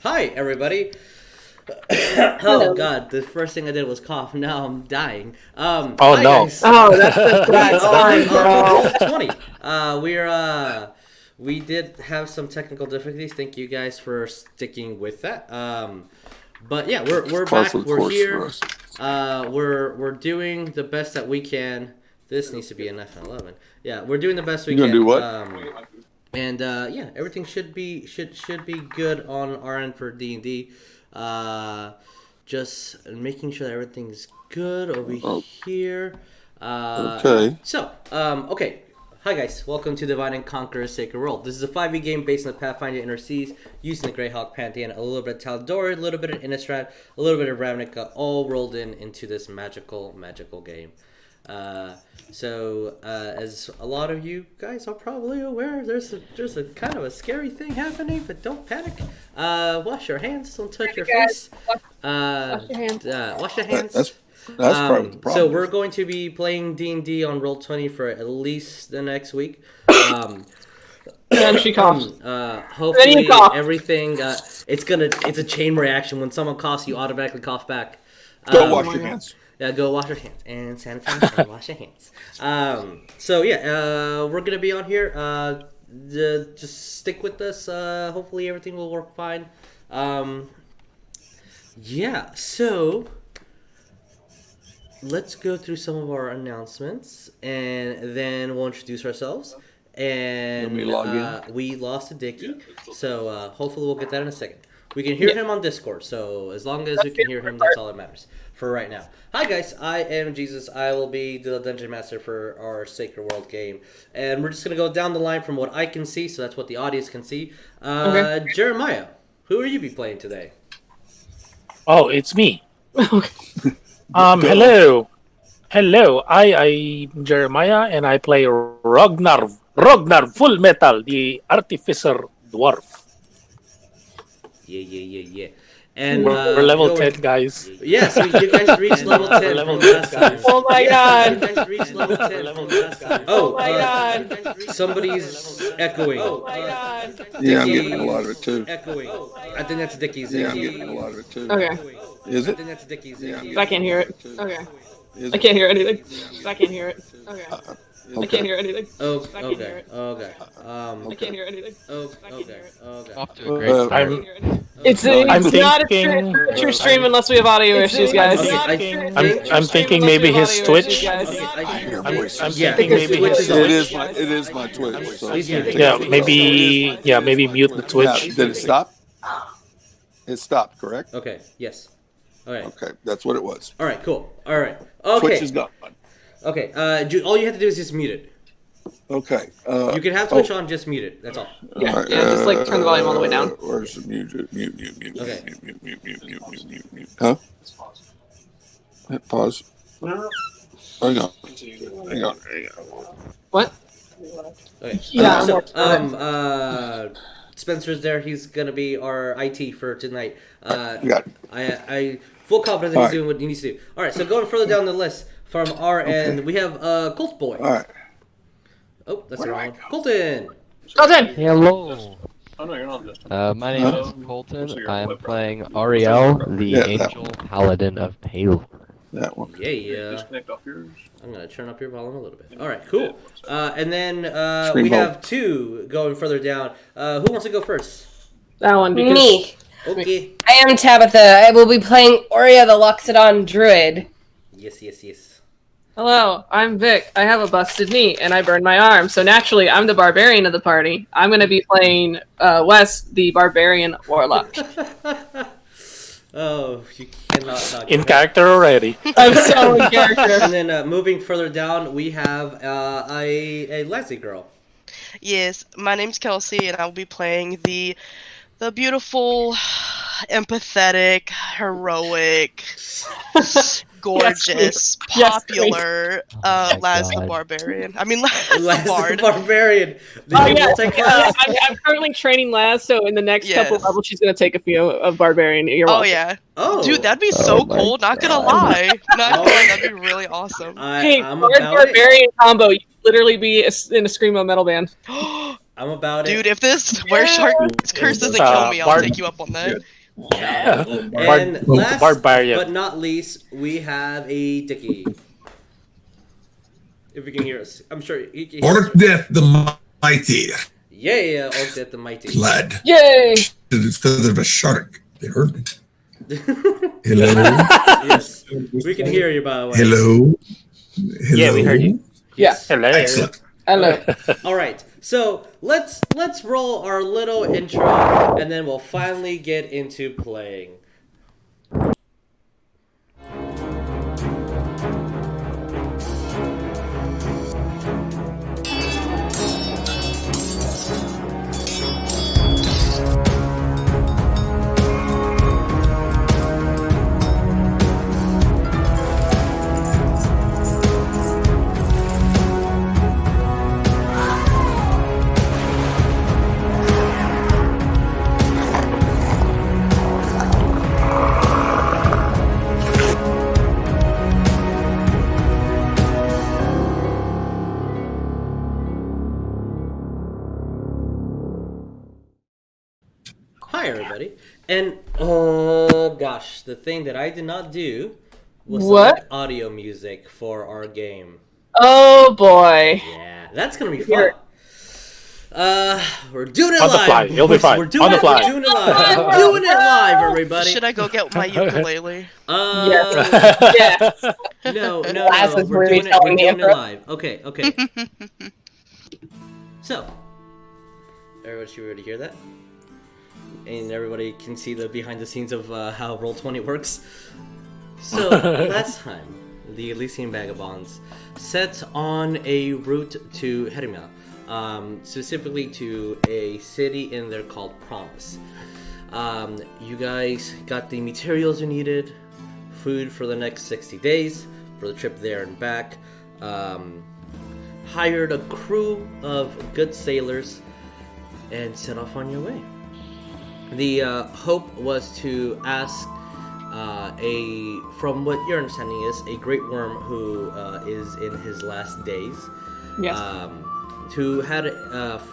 Hi, everybody. Oh God, the first thing I did was cough. Now I'm dying. Oh hi, no! Guys. Oh, that's fine, bro. 20. We did have some technical difficulties. Thank you guys for sticking with that. But yeah, we're back. We're here. We're doing the best that we can. This needs to be an F11. Yeah, we're doing the best we can. You gonna do what? And yeah, everything should be good on our end for D&D. Just making sure that everything's good over here. Okay. So, okay. Hi guys, welcome to Divine and Conqueror Sacred World. This is a 5e game based on the Pathfinder Inner Seas, using the Greyhawk Pantheon, a little bit of Tal'Dorei, a little bit of Innistrad, a little bit of Ravnica, all rolled into this magical game. So as a lot of you guys are probably aware, there's a kind of a scary thing happening, but don't panic. Wash your hands, don't touch your face. Wash your hands. Wash your hands. That's part of the problem. So we're going to be playing D&D on Roll20 for at least the next week. And she coughs. Hopefully everything. It's a chain reaction. When someone coughs, you automatically cough back. Go wash your hands. Yeah, go wash your hands and sanitize and wash your hands. So yeah, we're gonna be on here. Just stick with us. Hopefully everything will work fine. Yeah. So let's go through some of our announcements, and then we'll introduce ourselves. And we lost to Dickie, so hopefully we'll get that in a second. We can hear him on Discord, so as long as we can hear him, that's all that matters for right now. Hi guys, I am Jesus. I will be the Dungeon Master for our Sacred World game. And we're just going to go down the line from what I can see, so that's what the audience can see. Jeremiah, who are you be playing today? Oh, it's me. Hello. I'm Jeremiah, and I play Rognarv, Full Metal, the Artificer Dwarf. Yeah. And we're level 10, guys. Yes, you guys reached level 10 from last time. Oh my god! You guys reached level 10 from last time. Oh my god! Somebody's echoing. Oh my god! Yeah, I'm getting a lot of it too. Echoing. I think that's Dickie's. Yeah, I'm getting a lot of it too. Okay. Is I it? think that's Dickie's. I can't hear it. Okay. Is I can't hear anything. I can't hear it. Okay. I Okay. can't hear anything. Oh, I can't hear it. okay. I can't hear anything. Oh, I can't hear okay. it. Off to a great start. I can't hear anything. It's not a true stream unless we have audio issues, guys. I'm thinking maybe his Twitch. I hear voices. I'm Yeah, thinking maybe Twitch his is on. It is my Twitch. So maybe mute the Twitch. Did it stop? It stopped, correct? Okay, yes. All right. Okay, that's what it was. All right, cool. All right. Okay. Twitch is gone. Okay, all you have to do is just mute it. Okay. You can have Twitch on, just mute it. That's all. Yeah, just like turn the volume all the way down. Where's the mute? Okay. Mute. Huh? Hit pause. Hang on. What? Okay. Yeah. Spencer's there. He's gonna be our IT for tonight. Yeah. I full confidence that he's doing what he needs to do. All right. So going further down the list from our end, we have Colt Boy. All right. Oh, that's the wrong one. Colton. Colton! Hello. Oh no, you're not. My name is Coleton. I'm playing Ariell, the Angel Paladin of Pale. That one. Yeah. I'm gonna turn up your volume a little bit. All right, cool. And then we have two going further down. Who wants to go first? That one, because... Me. Okay. I am Tabatha. I will be playing Oria the Loxodon Druid. Yes. Hello, I'm Vic. I have a busted knee, and I burned my arm, so naturally, I'm the Barbarian of the party. I'm going to be playing Wes, the Barbarian Warlock. Oh, you cannot talk In character already. I'm so in character. And then moving further down, we have a Leslie girl. Yes, my name's Kelsey, and I'll be playing the beautiful, empathetic, heroic, gorgeous, popular Laz the Barbarian. I mean, Laz the Bard. The Barbarian. I'm currently training Laz, so in the next couple levels, she's going to take a few of Barbarian. You're welcome. Yeah. Oh. Dude, that'd be so cool. Not gonna lie. That'd be really awesome. Hey, Barbarian combo. You could literally be in a Screamo metal band. I'm about it. Dude, if this Were Shark curse doesn't kill me, I'll take you up on that. And last Barbarian. but not least, we have a Dickie. If you can hear us, I'm sure you can hear us. Orcdeath the Mighty. Yeah, Orcdeath the Mighty. Glad. Yay! It's because of a shark. They heard me. Hello. Yes, we can hear you, by the way. Hello. Yeah, we heard you. Yes. Hello. Excellent. Hello. All right, so let's roll our little intro, and then we'll finally get into playing. Hi, everybody. And, oh gosh, the thing that I did not do was select audio music for our game. Oh boy. Yeah, that's gonna be fun. We're doing it On the live. fly. You'll be fine. We're doing On the fly. We're doing it live. We're doing it live, everybody. Should I go get my ukulele? Yes. No. Glasses We're were doing it. telling We're me doing it about- live. Okay. So, everybody should be able to hear that, and everybody can see the behind the scenes of how Roll20 works. So last time, the Elysian Vagabonds set on a route to Herima, specifically to a city in there called Promise. You guys got the materials you needed, food for the next 60 days for the trip there and back, hired a crew of good sailors, and set off on your way. The hope was to ask from what your understanding is, a great worm who is in his last days. Yes. Who had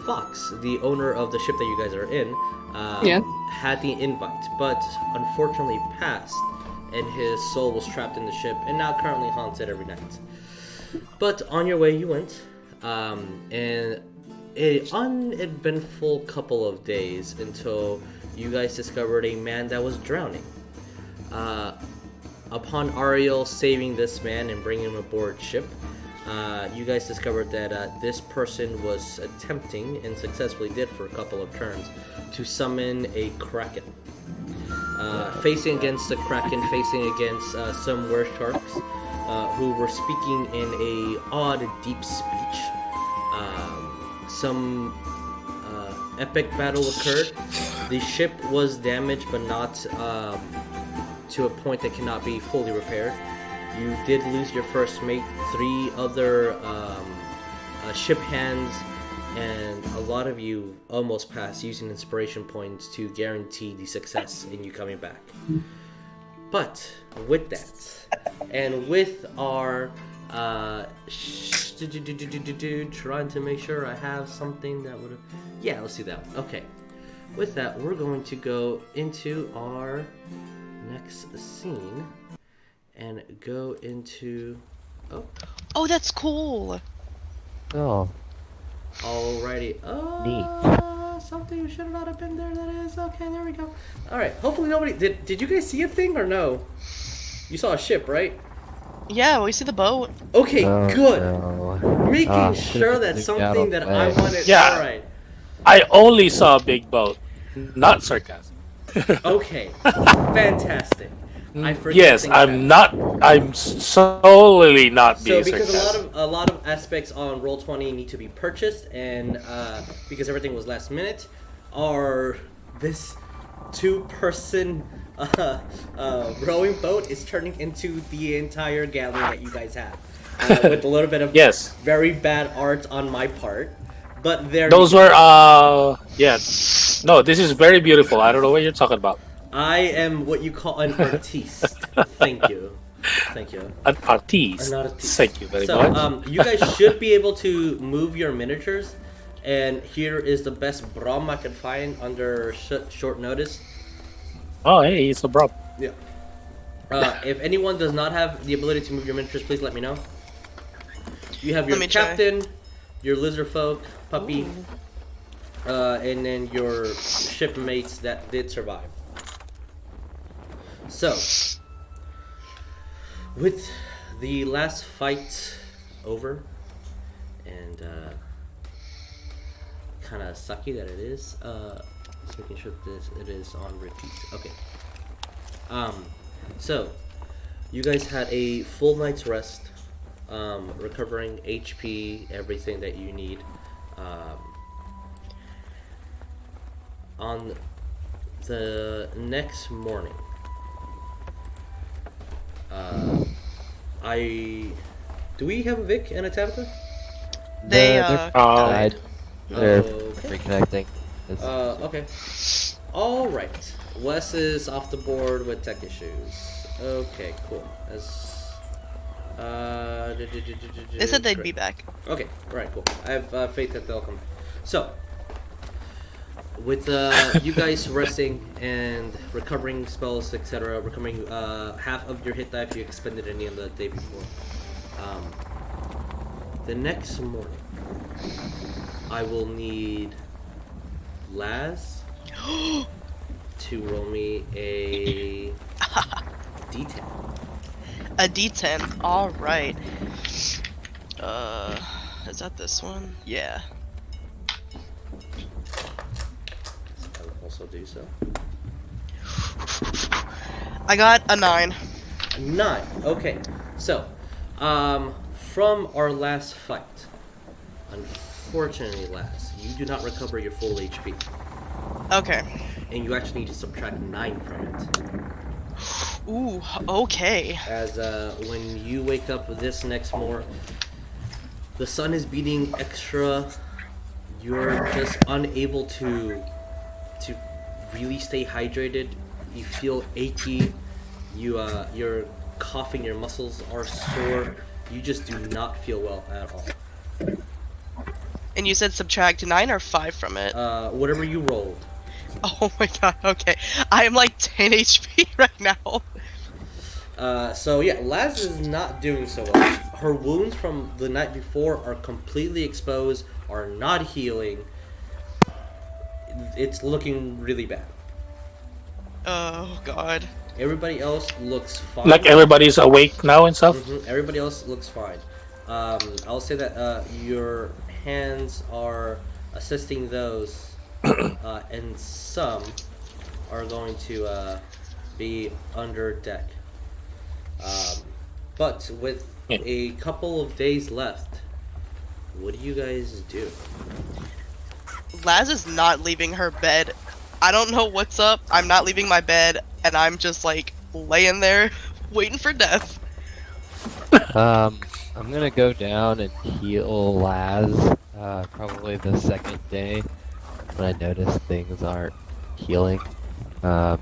Fox, the owner of the ship that you guys are in, had the invite, but unfortunately passed, and his soul was trapped in the ship, and now currently haunts it every night. But on your way you went, and an uneventful couple of days until you guys discovered a man that was drowning. Upon Ariell saving this man and bringing him aboard ship, you guys discovered that this person was attempting, and successfully did for a couple of turns, to summon a kraken. Facing against the kraken, facing against some were sharks who were speaking in a odd, deep speech. Some epic battle occurred. The ship was damaged, but not to a point that cannot be fully repaired. You did lose your first mate, 3 other ship hands, and a lot of you almost passed using inspiration points to guarantee the success in you coming back. But with that, and with our trying to make sure I have something that would, yeah, let's do that one. Okay, with that, we're going to go into our next scene and go into Oh, that's cool. Oh, alrighty. neat. Something should not have been there. That is okay. There we go. All right. Hopefully nobody did you guys see a thing or no? You saw a ship, right? Yeah, we see the boat. Okay, Oh, good. no. Making sure that's something that I wanted. Yeah. All right. I only saw a big boat. Not sarcasm. Okay. Fantastic. I forget Yes, things I'm back. not. I'm solely not So being because sarcastic. a lot of aspects on Roll20 need to be purchased, and because everything was last minute, this 2-person rowing boat is turning into the entire galley that you guys have, with a little bit of very bad art on my part. But those were yeah. No, this is very beautiful. I don't know what you're talking about. I am what you call an artiste. Thank you. An artiste. An artiste. Thank you very So, much. you guys should be able to move your miniatures And here is the best Braum I can find under short notice. Oh, hey, it's a Braum. Yeah. If anyone does not have the ability to move your miniatures, please let me know. You have your captain, your lizard folk, puppy, and then your shipmates that did survive. So, with the last fight over, and kind of sucky that it is, just making sure that it is on repeat. Okay. So, you guys had a full night's rest, recovering HP, everything that you need. On the next morning, do we have a Vic and a Tabatha? They died. They're reconnecting. Okay. All right. Wes is off the board with tech issues. Okay, cool. They said they'd be back. Okay, alright, cool. I have faith that they'll come back. So, with you guys resting and recovering spells, etc., recovering half of your hit die if you expended any on the day before. The next morning, I will need Laz to roll me a D10. A D10. All right. Is that this one? Yeah. I will also do so. I got a 9. 9. Okay. So, from our last fight, unfortunately, Laz, you do not recover your full HP. Okay. And you actually need to subtract 9 from it. Ooh, okay. As when you wake up this next morning, the sun is beating extra. You're just unable to really stay hydrated. You feel achy. You're coughing. Your muscles are sore. You just do not feel well at all. And you said subtract 9 or 5 from it? Whatever you rolled. Oh my god, okay. I am like 10 HP right now. So yeah, Laz is not doing so well. Her wounds from the night before are completely exposed, are not healing. It's looking really bad. Oh god. Everybody else looks fine. Like everybody's awake now and stuff? Mm-hmm. Everybody else looks fine. I'll say that your hands are assisting those, and some are going to be under deck. But with a couple of days left, what do you guys do? Laz is not leaving her bed. I don't know what's up. I'm not leaving my bed, and I'm just like laying there waiting for death. I'm gonna go down and heal Laz, probably the second day when I notice things aren't healing. And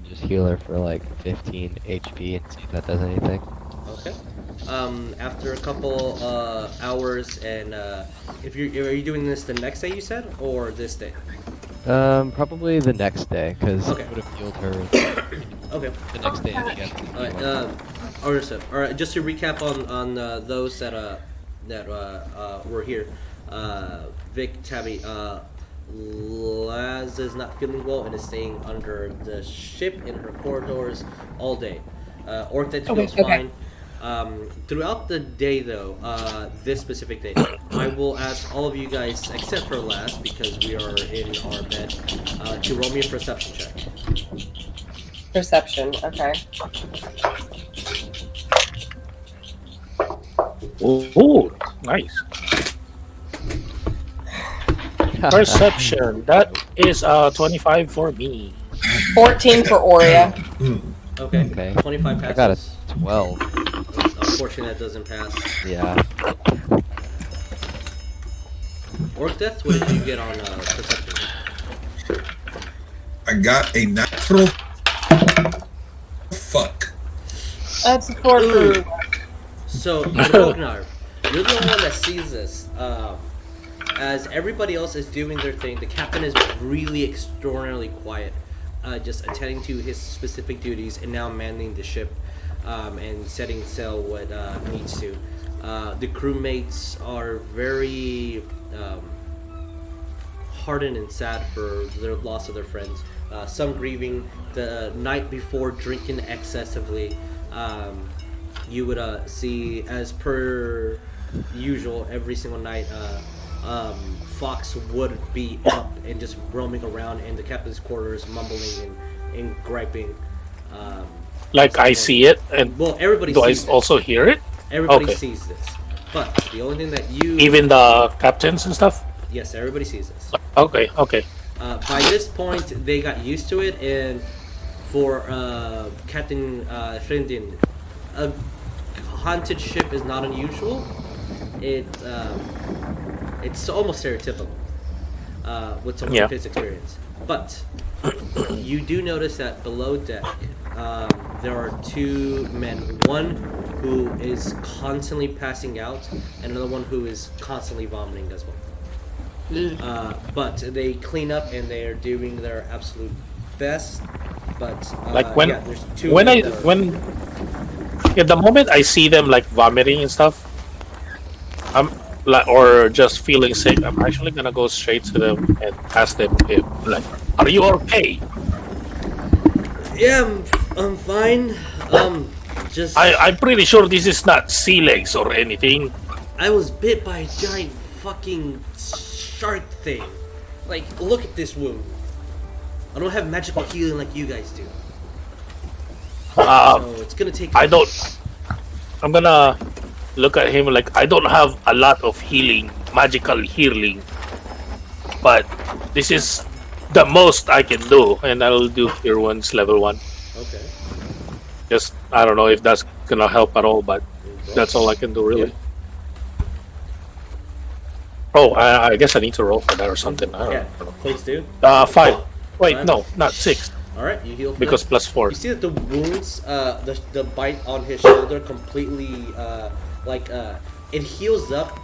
just heal her for like 15 HP and see if that does anything. Okay. After a couple hours, and are you doing this the next day you said, or this day? Probably the next day, because Okay. I would have healed her. Okay. The next day if she has Understood. All right. Just to recap on those that were here, Vic, Tabby, Laz is not feeling well and is staying under the ship in her corridors all day. Orcdeath feels fine. Throughout the day, though, this specific day, I will ask all of you guys, except for Laz, because we are in our bed, to roll me a perception check. Perception, okay. Ooh, nice. Perception, that is 25 for me. 14 for Oria. Okay. 25 passes. I got a 12. Unfortunately, that doesn't pass. Yeah. Orcdeath, what did you get on perception? I got a natural. Fuck. That's a 4 for... So, Rognarv, you're the one that sees this. as everybody else is doing their thing, the captain is really extraordinarily quiet, just attending to his specific duties and now manning the ship and setting sail what needs to. The crewmates are very hardened and sad for the loss of their friends. Some grieving the night before, drinking excessively. You would see, as per usual, every single night, Fox would be up and just roaming around in the captain's quarters, mumbling and griping. Like I see it, and well, everybody do I sees also hear it? Everybody Okay. sees this. But the only thing that you... Even the captains and stuff? Yes, everybody sees this. Okay. By this point, they got used to it, and for Captain Frindin, a haunted ship is not unusual. It's almost stereotypical with someone with his experience. But you do notice that below deck, there are two men. One who is constantly passing out, and another one who is constantly vomiting as well. But they clean up and they are doing their absolute best. But Like when there's two the moment I see them like vomiting and stuff, I'm like, or just feeling sick, I'm actually gonna go straight to them and ask them if, like, are you okay? Yeah, I'm fine. Just I'm pretty sure this is not sea legs or anything. I was bit by a giant fucking shark thing. Like, look at this wound. I don't have magical healing like you guys do. So it's gonna take. I'm gonna look at him like, I don't have a lot of magical healing, but this is the most I can do, and I'll do Cure Wounds level 1. Okay. Just, I don't know if that's gonna help at all, but that's all I can do, really. Oh, I guess I need to roll for that or something. I don't know. Please do. 5. Wait, no, not 6. Alright, you heal. Because plus 4. You see that the wounds, the bite on his shoulder completely, it heals up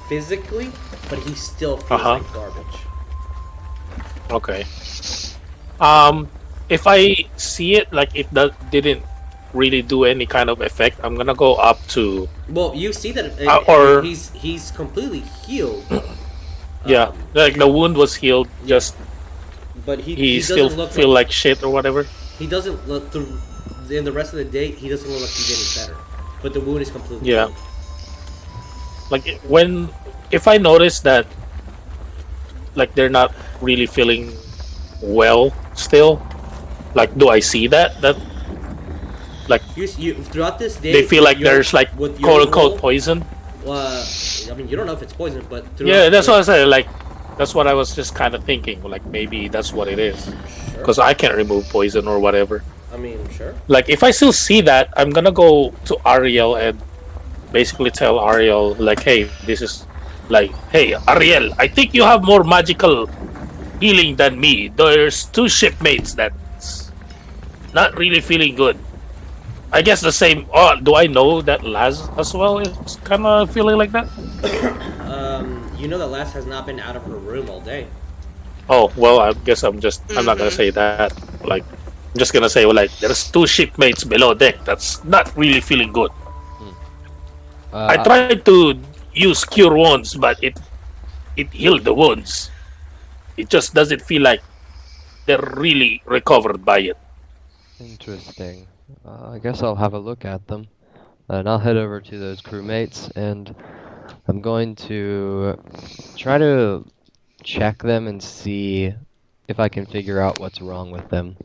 physically, but he still feels like garbage. Okay. If I see it, like, it didn't really do any kind of effect, I'm gonna go up to... Well, you see that he's completely healed. Yeah, like the wound was healed, just... But he still feel like shit or whatever. He doesn't look in the rest of the day. He doesn't look like he's getting better, but the wound is completely healed. Like if I notice that, like, they're not really feeling well still, like, do I see that like you throughout this day they feel like there's like quote unquote poison? I mean, you don't know if it's poison, but that's what I said. Like, that's what I was just kind of thinking. Like, maybe that's what it is, because I can't remove poison or whatever. I mean, sure. Like, if I still see that, I'm gonna go to Ariell and basically tell Ariell, like, hey, this is like, hey, Ariell, I think you have more magical healing than me. There's 2 shipmates that's not really feeling good. I guess the same. Oh, do I know that Laz as well is kind of feeling like that? You know that Laz has not been out of her room all day. Oh, well, I guess I'm not gonna say that. Like, I'm just gonna say, well, like, there's 2 shipmates below deck that's not really feeling good. I tried to use Cure Wounds, but it healed the wounds. It just doesn't feel like they're really recovered by it. Interesting. I guess I'll have a look at them. And I'll head over to those crewmates, and I'm going to try to check them and see if I can figure out what's wrong with them.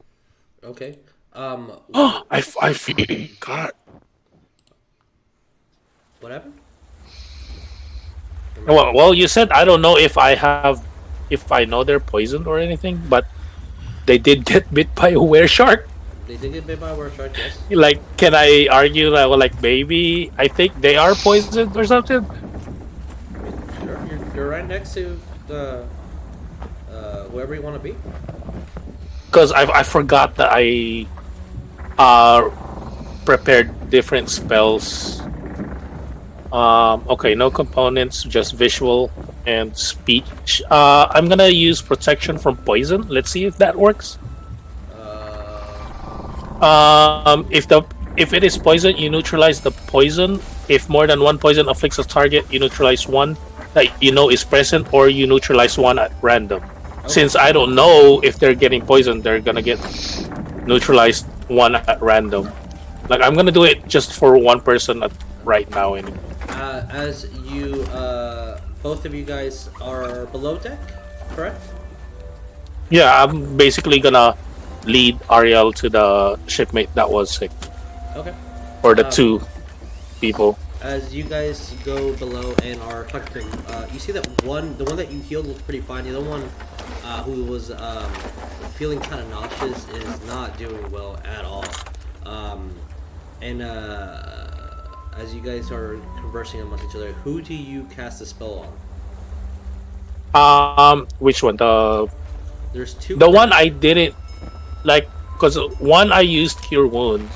Okay. I forgot. What happened? Well, you said I don't know if I know they're poisoned or anything, but they did get bit by a were-shark. They did get bit by a were-shark, yes. Like, can I argue that, well, like, maybe I think they are poisoned or something? Sure, you're right next to the whoever you want to be. Because I forgot that I prepared different spells. Okay, no components, just visual. and speech. I'm gonna use protection from poison. Let's see if that works. If it is poison, you neutralize the poison. If more than one poison afflicts a target, you neutralize one that you know is present, or you neutralize one at random. Okay. Since I don't know if they're getting poisoned, they're gonna get neutralized one at random. Like I'm gonna do it just for one person right now. Anyway. As you, both of you guys are below deck, correct? Yeah, I'm basically gonna lead Ariell to the shipmate that was sick. Okay. Or the two people. As you guys go below and are talking to him, you see that the one that you healed looks pretty fine. The other one, who was feeling kind of nauseous, is not doing well at all. As you guys are conversing amongst each other, who do you cast a spell on? Which one? There's two. The one I didn't like, because one I used Cure Wounds.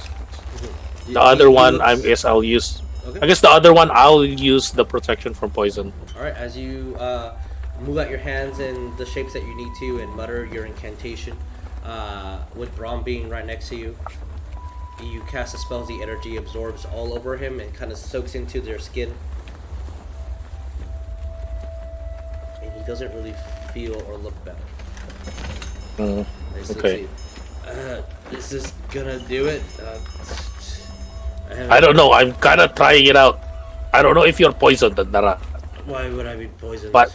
The other one, I'll use. Okay. I guess the other one I'll use the protection from poison. All right. As you move out your hands in the shapes that you need to, and mutter your incantation, with Braum being right next to you, you cast a spell. The energy absorbs all over him and kind of soaks into their skin, and he doesn't really feel or look better. Okay. This is gonna do it. I don't know. I'm kind of trying it out. I don't know if you're poisoned, Nara. Why would I be poisoned? But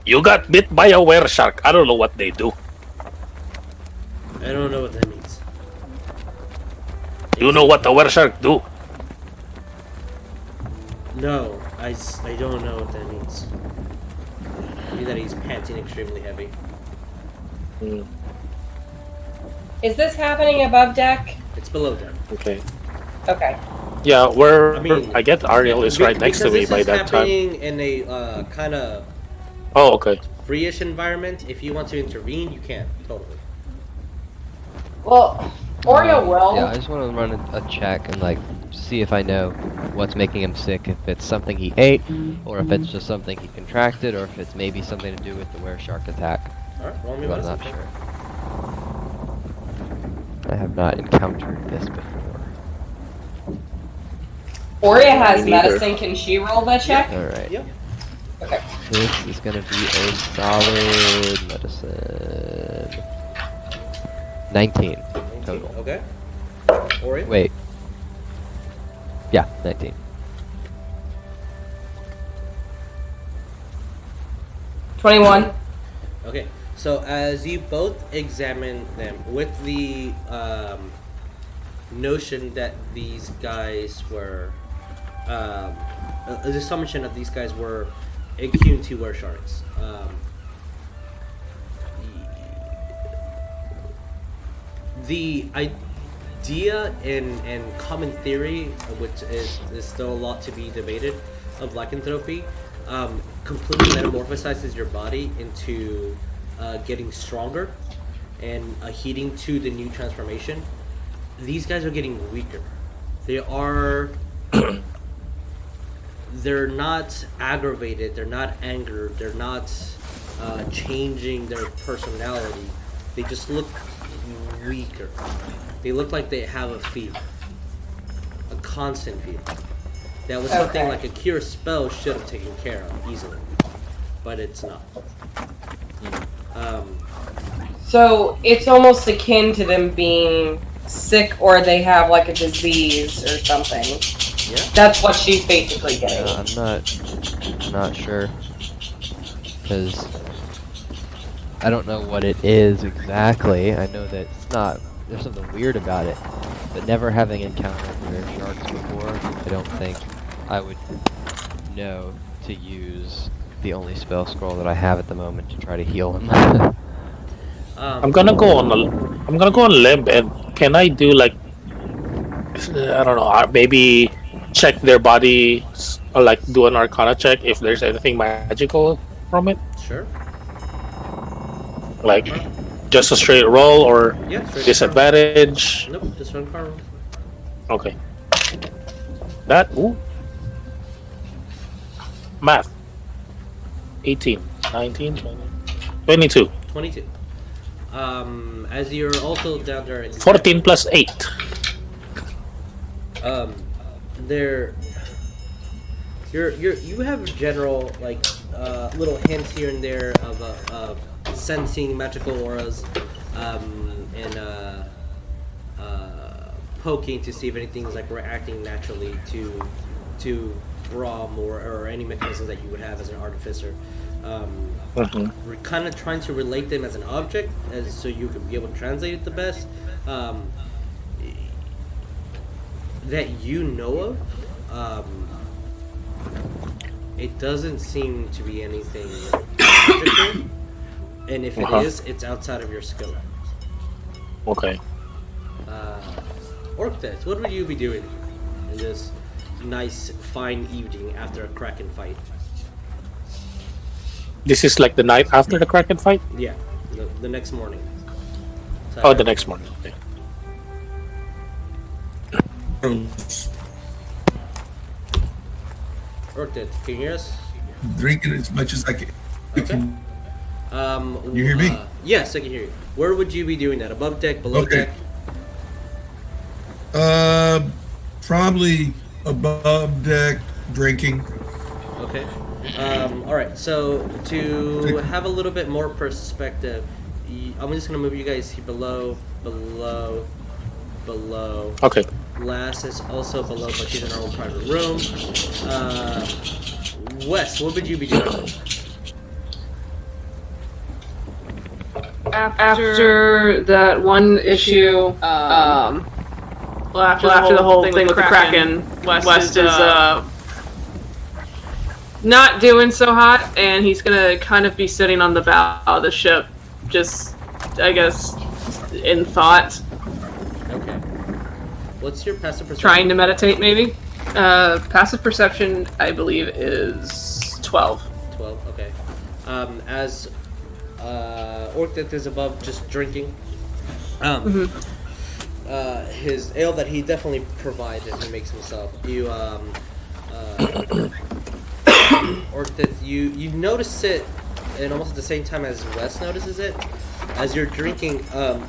you got bit by a were shark. I don't know what they do. I don't know what that means. You know what the were shark do? No, I don't know what that means. Maybe that he's panting extremely heavy. Is this happening above deck? It's below deck. Okay. Okay. Yeah, I guess Ariell is right next to me by that time. Because this is happening in a kind of okay. free-ish environment. If you want to intervene, you can. Totally. Well, Oria will. Yeah, I just want to run a check and like see if I know what's making him sick. If it's something he ate, or if it's just something he contracted, or if it's maybe something to do with the were shark attack. All right, roll me But I'm medicine. not sure. I have not encountered this before. Oria has Me neither. medicine. Can she roll that check? Alright. Yep. Okay. This is gonna be a solid medicine. 19 total. Okay. Ori? Wait. Yeah, 19. 21. Okay. So as you both examine them with the notion that these guys were, the assumption that these guys were attuned to were sharks. The idea and common theory, which is still a lot to be debated, of lycanthropy, completely metamorphosizes your body into getting stronger and heeding to the new transformation. These guys are getting weaker. They are they're not aggravated, they're not angered, they're not changing their personality. They just look weaker. They look like they have a fear, a constant fear. That was something like a cure spell should have taken care of easily, but it's not. So it's almost akin to them being sick, or they have like a disease or something. Yeah. That's what she's basically getting. I'm not sure, because I don't know what it is exactly. I know that it's not. There's something weird about it, but never having encountered rare sharks before, I don't think I would know to use the only spell scroll that I have at the moment to try to heal him. I'm gonna go on limb, and can I do like, I don't know, maybe check their body, or like do an Arcana check if there's anything magical from it? Sure. Like just a straight roll or Yeah. Straight disadvantage? Nope. Just run car roll. Okay. That math. 18, 19, 20, 22. 22. As you're also down there. 14 plus 8. There. You have general like little hints here and there of sensing magical auras, and poking to see if anything's like reacting naturally to Braum or any mechanisms that you would have as an artificer. We're kind of trying to relate them as an object, so you could be able to translate it the best. That you know of, it doesn't seem to be anything magical, and if it is, it's outside of your scope. Okay. Orcdeath, what would you be doing in this nice, fine evening after a Kraken fight? This is like the night after the Kraken fight? Yeah, the next morning. Oh, the next morning. Okay. Orcdeath, can you hear us? Drinking as much as I can. Okay. You hear me? Yes, I can hear you. Where would you be doing that? Above deck, below deck? Probably above deck drinking. Okay. All right. So to have a little bit more perspective, I'm just gonna move you guys here below. Okay. Lass is also below, but she's in her own private room. Wes, what would you be doing? After that one issue, after the whole thing with the Kraken, West is not doing so hot, and he's gonna kind of be sitting on the bow of the ship, just, I guess, in thought. Okay. What's your passive perception? Trying to meditate, maybe? Passive perception, I believe, is 12. 12, okay. As Orcdeath is above just drinking, his ale that he definitely provides and he makes himself, you, Orcdeath, you notice it, and almost at the same time as Wes notices it. As you're drinking,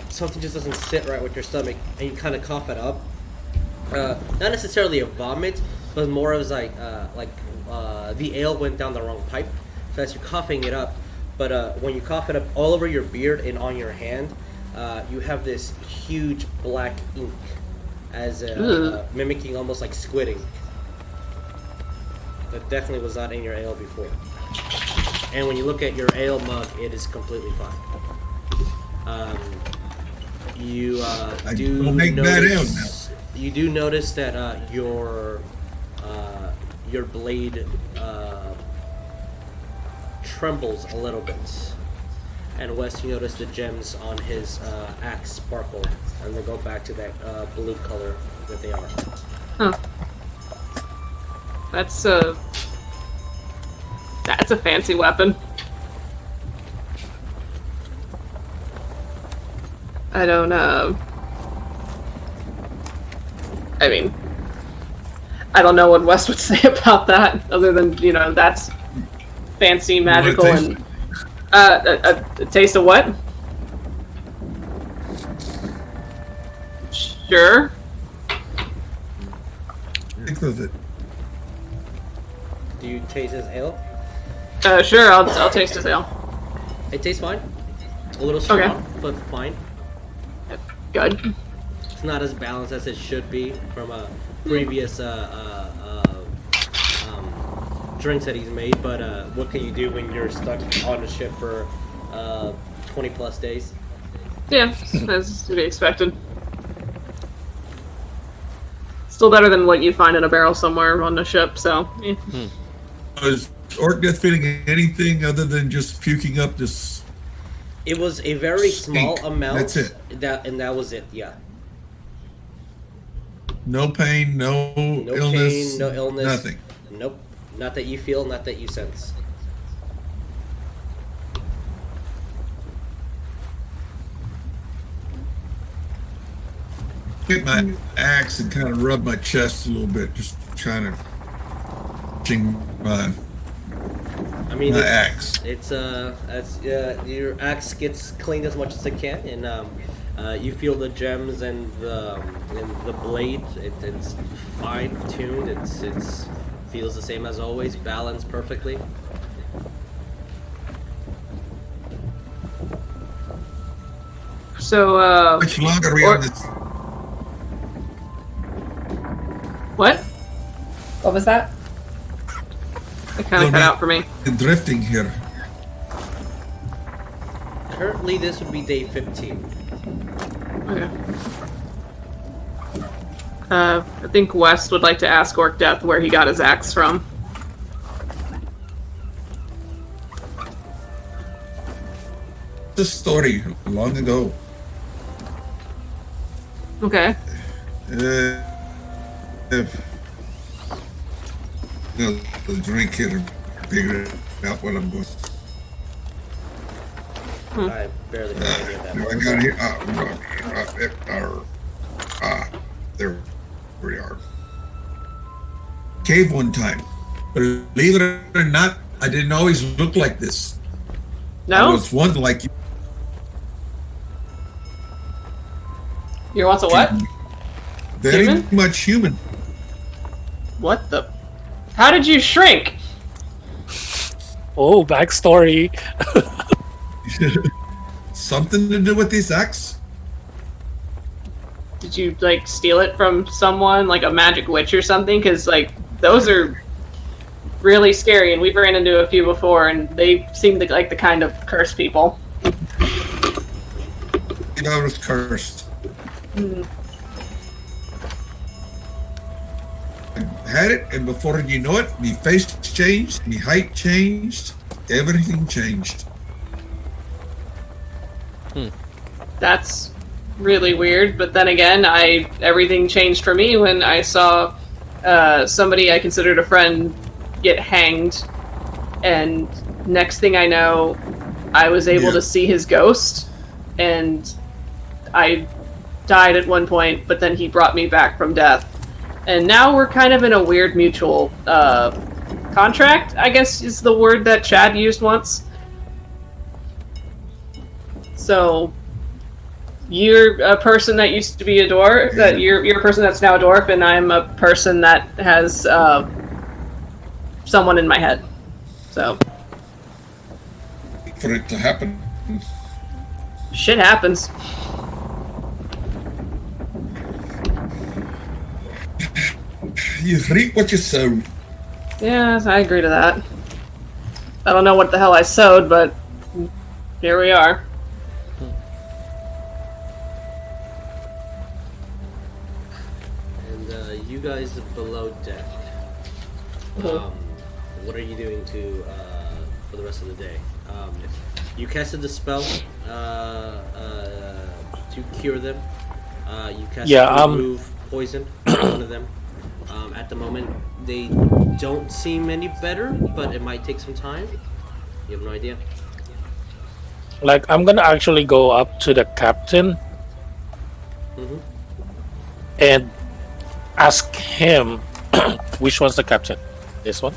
something just doesn't sit right with your stomach, and you kind of cough it up. Not necessarily a vomit, but more as like the ale went down the wrong pipe. So as you're coughing it up, but when you cough it up all over your beard and on your hand, you have this huge black ink, as mimicking almost like squidding. That definitely was not in your ale before. And when you look at your ale mug, it is completely fine. You you do notice that your blade trembles a little bit, and Wes, you notice the gems on his axe sparkle, and they go back to that blue color that they are. Huh. That's a fancy weapon. I don't I mean, I don't know what Wes would say about that, other than, you know, that's fancy, magical, and a taste of what? Sure. Stick with it. Do you taste his ale? Sure, I'll taste his ale. It tastes fine. A little strong, but fine. Good. It's not as balanced as it should be from a previous drinks that he's made, but what can you do when you're stuck on a ship for 20 plus days? Yeah, as to be expected. Still better than what you'd find in a barrel somewhere on the ship, so yeah. Was Orcdeath feeling anything other than just puking up this? It was a very small amount. That's it. That was it. Yeah. No pain, no illness, pain, no illness, nothing. Nope. Not that you feel, not that you sense. Get my axe and kind of rub my chest a little bit, just trying to ching my I mean, My axe. it's your axe gets cleaned as much as it can, and you feel the gems and the blade. It's fine tuned. It's feels the same as always, balanced perfectly. So, How much longer are we on this? what? What was that? It kind of cut out for me. Drifting here. Currently, this would be day 15. Okay. I think West would like to ask Orcdeath where he got his axe from. The story long ago. Okay. If the drink here, figure out what I'm going. I barely know any of that. I got here. There we are. Cave one time. Believe it or not, I didn't always look like this. I No? was once like you. You're once a what? Very Human? much human. What the? How did you shrink? Oh, backstory. Something to do with this axe? Did you, like, steal it from someone, like a magic witch or something? Because, like, those are really scary, and we've ran into a few before, and they seem like the kind of cursed people. I was cursed. I had it, and before you know it, my face changed, my height changed, everything changed. That's really weird, but then again, everything changed for me when I saw somebody I considered a friend get hanged, and next thing I know, I was able to see his ghost, and I died at one point, but then he brought me back from death. And now we're kind of in a weird mutual contract, I guess is the word that Chad used once. So you're a person that used to be a dwarf, that you're a person that's now a dwarf, and I'm a person that has someone in my head. So For it to happen. shit happens. You reap what you sow. Yeah, I agree to that. I don't know what the hell I sowed, but here we are. And you guys below deck. What are you doing for the rest of the day? You casted the spell to cure them. You casted remove poison on one of them. At the moment, they don't seem any better, but it might take some time. You have no idea. Like, I'm gonna actually go up to the captain and ask him which one's the captain. This one?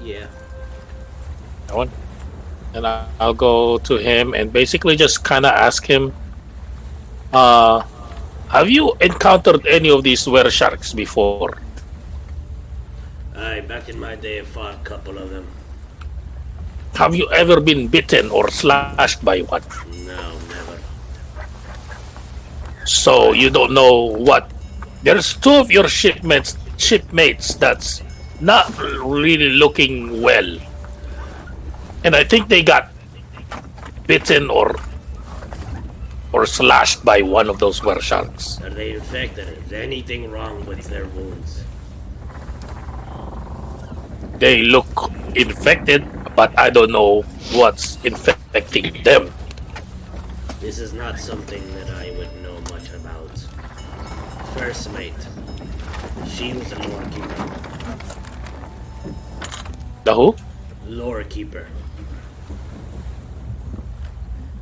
Yeah. That one? And I'll go to him and basically just kind of ask him, have you encountered any of these were sharks before? Aye, back in my day, I fought a couple of them. Have you ever been bitten or slashed by one? No, never. So you don't know what? There's two of your shipmates that's not really looking well. And I think they got bitten or slashed by one of those were sharks. Are they infected? Is anything wrong with their wounds? They look infected, but I don't know what's infecting them. This is not something that I would know much about. First mate. She was a lore keeper. The who? Lore keeper.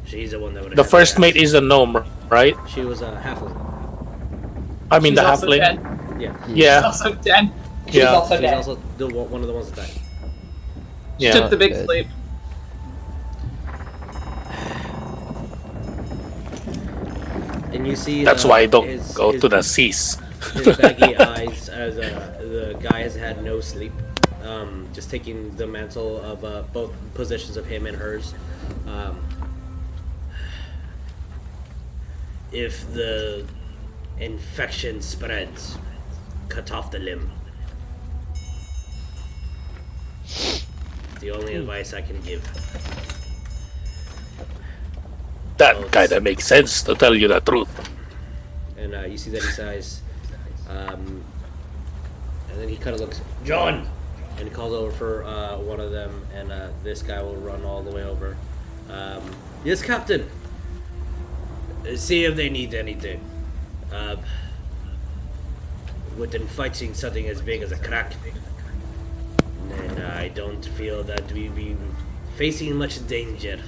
She's the one that would. The first mate is a gnome, right? She was a halfling. I mean, She's the also halfling. dead. Yeah. She's Yeah. also dead. She's Yeah. also She's dead. also one of the ones that died. Yeah. Took the big good. sleep. And you see That's why I don't his, go his, to the seas. his baggy eyes as the guy has had no sleep. Just taking the mantle of both positions of him and hers. If the infection spreads, cut off the limb. The only advice I can give. That kind of makes sense, to tell you the truth. And you see that he sighs. And then he kind of looks, John! And he calls over for one of them, and this guy will run all the way over. Yes, Captain. See if they need anything. With them fighting something as big as a crack, and I don't feel that we be facing much danger,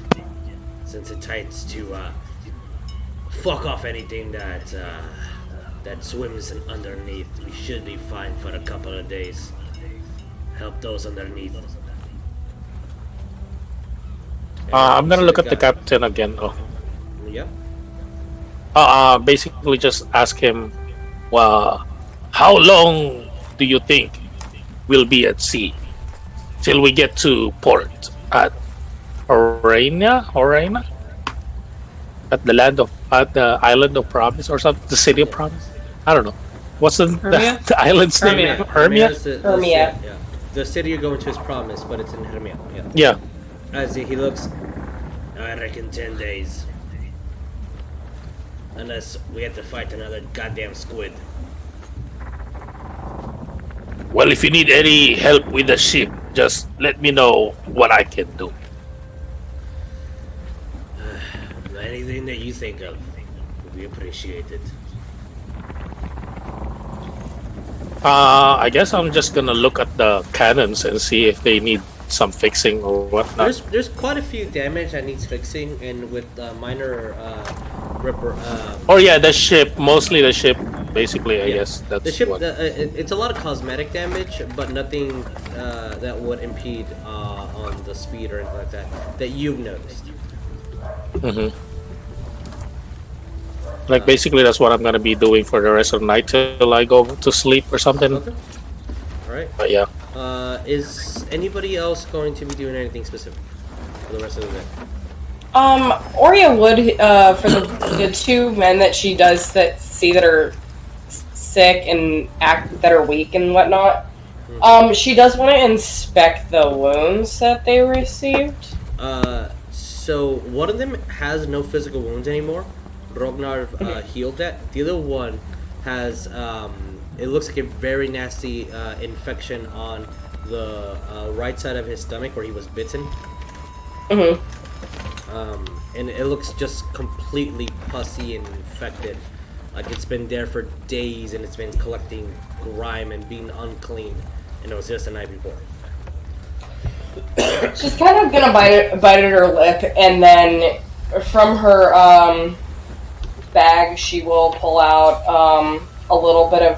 since it tries to fuck off anything that that swims underneath. We should be fine for a couple of days. Help those underneath. I'm gonna look at the captain again. Oh. Yep. Basically just ask him, well, how long do you think we'll be at sea till we get to port at Orania? At the island of promise or something, the city of promise. I don't know. What's the island's name? Hermia. Hermia. Yeah. The city you're going to is Promise, but it's in Hermia. Yeah. Yeah. As he looks, I reckon 10 days. Unless we have to fight another goddamn squid. Well, if you need any help with the ship, just let me know what I can do. Anything that you think of would be appreciated. I guess I'm just gonna look at the cannons and see if they need some fixing or whatnot. There's quite a few damage that needs fixing, and with minor ripper. Oh yeah, the ship, mostly the ship. Basically, I guess that's the ship. what. It's a lot of cosmetic damage, but nothing that would impede on the speed or anything like that you've noticed. Mm-hmm. Like basically, that's what I'm gonna be doing for the rest of the night till I go to sleep or something. Okay. All right. But yeah. Is anybody else going to be doing anything specific for the rest of the day? Oria would, for the two men that she does that see that are sick and that are weak and whatnot, she does want to inspect the wounds that they received. So one of them has no physical wounds anymore. Rognarv healed that. The other one has, it looks like a very nasty infection on the right side of his stomach where he was bitten. And it looks just completely pussy and infected. Like it's been there for days and it's been collecting grime and being unclean. And it was just the night before. She's kind of gonna bite at her lip, and then from her bag she will pull out a little bit of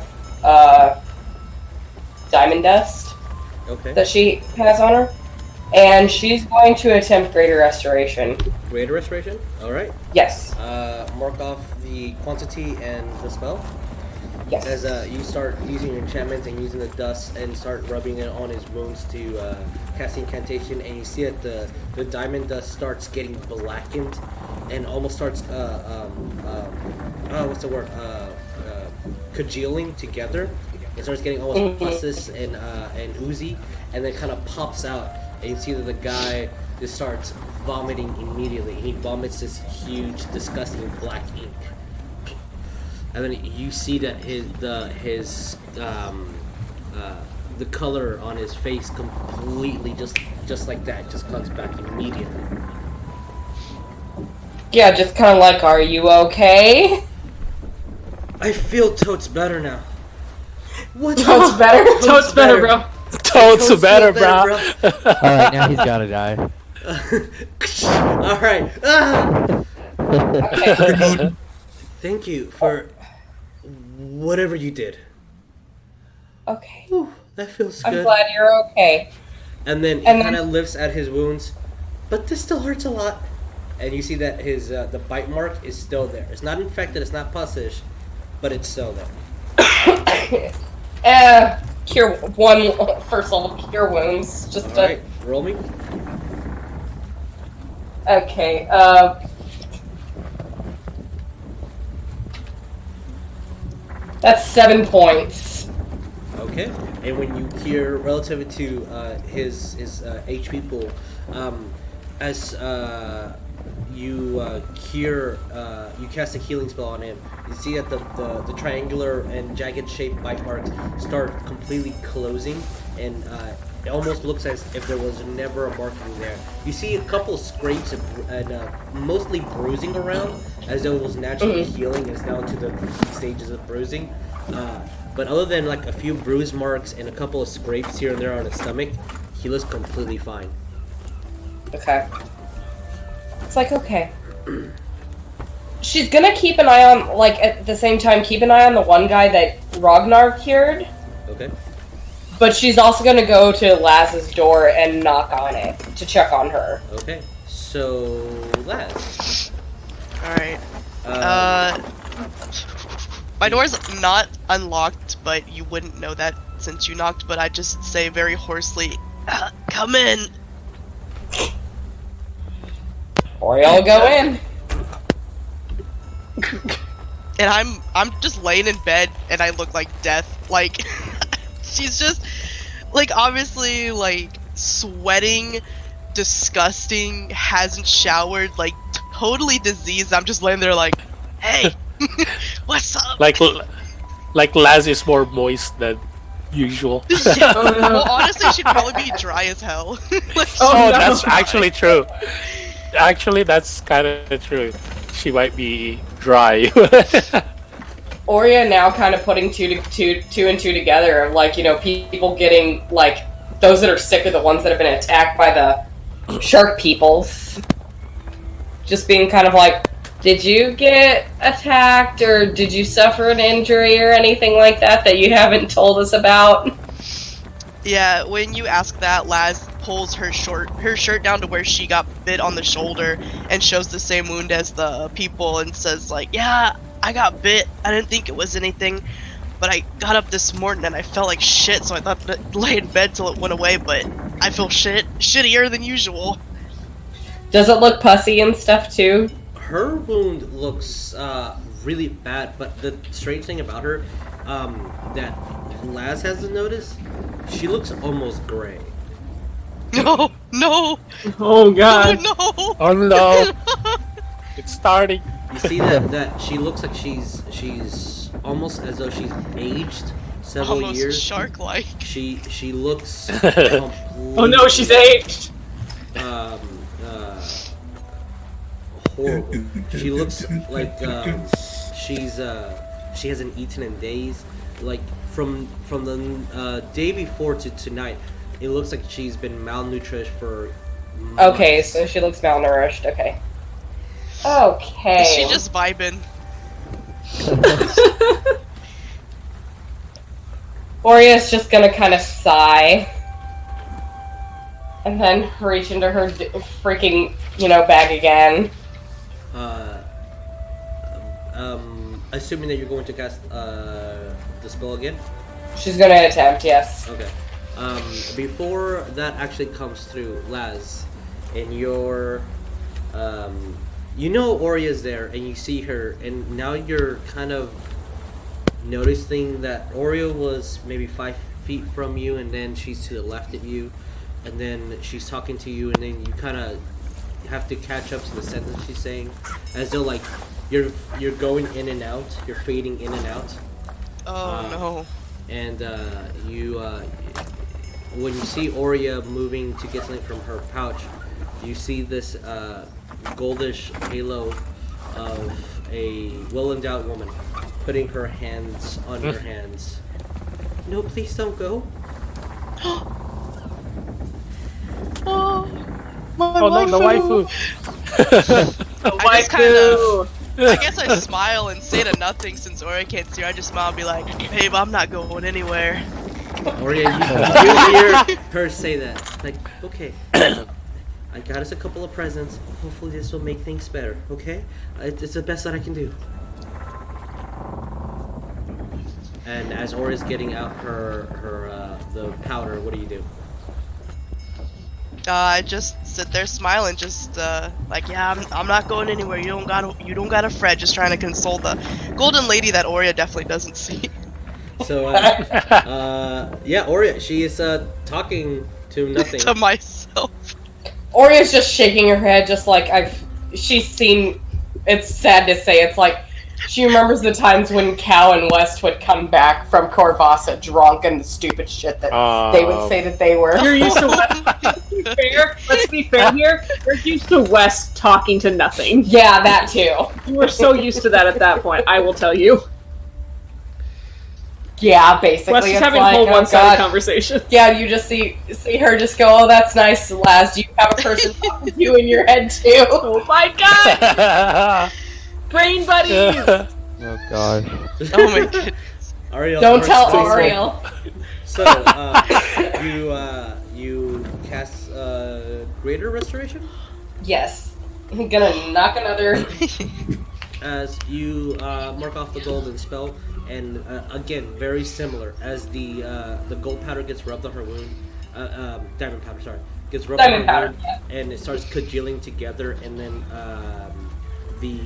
diamond dust that she has on her, and she's going to attempt greater restoration. Greater restoration? Alright. Yes. Mark off the quantity and the spell. Yes. As you start using your enchantments and using the dust and start rubbing it on his wounds to cast incantation, and you see that the diamond dust starts getting blackened and almost starts what's the word? Congealing together. It starts getting almost pusses and oozy, and then kind of pops out, and you see that the guy just starts vomiting immediately. He vomits this huge, disgusting black ink. And then you see that the color on his face completely just like that just comes back immediately. Yeah, just kind of like, are you okay? I feel totes better now. What? Totes better? Totes better, bro. Totes better, bro. Alright, now he's gotta die. Alright. Okay. Thank you for whatever you did. Okay. Whew, that feels good. I'm glad you're okay. And then he kind of lifts at his wounds, but this still hurts a lot. And you see that his the bite mark is still there. It's not infected, it's not pussish, but it's still there. Cure one first level cure wounds. Just Alright, roll me. Okay, that's 7 points. Okay, and when you cure relative to his HP pool, as you cure, you cast a healing spell on him. You see that the triangular and jagged shaped bite marks start completely closing, and it almost looks as if there was never a marking there. You see a couple of scrapes and mostly bruising around, as though it was naturally healing. It's now into the stages of bruising. But other than like a few bruise marks and a couple of scrapes here and there on his stomach, he looks completely fine. Okay. It's like, okay. She's gonna keep an eye on, like, at the same time, keep an eye on the one guy that Rognarv cured. Okay. But she's also gonna go to Laz's door and knock on it to check on her. Okay. So, Laz. Alright. My door's not unlocked, but you wouldn't know that since you knocked, but I just say very hoarsely, come in! Ariell, go in. And I'm just laying in bed and I look like death. Like, she's just, like, obviously, like, sweating, disgusting, hasn't showered, like, totally diseased. I'm just laying there like, hey, what's up? Like Laz is more moist than usual. Yeah. Well, honestly, she'd probably be dry as hell. Like, that's actually true. Actually, that's kind of true. She might be dry. Oria now kind of putting two and two together of, like, you know, people getting, like, those that are sick are the ones that have been attacked by the shark peoples. Just being kind of like, did you get attacked or did you suffer an injury or anything like that you haven't told us about? Yeah, when you ask that, Laz pulls her shirt down to where she got bit on the shoulder and shows the same wound as the people and says, like, yeah, I got bit. I didn't think it was anything, but I got up this morning and I felt like shit, so I thought to lay in bed till it went away, but I feel shittier than usual. Does it look pussy and stuff too? Her wound looks really bad, but the strange thing about her that Laz hasn't noticed, she looks almost gray. No! Oh god. Oh no! It's starting. You see that she looks like she's almost as though she's aged several almost years. Shark-like. She looks completely, Oh no, she's aged. horrible. She looks like she hasn't eaten in days. Like from the day before to tonight, it looks like she's been malnourished for months. Okay, so she looks malnourished. Okay. Okay. Is she just vibing? Oria's just gonna kind of sigh. And then reach into her freaking, bag again. Assuming that you're going to cast the spell again? She's gonna attempt, yes. Okay. Before that actually comes through, Laz, and you're, Oria's there, and you see her, and now you're kind of noticing that Oria was maybe 5 feet from you, and then she's to the left of you, and then she's talking to you, and then you kind of have to catch up to the sentence she's saying, as though like you're going in and out, you're fading in and out. Oh no. And when you see Oria moving to get something from her pouch, you see this goldish halo of a well-endowed woman putting her hands on your hands. No, please don't go. Oh, my no, the waifu. I guess I smile and say to nothing since Oria can't see her. I just smile and be like, babe, I'm not going anywhere. Oria, you hear her say that. Like, okay, I got us a couple of presents. Hopefully this will make things better, okay? It's the best that I can do. And as Oria's getting out the powder, what do you do? I just sit there smiling, just like, yeah, I'm not going anywhere. You don't gotta fret. Just trying to console the golden lady that Oria definitely doesn't see. So, yeah, Oria, she is talking to nothing. To myself. Oria's just shaking her head, just like she's seen. It's sad to say, it's like she remembers the times when Cal and West would come back from Corvassa drunk and the stupid shit that they would say that they were. You're used to West. Let's be fair here. You're used to West talking to nothing. Yeah, that too. You were so used to that at that point, I will tell you. Yeah, basically. West is it's having like, a whole oh, one-sided God. conversation. Yeah, you just see her just go, oh, that's nice, Laz. Do you have a person talking to you in your head too? Oh my god! Brain buddies! Oh god. Oh my goodness. Ariel, Don't tell please Ariel. So, you cast Greater Restoration? Yes. I'm gonna knock another. As you mark off the golden spell, and again, very similar. As the gold powder gets rubbed on her wound, diamond powder, sorry, gets rubbed Diamond on her powder, wound, yeah. and it starts congealing together, and then the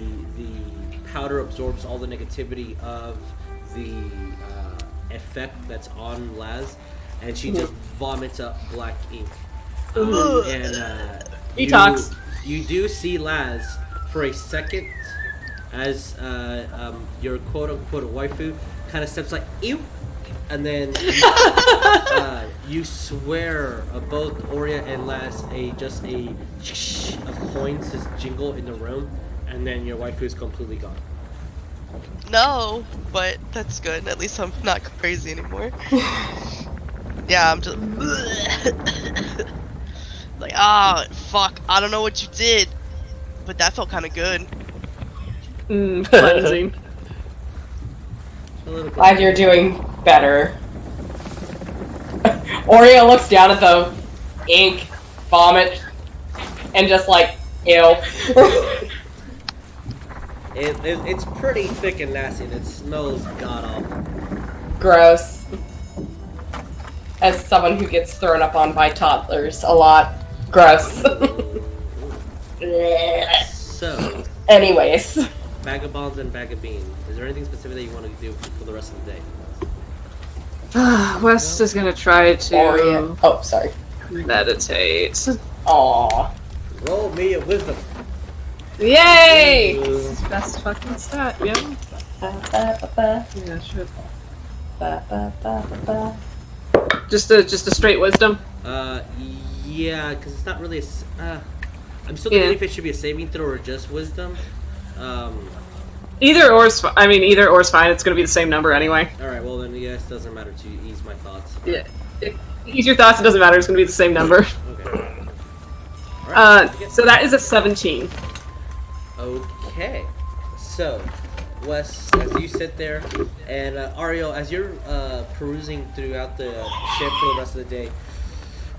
powder absorbs all the negativity of the effect that's on Laz, and she just vomits up black ink. And Detox. You do see Laz for a second as your quote-unquote waifu kind of steps like, ew, and then you swear both Oria and Laz just a shh of coins just jingle in the room, and then your waifu is completely gone. No, but that's good. At least I'm not crazy anymore. Yeah, I'm just like, fuck. I don't know what you did, but that felt kind of good. Cleansing. Glad you're doing better. Oria looks down at the ink, vomit, and just like, ew. It's pretty thick and nasty, and it smells god-awful. Gross. As someone who gets thrown up on by toddlers a lot. Gross. So, Anyways. Vagabonds and Vagabine. Is there anything specific that you want to do for the rest of the day? West is gonna try to Oria. Oh, sorry. meditate. Aww. Roll me a wisdom. Yay! Ooh. Best fucking stat, yeah. Yeah, sure. Just a straight wisdom. Yeah, because it's not really I'm still debating if it should be a saving throw or just wisdom. Either or is fine. It's gonna be the same number anyway. All right, well then, yes, doesn't matter to ease my thoughts. Yeah. Ease your thoughts. It doesn't matter. It's gonna be the same number. Okay. All right. So that is a 17. Okay. So, Wes, as you sit there, and Ariel, as you're perusing throughout the ship for the rest of the day,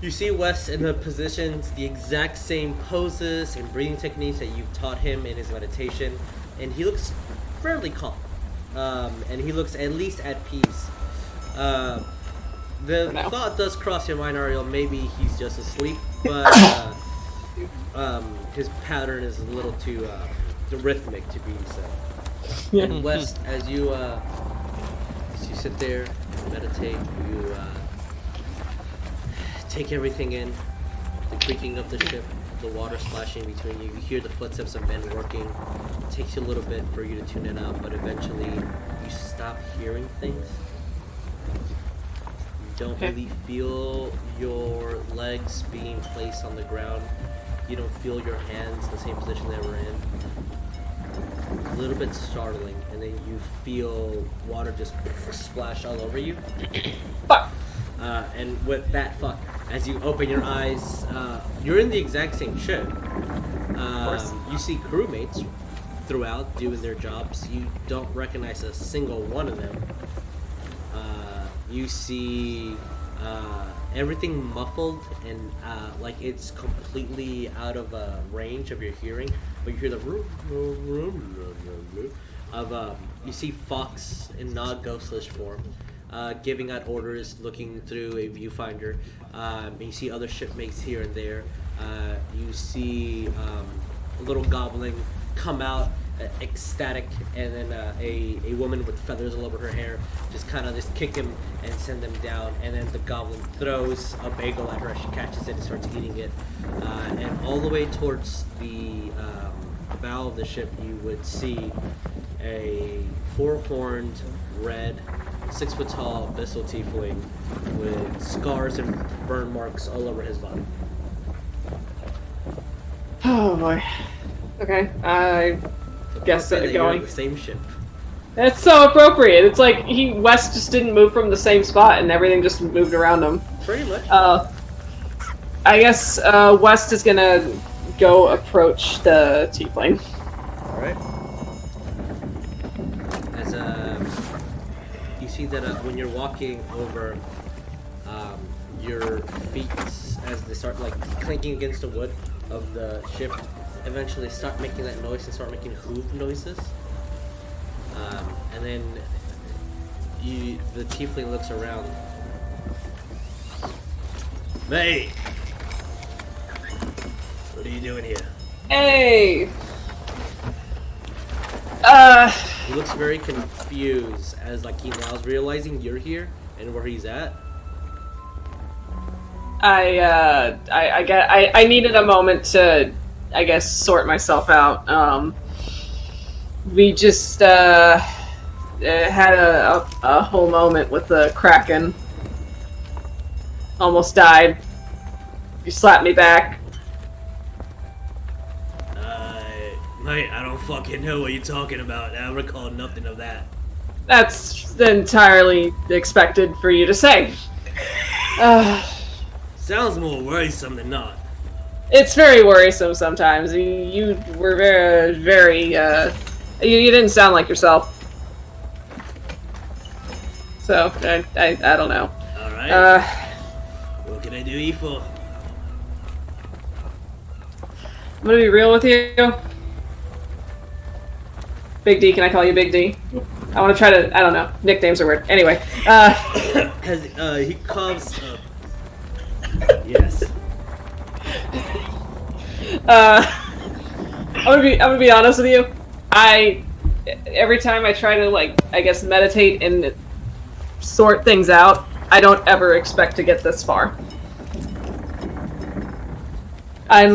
you see Wes in the positions, the exact same poses and breathing techniques that you've taught him in his meditation, and he looks fairly calm, and he looks at least at peace. The thought does cross your mind, Ariel, maybe he's just asleep, but his pattern is a little too rhythmic to be so. And Wes, as you sit there and meditate, you take everything in, the creaking of the ship, the water splashing between you. You hear the footsteps of men working. It takes you a little bit for you to tune it out, but eventually you stop hearing things. You don't really feel your legs being placed on the ground. You don't feel your hands in the same position they were in. A little bit startling, and then you feel water just splash all over you. And with that fuck, as you open your eyes, you're in the exact same ship. You see crewmates throughout doing their jobs. You don't recognize a single one of them. you see everything muffled and like it's completely out of range of your hearing, but you hear the of you see Fox in not ghostlish form, giving out orders, looking through a viewfinder. You see other shipmates here and there. You see a little goblin come out, ecstatic, and then a woman with feathers all over her hair just kind of just kick him and send him down. And then the goblin throws a bagel at her. She catches it and starts eating it. And all the way towards the bow of the ship, you would see a four-horned, red, 6-foot-tall abyssal tiefling with scars and burn marks all over his body. Oh boy. Okay, I guess that that you're on going. the same ship. That's so appropriate. It's like West just didn't move from the same spot, and everything just moved around him. Pretty much. I guess West is gonna go approach the tiefling. All right. As you see that when you're walking over, your feet, as they start like clinking against the wood of the ship, eventually start making that noise and start making hoof noises. And then the tiefling looks around. Mate, what are you doing here? Hey. He looks very confused as like he now is realizing you're here and where he's at. I needed a moment to, I guess, sort myself out. We just had a whole moment with the Kraken. Almost died. You slapped me back. Mate, I don't fucking know what you're talking about. I recall nothing of that. That's entirely expected for you to say. Sounds more worrisome than not. It's very worrisome sometimes. You were very, you didn't sound like yourself. So, I don't know. Alright. What can I do you for? I'm gonna be real with you. Big D, can I call you Big D? I want to try to, I don't know, nicknames are weird. Anyway, As he coughs up. Yes. I'm gonna be honest with you. Every time I try to, like, I guess meditate and sort things out, I don't ever expect to get this far. I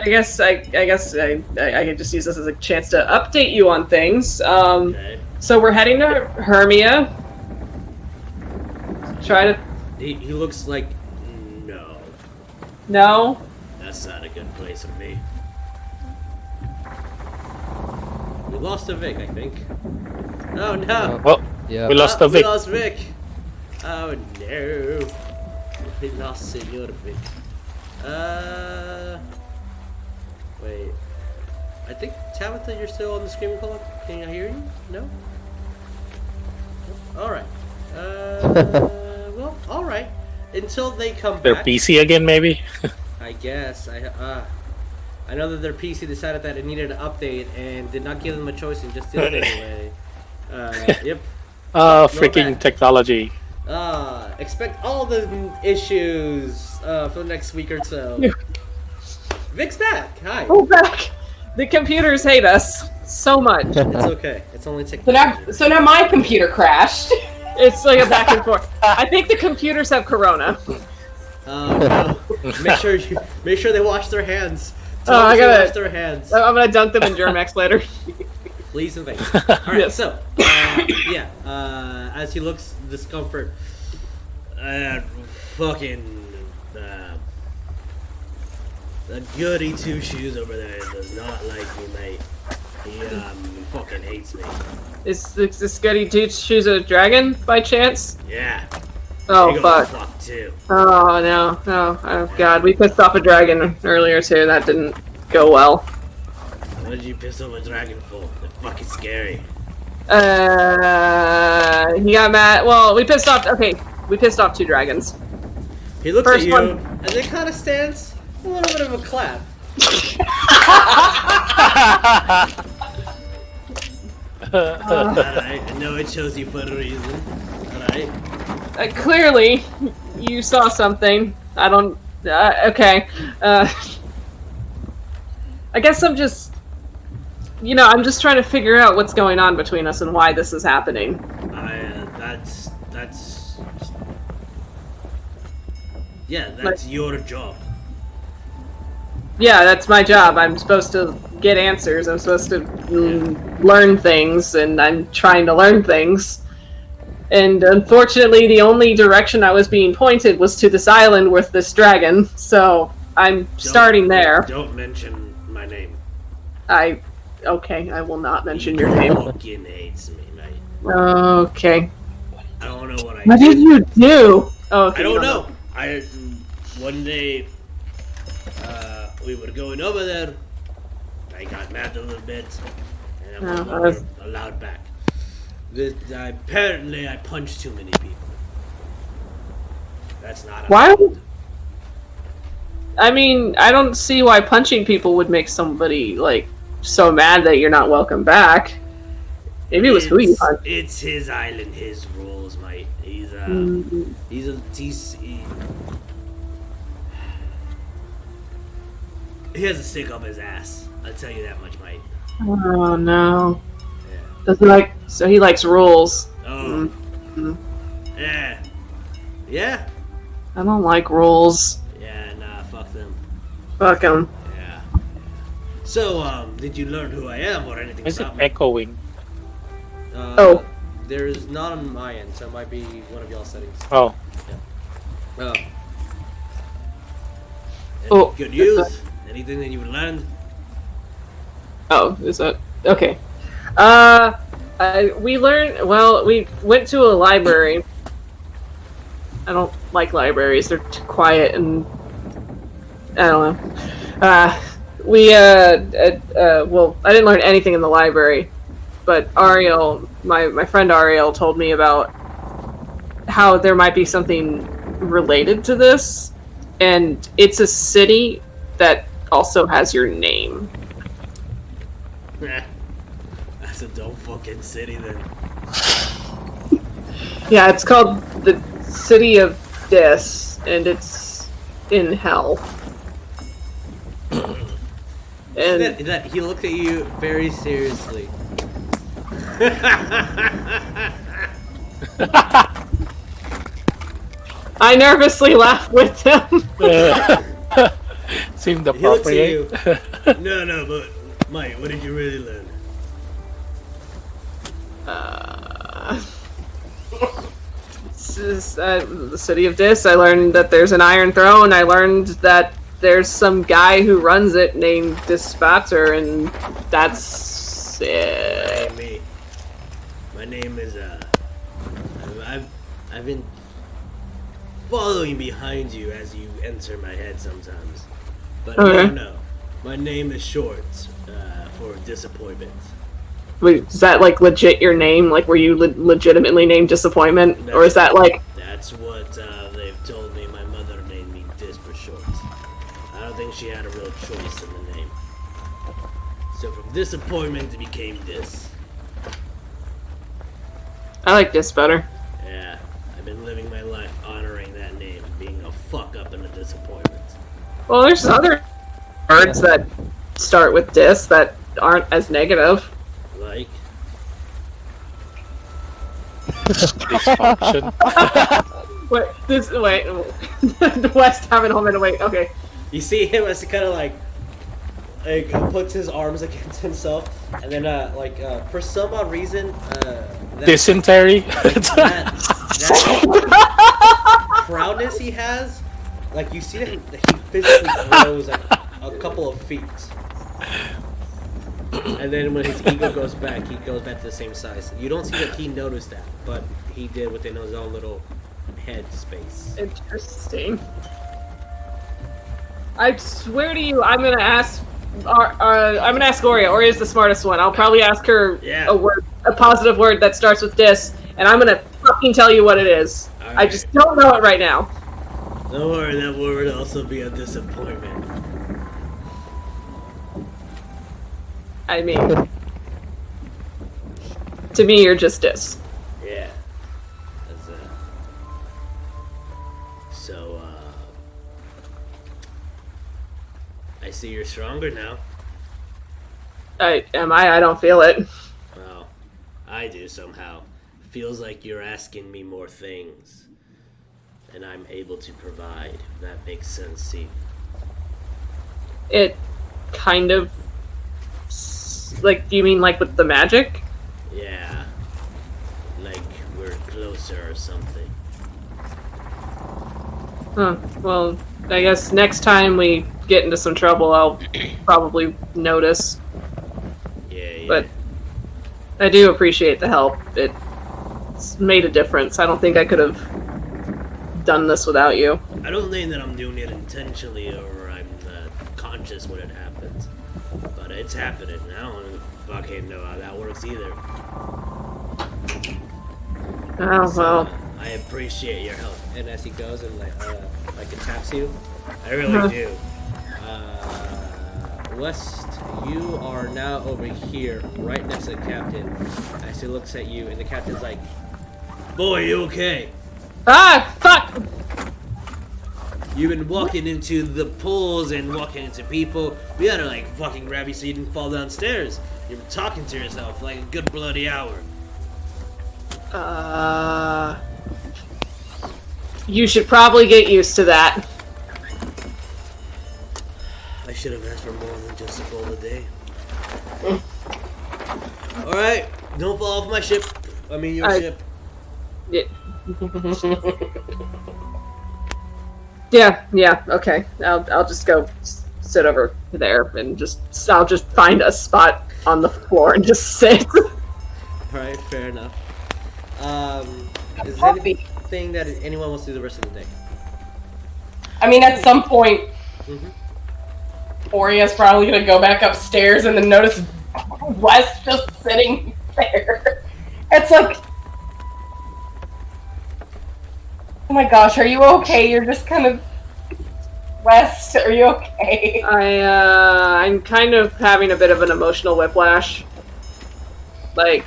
guess I could just use this as a chance to update you on things. Okay. So we're heading to Hermia. Try to. He looks like no. No. That's not a good place for me. We lost a Vic, I think. Oh no! Well, Yeah. we lost the We Vic. lost Vic. Oh no! We lost Senor Vic. Wait. I think Tabatha, you're still on the screaming call. Can I hear you? No. All right. Well, all right. Until they come They're back. PC again, maybe? I guess. I know that their PC decided that it needed an update and did not give them a choice and just did it anyway. Yep. Freaking back. technology. Expect all the issues for the next week or so. Vic's back. Hi. Go back. The computers hate us so much. It's okay. It's only technology. So now my computer crashed. It's like a back and forth. I think the computers have corona. Oh no! Make sure they wash their hands. I gotta wash their hands. I'm gonna dunk them in Germex later. Please and thank you. All right. Yes. So, as he looks discomfort, fucking. The goody two shoes over there does not like me, mate. He fucking hates me. Is this goody two shoes a dragon by chance? Yeah. Oh He goes fuck. too. Oh no. Oh god, we pissed off a dragon earlier too. That didn't go well. What did you piss off a dragon for? They're fucking scary. He got mad. Well, we pissed off. Okay, we pissed off 2 dragons. He looks First at you, one. and then kind of stands a little bit of a clap. Alright, I know I chose you for a reason. Alright. Clearly, you saw something. I don't. Okay. I guess I'm just. I'm just trying to figure out what's going on between us and why this is happening. That's. Yeah, that's your job. Yeah, that's my job. I'm supposed to get answers. I'm supposed to learn things, and I'm trying to learn things. And unfortunately, the only direction I was being pointed was to this island with this dragon, so I'm starting there. Don't mention my name. Okay, I will not mention your name. Fucking hates me, mate. Okay. I don't know what I What did you do? Oh, okay, I don't know. One day, we were going over there. I got mad a little bit, and I was allowed back. Apparently, I punched too many people. That's not why. I mean, I don't see why punching people would make somebody so mad that you're not welcome back. Maybe it was who you punched. It's his island, his rules, mate. He has a stick up his ass. I'll tell you that much, mate. Oh no. Yeah. So he likes rules. Oh. Yeah. Yeah. I don't like rules. Yeah, nah, fuck them. Fuck them. Yeah. So, did you learn who I am or anything Is it about me? echoing? There's not on my end, so it might be one of y'all's settings. Oh. Yeah. Good news? Anything that you learned? Oh, is that okay? We learned. Well, we went to a library. I don't like libraries; they're too quiet, and I don't know. Well, I didn't learn anything in the library, but Ariell, my friend Ariell, told me about how there might be something related to this, and it's a city that also has your name. That's a dope fucking city then. Yeah, it's called the City of Dis, and it's in hell. And that he looked at you very seriously. I nervously laughed with him. Seemed He looks at you. appropriate. No, but Mike, what did you really learn? The City of Dis. I learned that there's an Iron Throne. I learned that there's some guy who runs it named Dispatter, and that's it. Me. My name is I've been following behind you as you enter my head sometimes. But no. My name is short for disappointment. Wait, is that legit your name? Were you legitimately named Disappointment? Or is that That's what they've told me. My mother named me Dis for short. I don't think she had a real choice in the name. So from Disappointment it became Dis. I like Dis better. Yeah, I've been living my life honoring that name, being a fuck up and a disappointment. Well, there's other words that start with Dis that aren't as negative. Like? Dysfunction. Wait. West having a whole minute. Wait, okay. You see him as he kind of puts his arms against himself, and then for some odd reason, Dysentery. that proudness he has, you see that he physically grows a couple of feet. And then when his ego goes back, he goes back to the same size. You don't see that he noticed that, but he did within his own little head space. Interesting. I swear to you, I'm gonna ask I'm gonna ask Oria. Oria's the smartest one. I'll probably ask her a positive word that starts with dis, and I'm gonna fucking tell you what it is. All I just don't know it right now. Don't worry, that word would also be a disappointment. I mean, to me, you're just dis. Yeah. That's it. So, I see you're stronger now. Am I? I don't feel it. Well, I do somehow. Feels like you're asking me more things. And I'm able to provide. If that makes sense to you. It kind of... Like, do you mean like with the magic? Yeah. Like we're closer or something. Huh. Well, I guess next time we get into some trouble, I'll probably notice. Yeah. But I do appreciate the help. It's made a difference. I don't think I could have done this without you. I don't think that I'm doing it intentionally or I'm conscious when it happens. But it's happening. I don't fucking know how that works either. Oh, well. I appreciate your help. And as he goes and like taps you, I really do. West, you are now over here, right next to the captain. As he looks at you, and the captain's like, "Boy, you okay? Ah, fuck! You've been walking into the pools and walking into people. We had to like fucking grab you so you didn't fall downstairs. You were talking to yourself like a good bloody hour." You should probably get used to that. I should have asked for more than just a bowl a day. Alright, don't fall off my ship. I mean your ship. Yeah, okay. I'll just go sit over there and I'll just find a spot on the floor and just sit. Alright, fair enough. Is there anything that anyone wants to do the rest of the day? I mean, at some point, Oria's probably gonna go back upstairs and then notice Wes just sitting there. It's like, oh my gosh, are you okay? You're just kind of... Wes, are you okay? I'm kind of having a bit of an emotional whiplash. Like,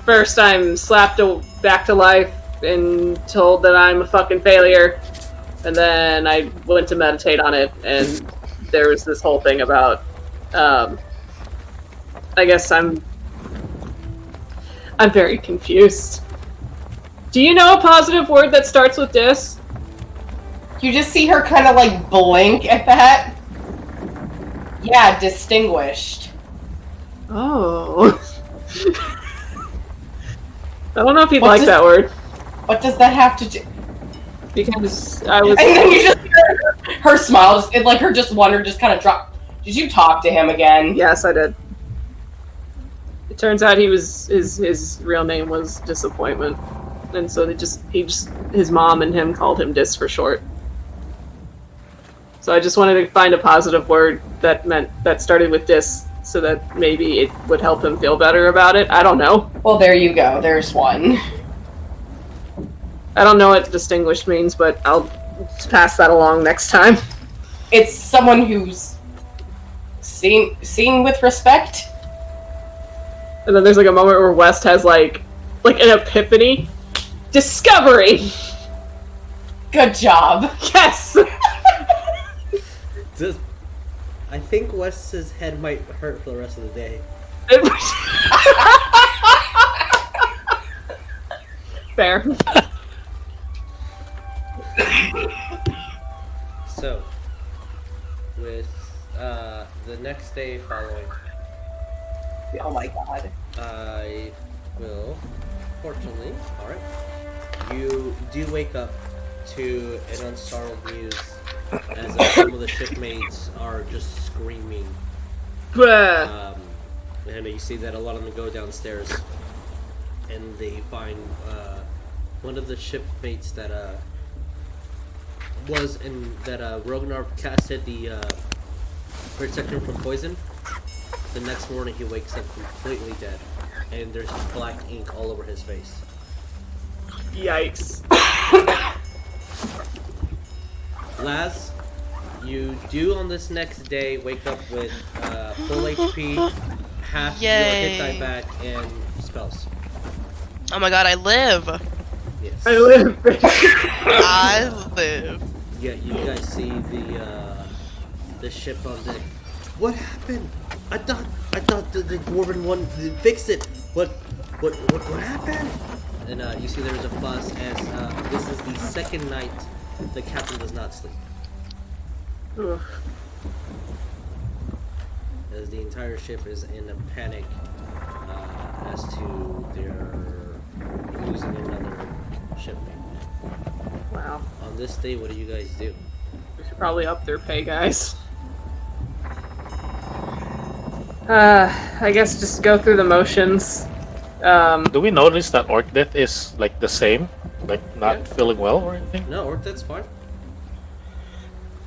first I'm slapped back to life and told that I'm a fucking failure. And then I went to meditate on it, and there was this whole thing about, I guess I'm very confused. Do you know a positive word that starts with dis? You just see her kind of like blink at that. Yeah, distinguished. Oh. I don't know if you'd like that word. What does that have to do? Because I was... And then you just hear her smile, her just wonder just kind of dropped. Did you talk to him again? Yes, I did. It turns out his real name was Disappointment. And so his mom and him called him Dis for short. So I just wanted to find a positive word that started with Dis so that maybe it would help him feel better about it. I don't know. Well, there you go. There's one. I don't know what distinguished means, but I'll pass that along next time. It's someone who's seen with respect. And then there's like a moment where West has like an epiphany. Discovery! Good job. Yes! I think Wes's head might hurt for the rest of the day. Fair. So, with the next day following, Oh my god. I will, fortunately, alright, you do wake up to an unstartled news as some of the shipmates are just screaming. And you see that a lot of them go downstairs and they find one of the shipmates that Rognarv casted the protecting him from poison. The next morning he wakes up completely dead, and there's black ink all over his face. Yikes. Laz, you do on this next day wake up with full HP, half your hit die back, and spells. Oh my god, I live! Yes. I live. I live. Yeah, you guys see the ship on deck. What happened? I thought the dwarven one fixed it. What happened? And you see there's a fuss as this is the second night the captain does not sleep. Ugh. As the entire ship is in a panic as to their losing another shipmate. Wow. On this day, what do you guys do? We should probably up their pay, guys. I guess just go through the motions. Do we notice that Orcdeath is like the same? Like not feeling well or anything? No, Orcdeath's fine.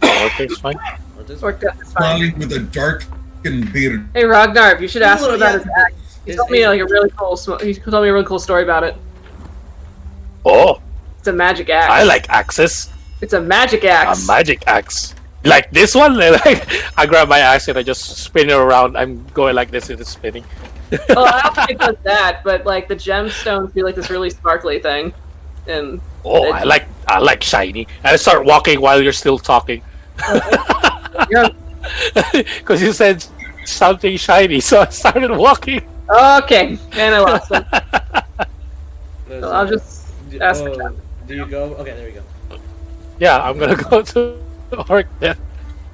Orcdeath's fine? Orcdeath is fine. Smiling with a darkened beard. Hey Rognarv, you should ask him about his axe. He His told me axe. like a really cool. He told me a really cool story about it. Oh, It's a magic axe. I like axes. It's a magic axe. A magic axe. Like this one? Like, I grab my axe and I just spin it around. I'm going like this and it's spinning. Well, I don't think it does that, but like the gemstones do like this really sparkly thing, and Oh, I like shiny. And I start walking while you're still talking. yeah. Because you said something shiny, so I started walking. Okay, and I lost him. So I'll just ask the captain. Do you go? Okay, there we go. Yeah, I'm gonna go to Orcdeath.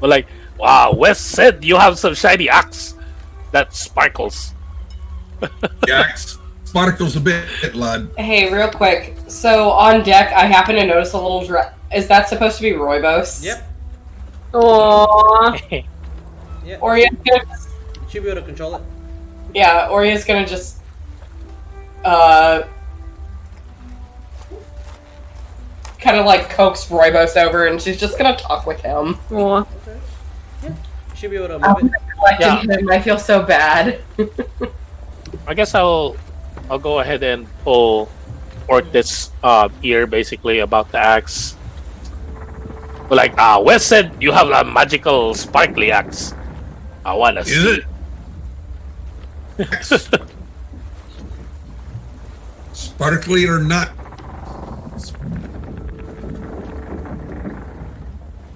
But like, wow, Wes said you have some shiny axe that sparkles. The axe sparkles a bit, lad. Hey, real quick. So on deck, I happen to notice a little. Is that supposed to be Roybos? Yep. Aww. Yeah. Oria's gonna. You should be able to control it. Yeah, Oria's gonna just. Kind of like coax Roybos over, and she's just gonna talk with him. Aw. Okay. Yeah. You should be able to I'm move it. neglecting him. I feel so bad. I guess I'll go ahead and pull Orcdeath's ear basically about the axe. But like, Wes said you have a magical sparkly axe. I wanna see. Is it? Axe. Sparkly or not?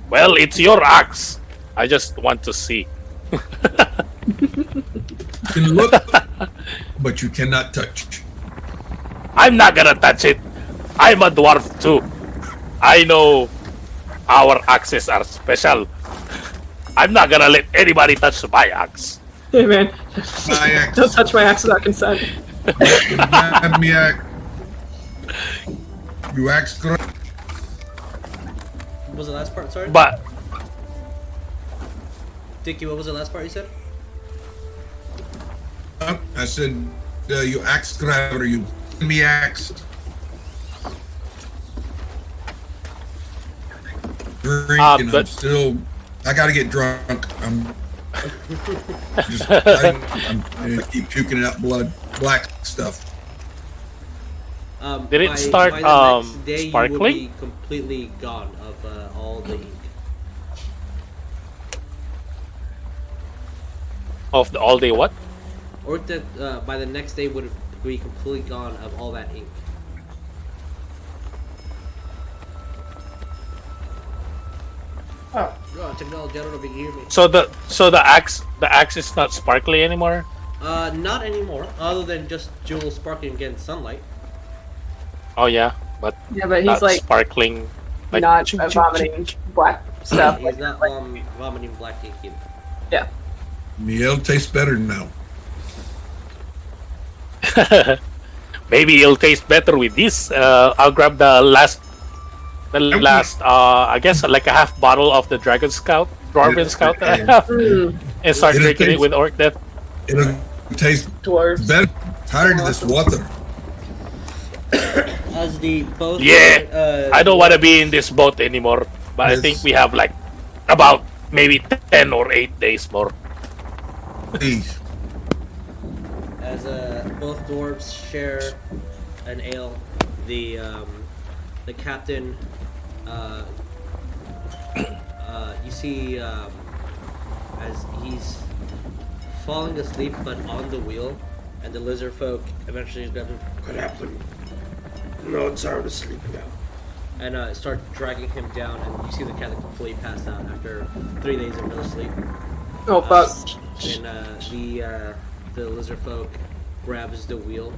Well, it's your axe. I just want to see. You can look, but you cannot touch. I'm not gonna touch it. I'm a dwarf too. I know our axes are special. I'm not gonna let anybody touch my axe. Hey man, My axe. don't touch my axe without consent. Grab me axe. You axe grab. What was the last part? Sorry. But Dickie, what was the last part you said? I said, you axe grabber, you me axe. Drinking, but- I'm still. I gotta get drunk. I'm I keep puking out blood, black stuff. Did it by start, the next day, you will sparkling? be completely gone of all the ink. of the all day what? Or that by the next day would be completely gone of all that ink. Oh. Oh, technology, I don't know if you can hear me. So the axe is not sparkly anymore. Not anymore, other than just jewels sparkling against sunlight. Oh yeah, but Yeah, but he's not like sparkling. Like, not ching, ching, vomiting black stuff. He's not vomiting black ink either. Yeah. Miel tastes better now. ching. Maybe it'll taste better with this. I'll grab the last. I guess like a half bottle of the Dragon Scout, Dwarven Scout that I have, and start It'll drinking it taste- with Orcdeath. It'll taste Dwarves. better. Tired of this water. As the both Yeah, I don't want to be in this boat anymore. But I Yes. think we have like about maybe 10 or 8 days more. Please. As both dwarves share an ale, the captain, you see, as he's falling asleep but on the wheel, and the lizard folk eventually grab him. Captain, no time to sleep now. And start dragging him down, and you see the captain completely passed out after 3 days of no sleep. Oh fuck. And the lizard folk grabs the wheel.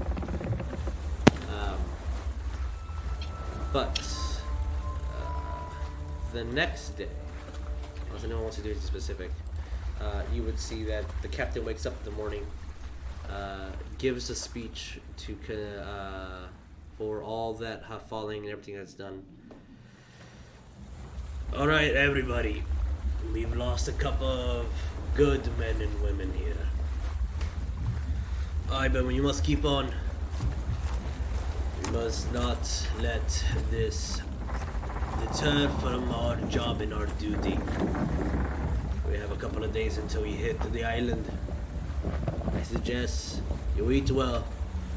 But the next day, unless anyone wants to do anything specific, you would see that the captain wakes up in the morning, gives a speech to for all that falling and everything that's done. All right, everybody, we've lost a couple of good men and women here. Alright, but you must keep on. We must not let this deter from our job and our duty. We have a couple of days until we hit the island. I suggest you eat well,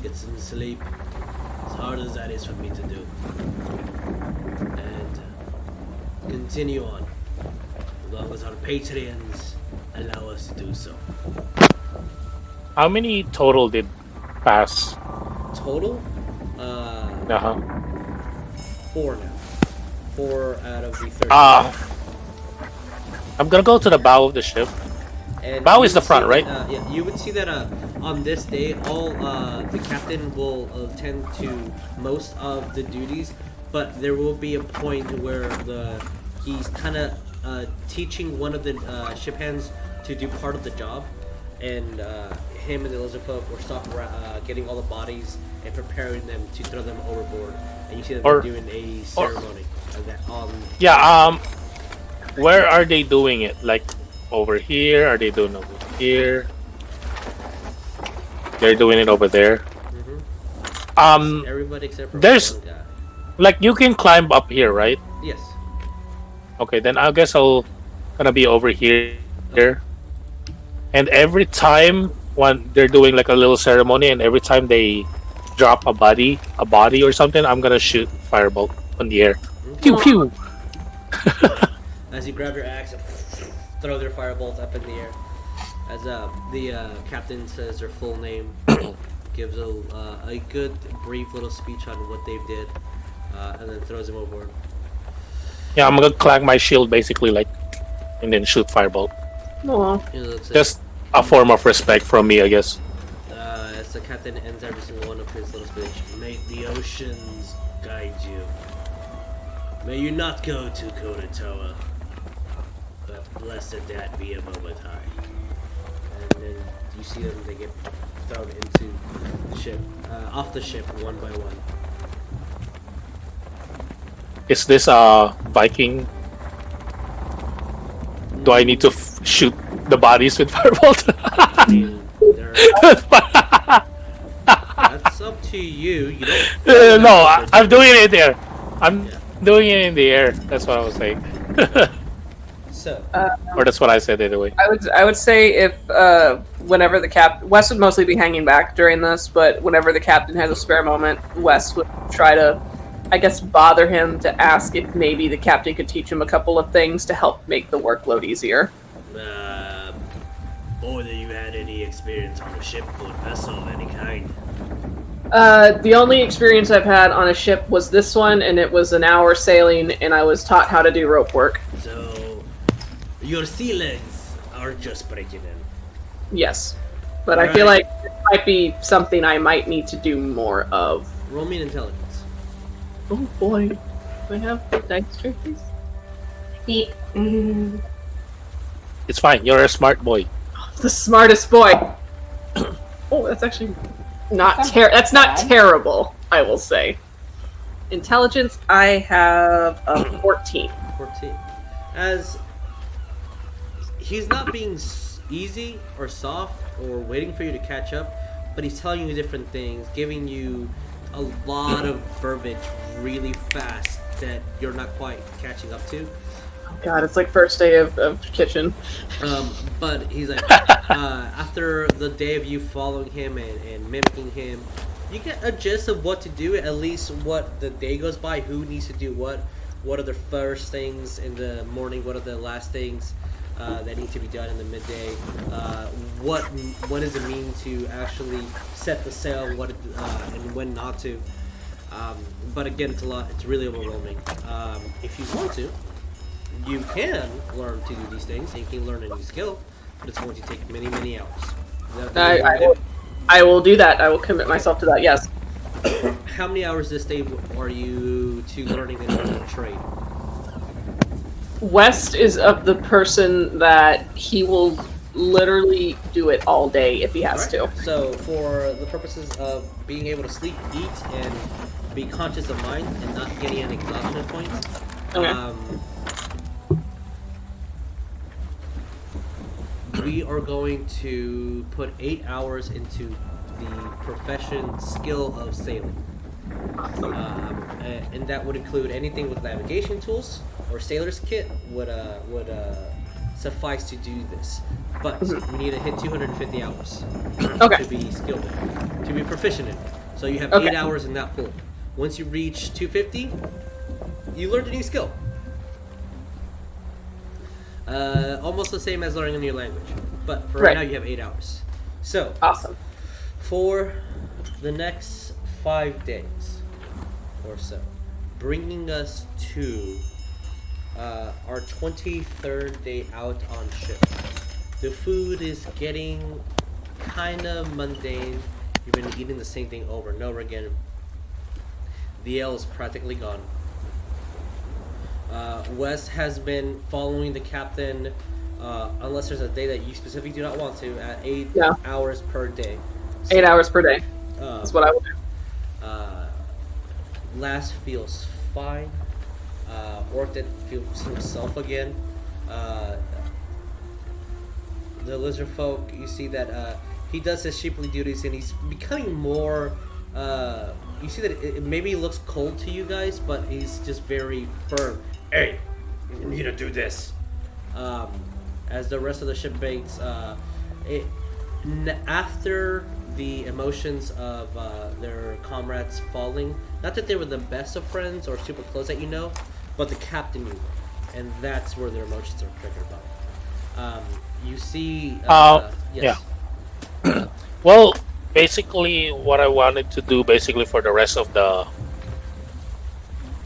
get some sleep, as hard as that is for me to do. And continue on, as long as our patrons allow us to do so. How many total did pass? Total? 4 now. 4 out of the 30. I'm gonna go to the bow of the ship. And bow is the front, right? Yeah, you would see that on this day, all the captain will tend to most of the duties, but there will be a point where he's kind of teaching one of the ship hands to do part of the job, and him and the lizard folk will start getting all the bodies and preparing them to throw them overboard. And you see them doing a ceremony of that. Where are they doing it? Like over here? Are they doing it over here? They're doing it over there. Mm-hmm. Everybody except for there's one guy. like you can climb up here, right? Yes. Okay, then I guess I'll gonna be over here. And every time when they're doing like a little ceremony, and every time they drop a body or something, I'm gonna shoot firebolt on the air. Pew pew. As you grab your axe and throw their firebolts up in the air. As the captain says their full name, gives a good brief little speech on what they did, and then throws him overboard. Yeah, I'm gonna clang my shield basically, like, and then shoot firebolt. Just a form of respect from me, I guess. As the captain ends every single one of his little speech, may the oceans guide you. May you not go to Kodatoa, but blessed that be a moment high. And then you see them, they get thrown into the ship, off the ship one by one. Is this a Viking? Do I need to shoot the bodies with firebolt? That's up to you. You don't. No, I'm doing it in there. I'm doing it in the air. That's what I was saying. So, or that's what I said anyway. I would say if whenever the Wes would mostly be hanging back during this, but whenever the captain has a spare moment, Wes would try to, I guess, bother him to ask if maybe the captain could teach him a couple of things to help make the workload easier. Or that you had any experience on a ship or vessel of any kind? The only experience I've had on a ship was this one, and it was an hour sailing, and I was taught how to do rope work. So, your sea legs are just breaking in. Yes. But I feel like it might be something I might need to do more of. Roll me an intelligence. Oh boy. Do I have dice traces? It's fine. You're a smart boy. The smartest boy. Oh, that's actually not that's not terrible, I will say. Intelligence, I have a 14. 14. As he's not being easy or soft or waiting for you to catch up, but he's telling you different things, giving you a lot of verbiage really fast that you're not quite catching up to. God, it's like first day of kitchen. But he's like, after the day of you following him and mimicking him, you get a gist of what to do, at least what the day goes by, who needs to do what are the first things in the morning, what are the last things that need to be done in the midday, what does it mean to actually set the sail, and when not to. But again, it's really overwhelming. If you want to, you can learn to do these things, and you can learn a new skill, but it's going to take many, many hours. I will do that. I will commit myself to that, yes. How many hours this day are you to learning a new trade? West is of the person that he will literally do it all day if he has to. So, for the purposes of being able to sleep, eat, and be conscious of mind, and not getting any exhaustion points, Okay. We are going to put 8 hours into the profession skill of sailing. And that would include anything with navigation tools or sailor's kit would suffice to do this. But we need to hit 250 hours to be skilled in, to be proficient in. So you have 8 hours in that pool. Once you reach 250, you learned a new skill. Almost the same as learning a new language, but for right now you have 8 hours. So awesome. For the next 5 days or so, bringing us to our 23rd day out on ship. The food is getting kind of mundane. You've been eating the same thing over and over again. The ale is practically gone. Wes has been following the captain, unless there's a day that you specifically do not want to, at 8 hours per day. So, 8 hours per day. That's what I will do. Last feels fine. Orcdeath feels himself again. The lizard folk, you see that he does his sheeply duties, and he's becoming more. You see that it maybe looks cold to you guys, but he's just very firm. Hey, you need to do this. As the rest of the shipmates, after the emotions of their comrades falling, not that they were the best of friends or super close that you know, but the captain knew, and that's where their emotions are triggered by. You see, yes. Yeah. Well, basically, what I wanted to do, basically for the rest of the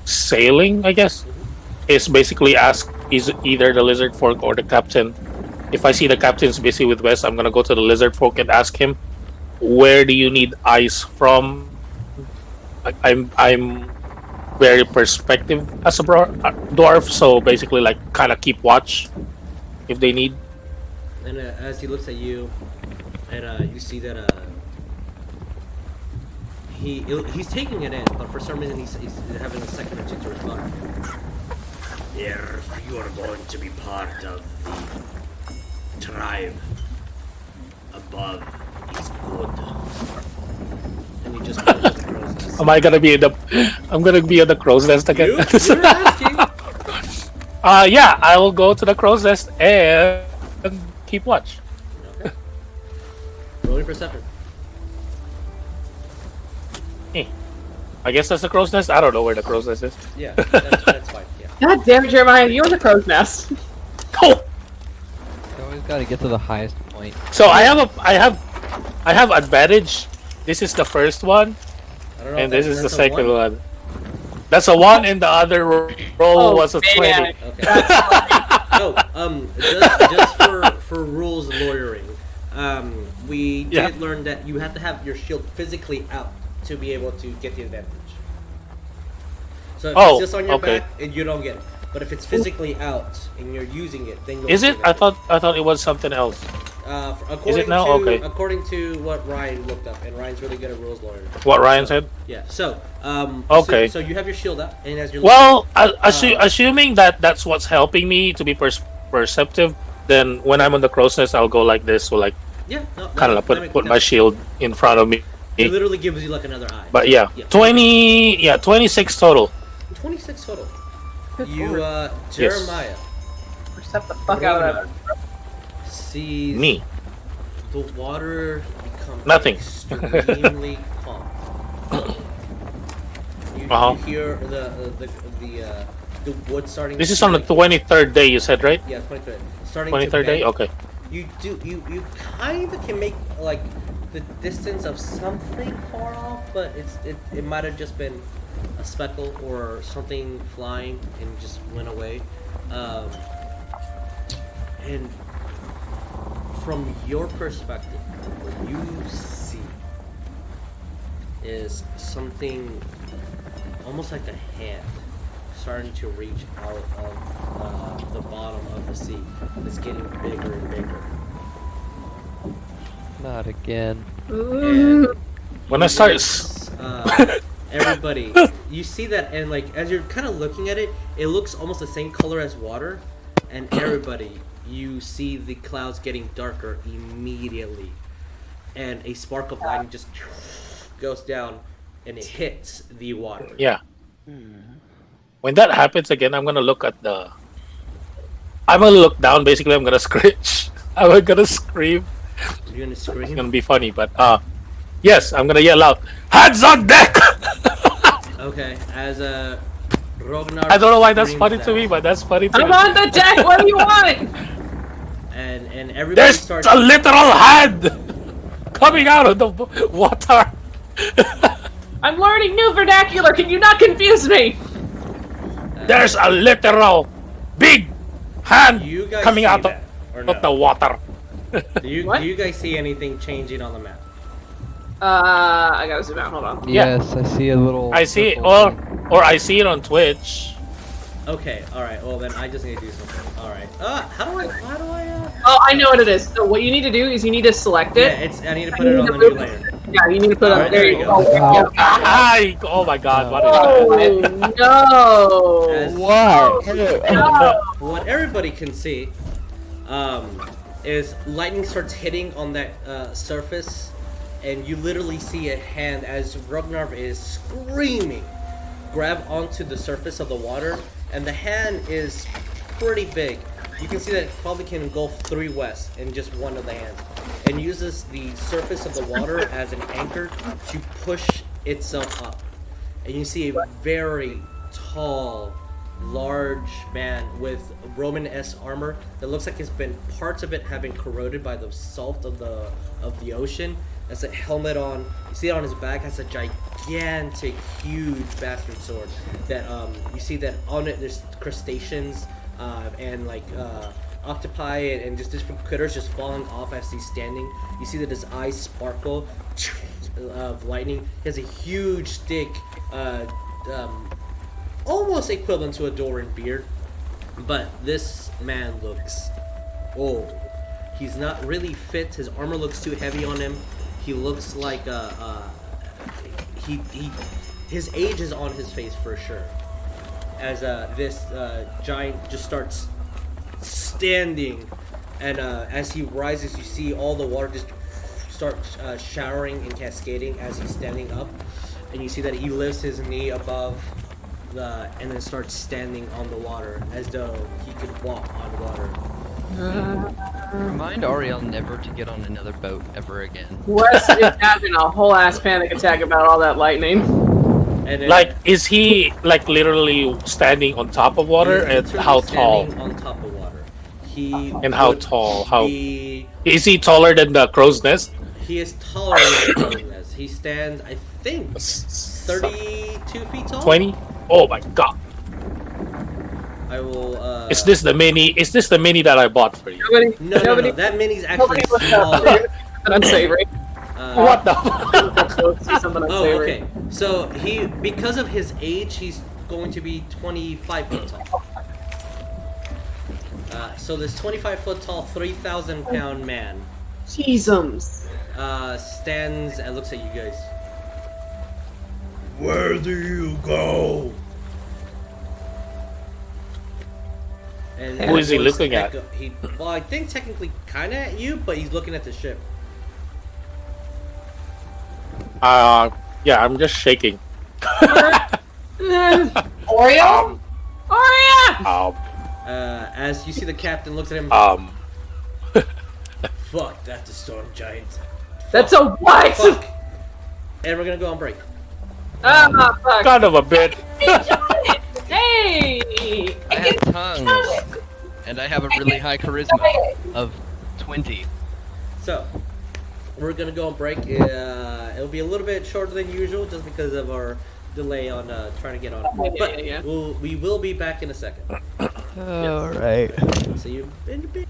sailing, I guess, is basically ask either the lizard folk or the captain. If I see the captain's busy with West, I'm gonna go to the lizard folk and ask him, where do you need ice from? I'm very perspective as a dwarf, so basically like kind of keep watch if they need. And as he looks at you, and you see that he's taking it in, but for some reason he's having a second or two to respond. If you are going to be part of the tribe above is good. And he just Am I gonna be in the? I'm gonna be in the crow's nest again. You're asking. Yeah, I will go to the crow's nest and keep watch. Okay. Roll your perception. I guess that's the crow's nest. I don't know where the crow's nest is. Yeah, that's fine. Yeah. God damn it, Jeremiah! You're in the crow's nest. Oh. You always got to get to the highest point. So I have advantage. This is the first one, and this is the second one. That's a 1, and the other roll was a 20. Okay. So, just for rules lawyering, we did learn that you have to have your shield physically out to be able to get the advantage. So if it's just on your back, you don't get it. But if it's physically out and you're using it, then you'll Is it? I thought it was something else. Is it now? Okay. According to what Ryan looked up, and Ryan's really good at rules lawyering. What Ryan said? Yeah. So, okay. So you have your shield up, and as you're assuming that that's what's helping me to be perceptive, then when I'm on the crow's nest, I'll go like this, so like kind of put my shield in front of me. It literally gives you like another eye. But 26 total. 26 total. You, Jeremiah, Step the fuck out of that. Sees Me. the water become Nothing. extremely calm. You hear the wood starting. This is on the 23rd day, you said, right? Yeah, 23rd. Starting 23rd day? Okay. You kind of can make like the distance of something far off, but it might have just been a speckle or something flying and just went away. And from your perspective, what you see is something almost like a hand starting to reach out of the bottom of the sea. It's getting bigger and bigger. Not again. And When I start... everybody, you see that, and like as you're kind of looking at it, it looks almost the same color as water. And everybody, you see the clouds getting darker immediately, and a spark of lightning just goes down, and it hits the water. Yeah. When that happens again, I'm gonna look at the... I'm gonna look down, basically I'm gonna screech. I'm gonna scream. You're gonna scream? It's gonna be funny, but yes, I'm gonna yell out, "Hands on deck!" Okay, as Rognarv I don't know why that's screams funny that, to me, but that's funny to I'm me. on the deck. What do you want? And everybody There's starts. a literal hand coming out of the water. I'm learning new vernacular. Can you not confuse me? There's a literal big hand You guys coming see out that, or of no? the water. Do you guys see anything changing on the map? I gotta zoom out. Hold on. Yeah. Yes, I see a little. I see it, purple thing. or I see it on Twitch. Okay, alright, well then I just need to do something. Alright. How do I Oh, I know what it is. So what you need to do is you need to select Yeah, it. I need to put it on the new layer. Yeah, you need to put Alright, it. There you go. Oh my god, what is that? Oh no! As- What? What everybody can see is lightning starts hitting on that surface, and you literally see a hand as Rognarv is screaming grab onto the surface of the water, and the hand is pretty big. You can see that it probably can engulf 3 west in just one of the hands, and uses the surface of the water as an anchor to push itself up. And you see a very tall, large man with Roman-esque armor that looks like parts of it have been corroded by the salt of the ocean. Has a helmet on. You see it on his back has a gigantic, huge bastard sword. That you see that on it there's crustaceans and like octopi and just different critters just falling off as he's standing. You see that his eyes sparkle of lightning. He has a huge stick, almost equivalent to a Doran beard, but this man looks old. He's not really fit. His armor looks too heavy on him. He looks like his age is on his face for sure. As this giant just starts standing, and as he rises, you see all the water just start showering and cascading as he's standing up, and you see that he lifts his knee above and then starts standing on the water as though he could walk on water. Remind Ariell never to get on another boat ever again. Wes is having a whole ass panic attack about all that lightning. And then, Like, is he like literally standing on top of water, he's and literally how tall? standing on top of water. And how tall? How He is he taller than the crow's nest? is taller than the crow's nest. He stands, I think, 32 feet tall. 20? Oh my god! I will. Is this the mini? Is this the mini that I bought for you? No. That mini's actually smaller. Unsavory. What the? Oh, okay. So because of his age, he's going to be 25 foot tall. So this 25 foot tall, 3,000 pound man Jesus. stands and looks at you guys. Where do you go? And Who is he voice looking at? Well, I think technically kind of at you, but he's looking at the ship. Yeah, I'm just shaking. Oreo? Oria! As you see the captain looks at him. Fuck, that's a storm giant. That's a what? Fuck. And we're gonna go on break. Ah, fuck. Kind of a bit. Hey! I have tongues, and I have a really high charisma of 20. So, we're gonna go on break. It'll be a little bit shorter than usual, just because of our delay on trying to get on. But we will be back in a second. All right. See you in a bit.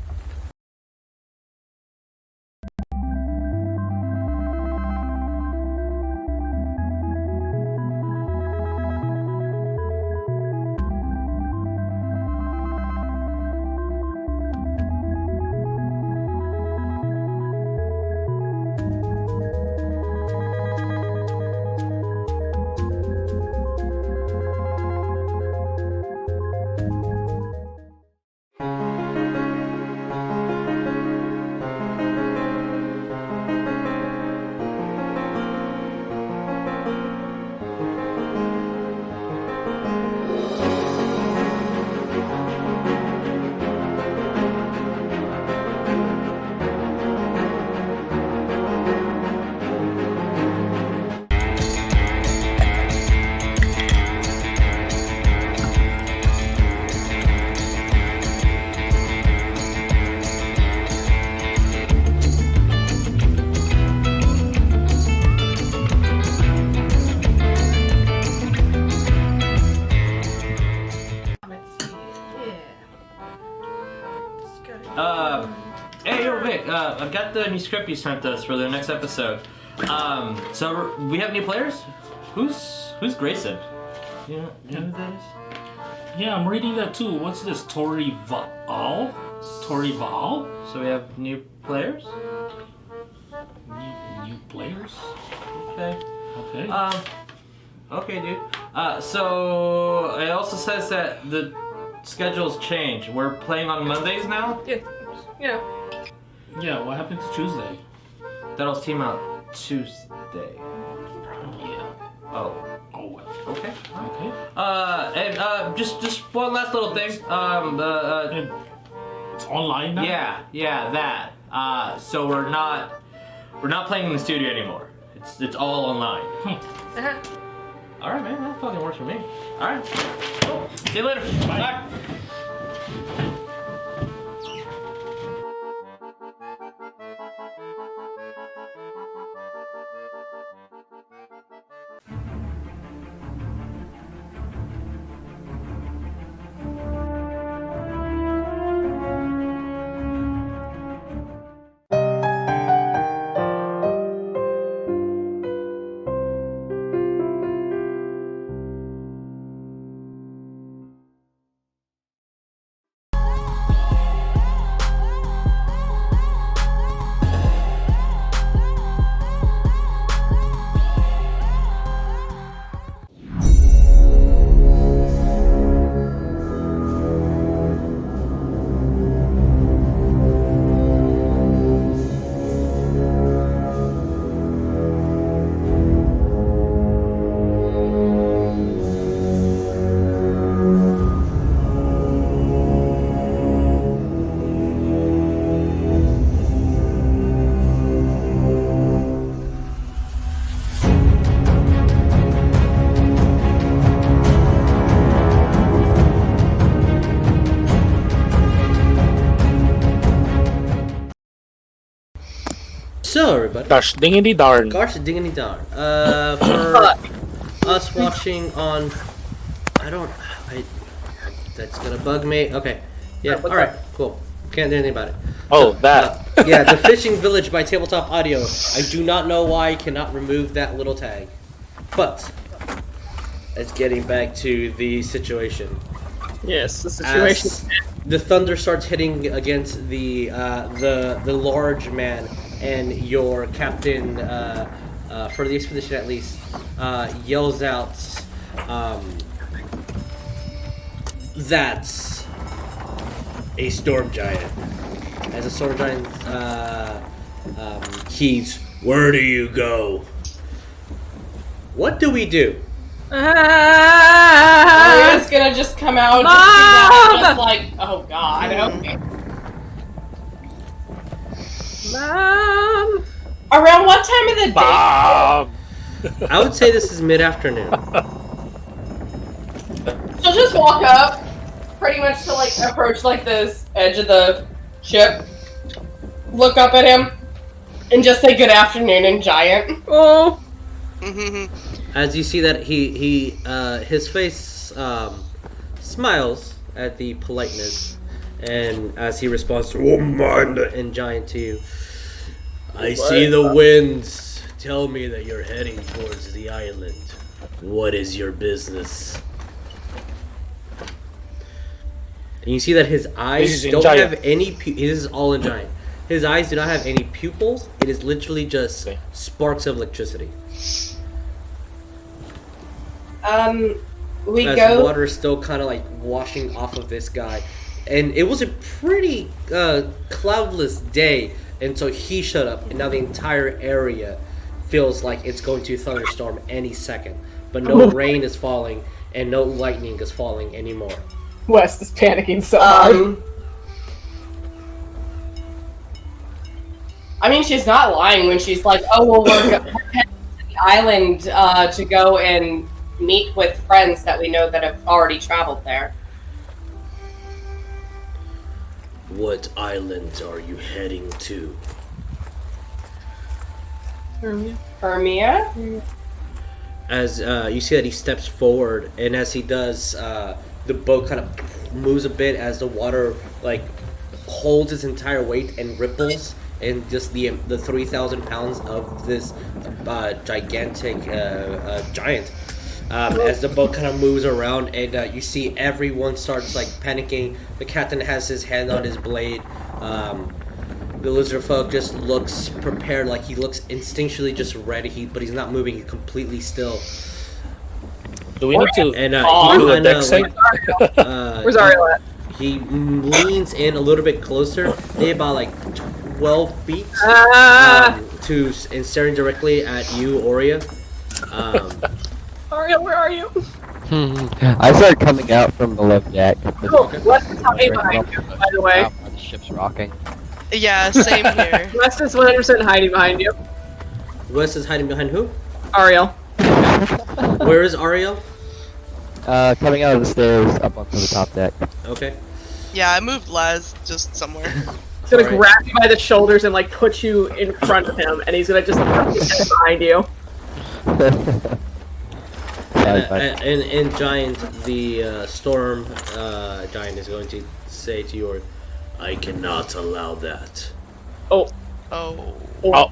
Hey, yo, Vic, I've got the new script you sent us for the next episode. So we have new players? Who's Grayson? You know who that is? Yeah, I'm reading that too. What's this? Tori Val? So we have new players? New players? Okay. Okay. Okay, dude. So it also says that the schedule's changed. We're playing on Mondays now? Yeah. Yeah, what happened to Tuesday? That'll team out Tuesday. Yeah. Oh. Oh well. Okay. Okay. And just one last little thing. And it's online now? Yeah, that. So we're not playing in the studio anymore. It's all online. All right, man. That fucking works for me. All right. Cool. See you later. Bye. So everybody, Gosh dingity darn. Gosh dingity darn. For us watching on, that's gonna bug me. Okay, yeah, all right, cool. Can't do anything about it. Oh, that. Yeah, the Fishing Village by Tabletop Audio. I do not know why I cannot remove that little tag, but it's getting back to the situation. Yes, the situation. As the thunder starts hitting against the large man, and your captain, for the expedition at least, yells out, "That's a storm giant." As a storm giant heaves, "Where do you go?" What do we do? Oria's gonna just come out just like, oh god, okay. Mom! Around what time of the day? Bob! I would say this is mid-afternoon. She'll just walk up, pretty much to like approach like this edge of the ship, look up at him, and just say good afternoon in giant. Oh. As you see that his face smiles at the politeness, and as he responds to in giant to you, I see the winds tell me that you're heading towards the island. What is your business? And you see that his eyes don't have any. This is all in giant. His eyes do not have any pupils. It is literally just sparks of electricity. We As go. water is still kind of like washing off of this guy, and it was a pretty cloudless day until he showed up, and now the entire area feels like it's going to thunderstorm any second. But no rain is falling, and no lightning is falling anymore. West is panicking so hard. I mean, she's not lying when she's like, "Oh, well, we're heading to the island to go and meet with friends that we know that have already traveled there." What island are you heading to? Hermia? As you see that he steps forward, and as he does, the boat kind of moves a bit as the water like holds its entire weight and ripples, and just the 3,000 pounds of this gigantic giant. As the boat kind of moves around, and you see everyone starts like panicking. The captain has his hand on his blade. The lizard folk just looks prepared, like he looks instinctually just ready, but he's not moving, he's completely still. Do we need to and do a deck save? Where's Ariell at? He leans in a little bit closer, maybe about like 12 feet, and staring directly at you, Oria. Ariell, where are you? I started coming out from below deck. Oh, West is hiding behind you, by the way. The ship's rocking. Yeah, same here. West is 100% hiding behind you. Wes is hiding behind who? Ariell. Where is Ariell? Coming out of the stairs up onto the top deck. Okay. Yeah, I moved Laz just somewhere. He's gonna grab you by the shoulders and like put you in front of him, and he's gonna just throw his head behind you. In Giant, the Storm Giant is going to say to you, I cannot allow that. Oh. Oh. Oh.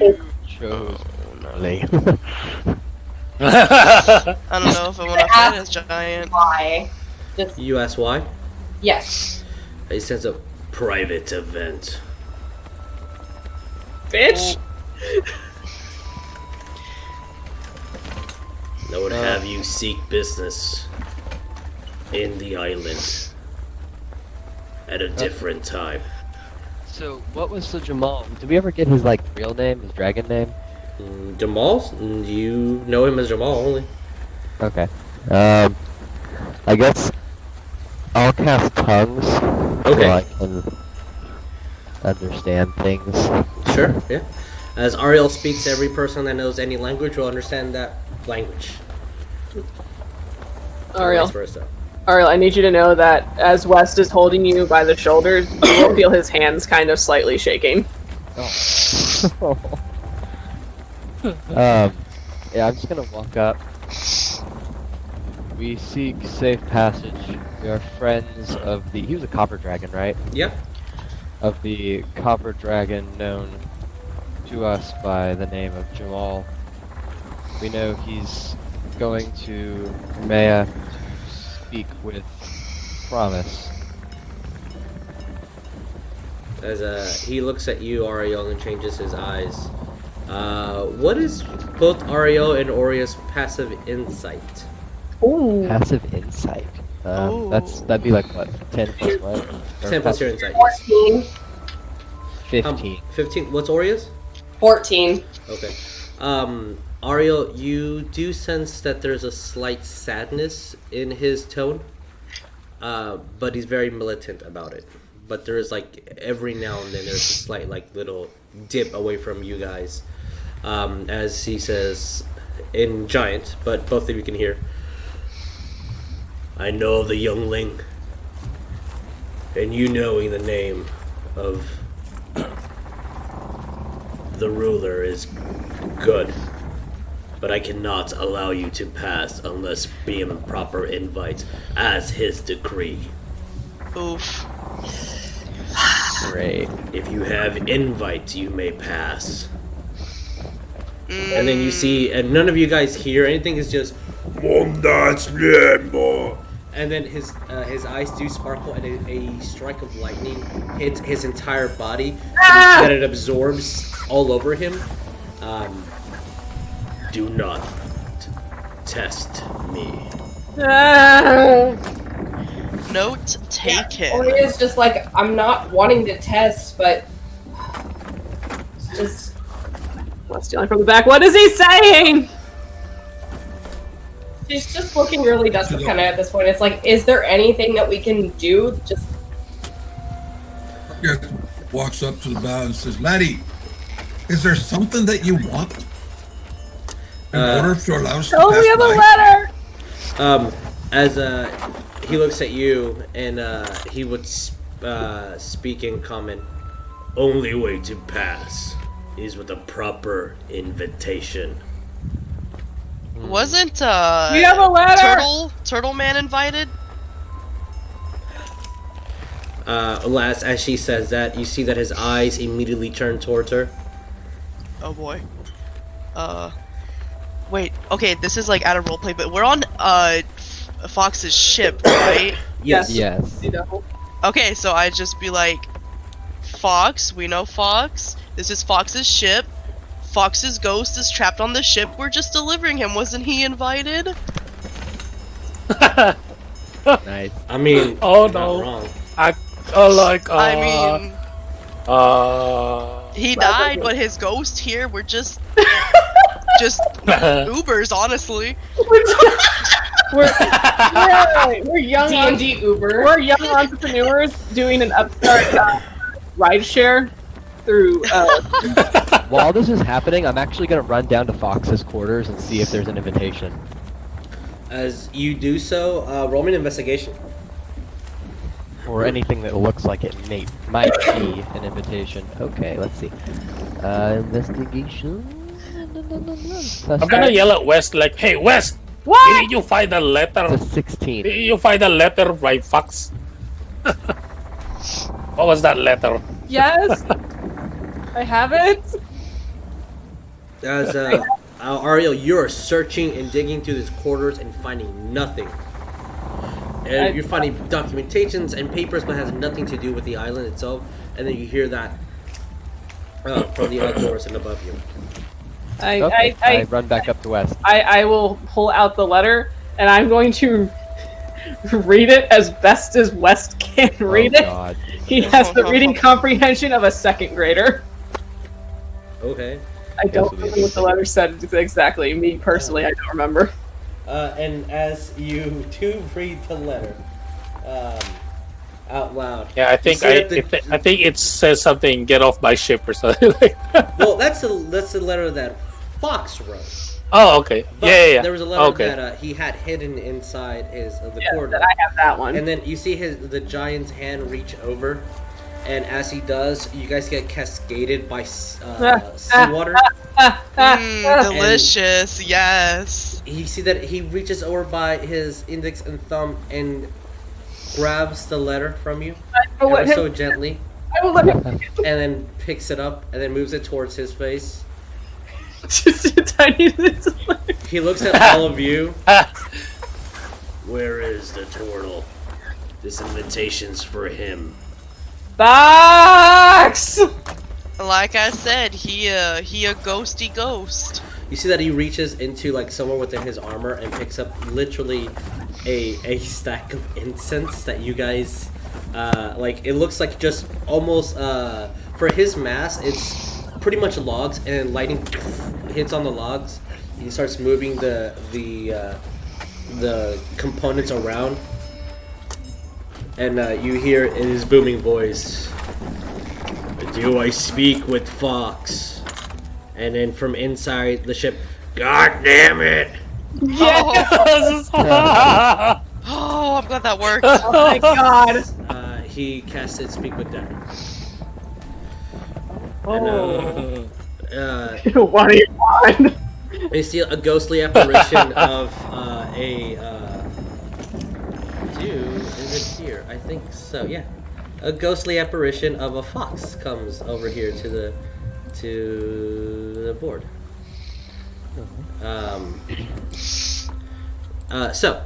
You chose poorly. I don't know if I want to fight as Giant. Why? You ask why? Yes. It says a private event. Bitch! I would have you seek business in the island at a different time. So, what was the Jamal? Did we ever get his like real name, his dragon name? Jamal? You know him as Jamal only. Okay. I guess I'll cast tongues. Okay. So I can understand things. Sure, yeah. As Ariell speaks, every person that knows any language will understand that language. Ariell. Vice versa. Ariell, I need you to know that as West is holding you by the shoulders, you will feel his hands kind of slightly shaking. Oh. Yeah, I'm just gonna walk up. We seek safe passage. We are friends of the. He was a copper dragon, right? Yep. Of the copper dragon known to us by the name of Jamal. We know he's going to Maya to speak with Promise. As he looks at you, Ariell, and changes his eyes. What is both Ariell and Oria's passive insight? Ooh. Passive insight. That'd be like what? 10 plus what? 10 plus your insight. Yes. 14. 15. 15. What's Oria's? 14. Okay. Ariell, you do sense that there's a slight sadness in his tone, but he's very militant about it. But there is like every now and then there's a slight like little dip away from you guys, as he says in Giant, but both of you can hear. I know the youngling, and you knowing the name of the ruler is good. But I cannot allow you to pass unless being proper invite as his decree. Oof. Great. If you have invite, you may pass. And then you see, and none of you guys hear anything. It's just, and then his eyes do sparkle, and a strike of lightning hits his entire body, and it absorbs all over him. Do not test me. Note taken. Oria's just like, I'm not wanting to test, but it's just. Stealing from the back. What is he saying? She's just looking really desperate kind of at this point. It's like, is there anything that we can do? Just. Walks up to the bow and says, "Laddie, is there something that you want in order to allow us to pass we have by?" a letter. As he looks at you, and he would speak in common. Only way to pass is with a proper invitation. Wasn't You have a letter. Turtle Man invited? Alas, as she says that, you see that his eyes immediately turn towards her. Oh boy. Wait. Okay, this is like out of roleplay, but we're on Fox's ship, right? Yes. Yes. Okay, so I'd just be like, Fox, we know Fox. This is Fox's ship. Fox's ghost is trapped on the ship. We're just delivering him. Wasn't he invited? Nice. I mean, Oh you're not no. wrong. I mean, he died, but his ghost here. We're just Ubers, honestly. We're young D&D Uber. We're young entrepreneurs doing an upstart rideshare through. While this is happening, I'm actually gonna run down to Fox's quarters and see if there's an invitation. As you do so, roll me an investigation. Or anything that looks like it might be an invitation. Okay, let's see. Investigation. I'm gonna yell at West like, "Hey, West! What? Did you find a letter? It's a 16. Did you find a letter by Fox? What was that letter?" Yes. I have it. As Ariell, you're searching and digging through his quarters and finding nothing. And you're finding documentations and papers, but has nothing to do with the island itself. And then you hear that from the outdoors and above you. I run back up to West. I will pull out the letter, and I'm going to read it as best as West can read it. God. He has the reading comprehension of a second grader. Okay. I don't remember what the letter said exactly. Me personally, I don't remember. And as you do read the letter out loud, Yeah, I think I think it says something. Get off my ship or something like that. well, that's the letter that Fox wrote. Oh, okay. But Yeah. There was a letter Okay. that he had hidden inside the corridor. That I have that one. And then you see the giant's hand reach over, and as he does, you guys get cascaded by seawater. Delicious, yes. You see that he reaches over by his index and thumb and grabs the letter from you, ever so gently, I will let him. and then picks it up and then moves it towards his face. Just a tiny little. He looks at all of you. Where is the turtle? This invitation's for him. Box. Like I said, he a ghosty ghost. You see that he reaches into like somewhere within his armor and picks up literally a stack of incense that you guys like. It looks like just almost for his mass, it's pretty much logs, and lightning hits on the logs, he starts moving the components around, and you hear in his booming voice, "Do I speak with Fox?" And then from inside the ship, "God damn it!" Oh, I'm glad that worked. Oh my god. He casted Speak with Death. Oh. And, What do you want? you see a ghostly apparition of is it here? I think so. Yeah, a ghostly apparition of a fox comes over here to the board. So,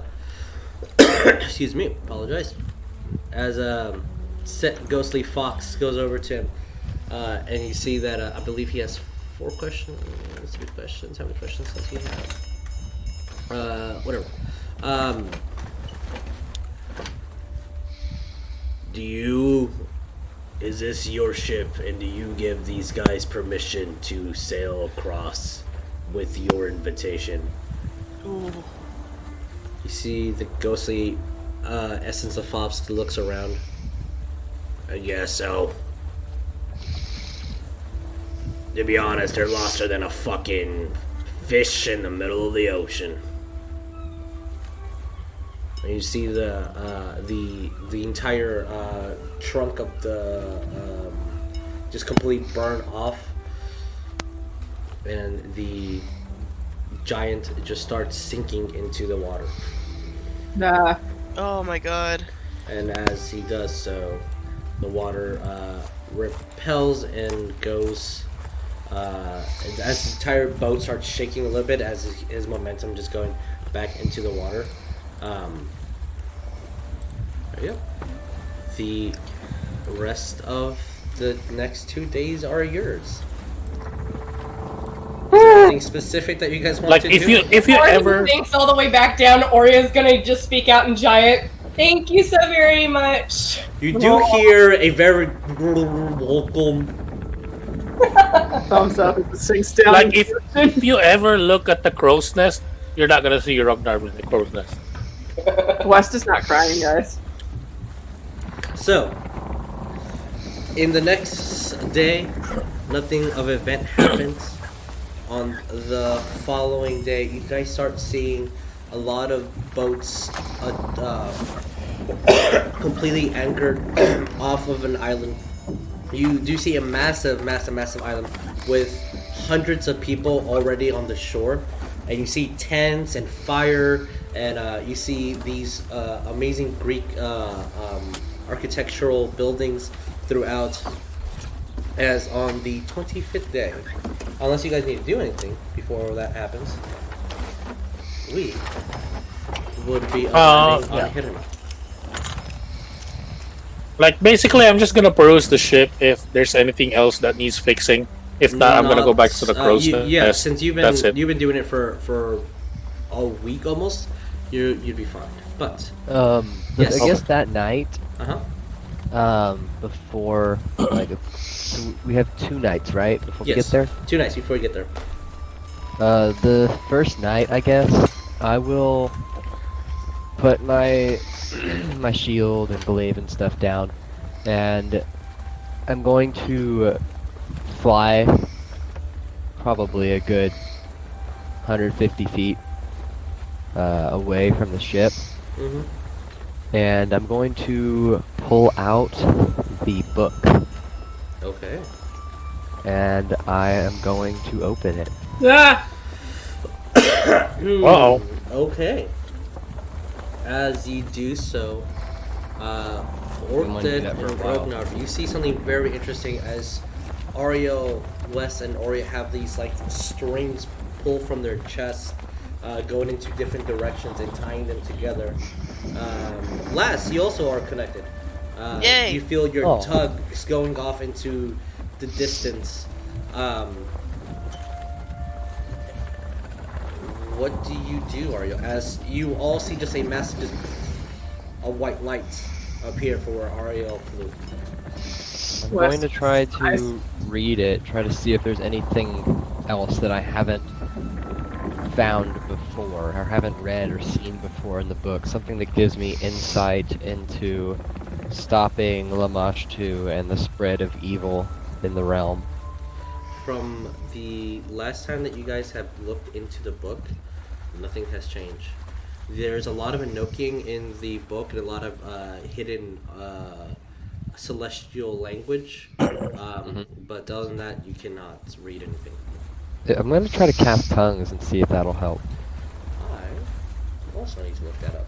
excuse me, apologize. As a set ghostly fox goes over to him, and you see that I believe he has 4 questions. 3 questions. How many questions does he have? Whatever. Is this your ship, and do you give these guys permission to sail across with your invitation? Ooh. You see the ghostly essence of Fops looks around. I guess so. To be honest, they're loster than a fucking fish in the middle of the ocean. And you see the entire trunk of the just completely burn off, and the giant just starts sinking into the water. Nah. Oh my god. And as he does so, the water repels and goes. As the entire boat starts shaking a little bit, as his momentum just going back into the water. There you go. The rest of the next 2 days are yours. Is there anything specific that you guys want Like to if do? you ever Thanks all the way back down. Oria's gonna just speak out in giant. Thank you so very much. You do hear a very welcome. Thumbs up if it sinks down. like if you ever look at the crow's nest, you're not gonna see Rognarv in the crow's nest. West is not crying, guys. So, in the next day, nothing of event happens. On the following day, you guys start seeing a lot of boats completely anchored off of an island. You do see a massive island with hundreds of people already on the shore, and you see tents and fire, and you see these amazing Greek architectural buildings throughout. As on the 25th day, unless you guys need to do anything before that happens, we would be on Hidden. Like basically, I'm just gonna peruse the ship if there's anything else that needs fixing. If not, I'm gonna go back to the crow's nest. Yeah, since you've That's it. been doing it for a week almost, you'd be fine. But I guess that night, before so we have 2 nights, right? Before we get there. 2 nights before we get there. The first night, I guess, I will put my my shield and glaive and stuff down, and I'm going to fly probably a good 150 feet away from the ship, and I'm going to pull out the book. Okay. And I am going to open it. Ah! Uh-oh. Okay. As you do so, Orcdeath and Rognarv, you see something very interesting as Ariell, Wes, and Oria have these like strings pulled from their chests, going into different directions and tying them together. Last, you also are connected. Yay. You feel your tug is going off into the distance. What do you do, Ariell? As you all see just a massive, a white light appear for where Ariell flew. I'm going to try to read it, try to see if there's anything else that I haven't found before, or haven't read or seen before in the book. Something that gives me insight into stopping Lamash 2 and the spread of evil in the realm. From the last time that you guys have looked into the book, nothing has changed. There's a lot of Enochian in the book and a lot of hidden celestial language, but other than that, you cannot read anything. I'm going to try to cast tongues and see if that'll help. I also need to look that up.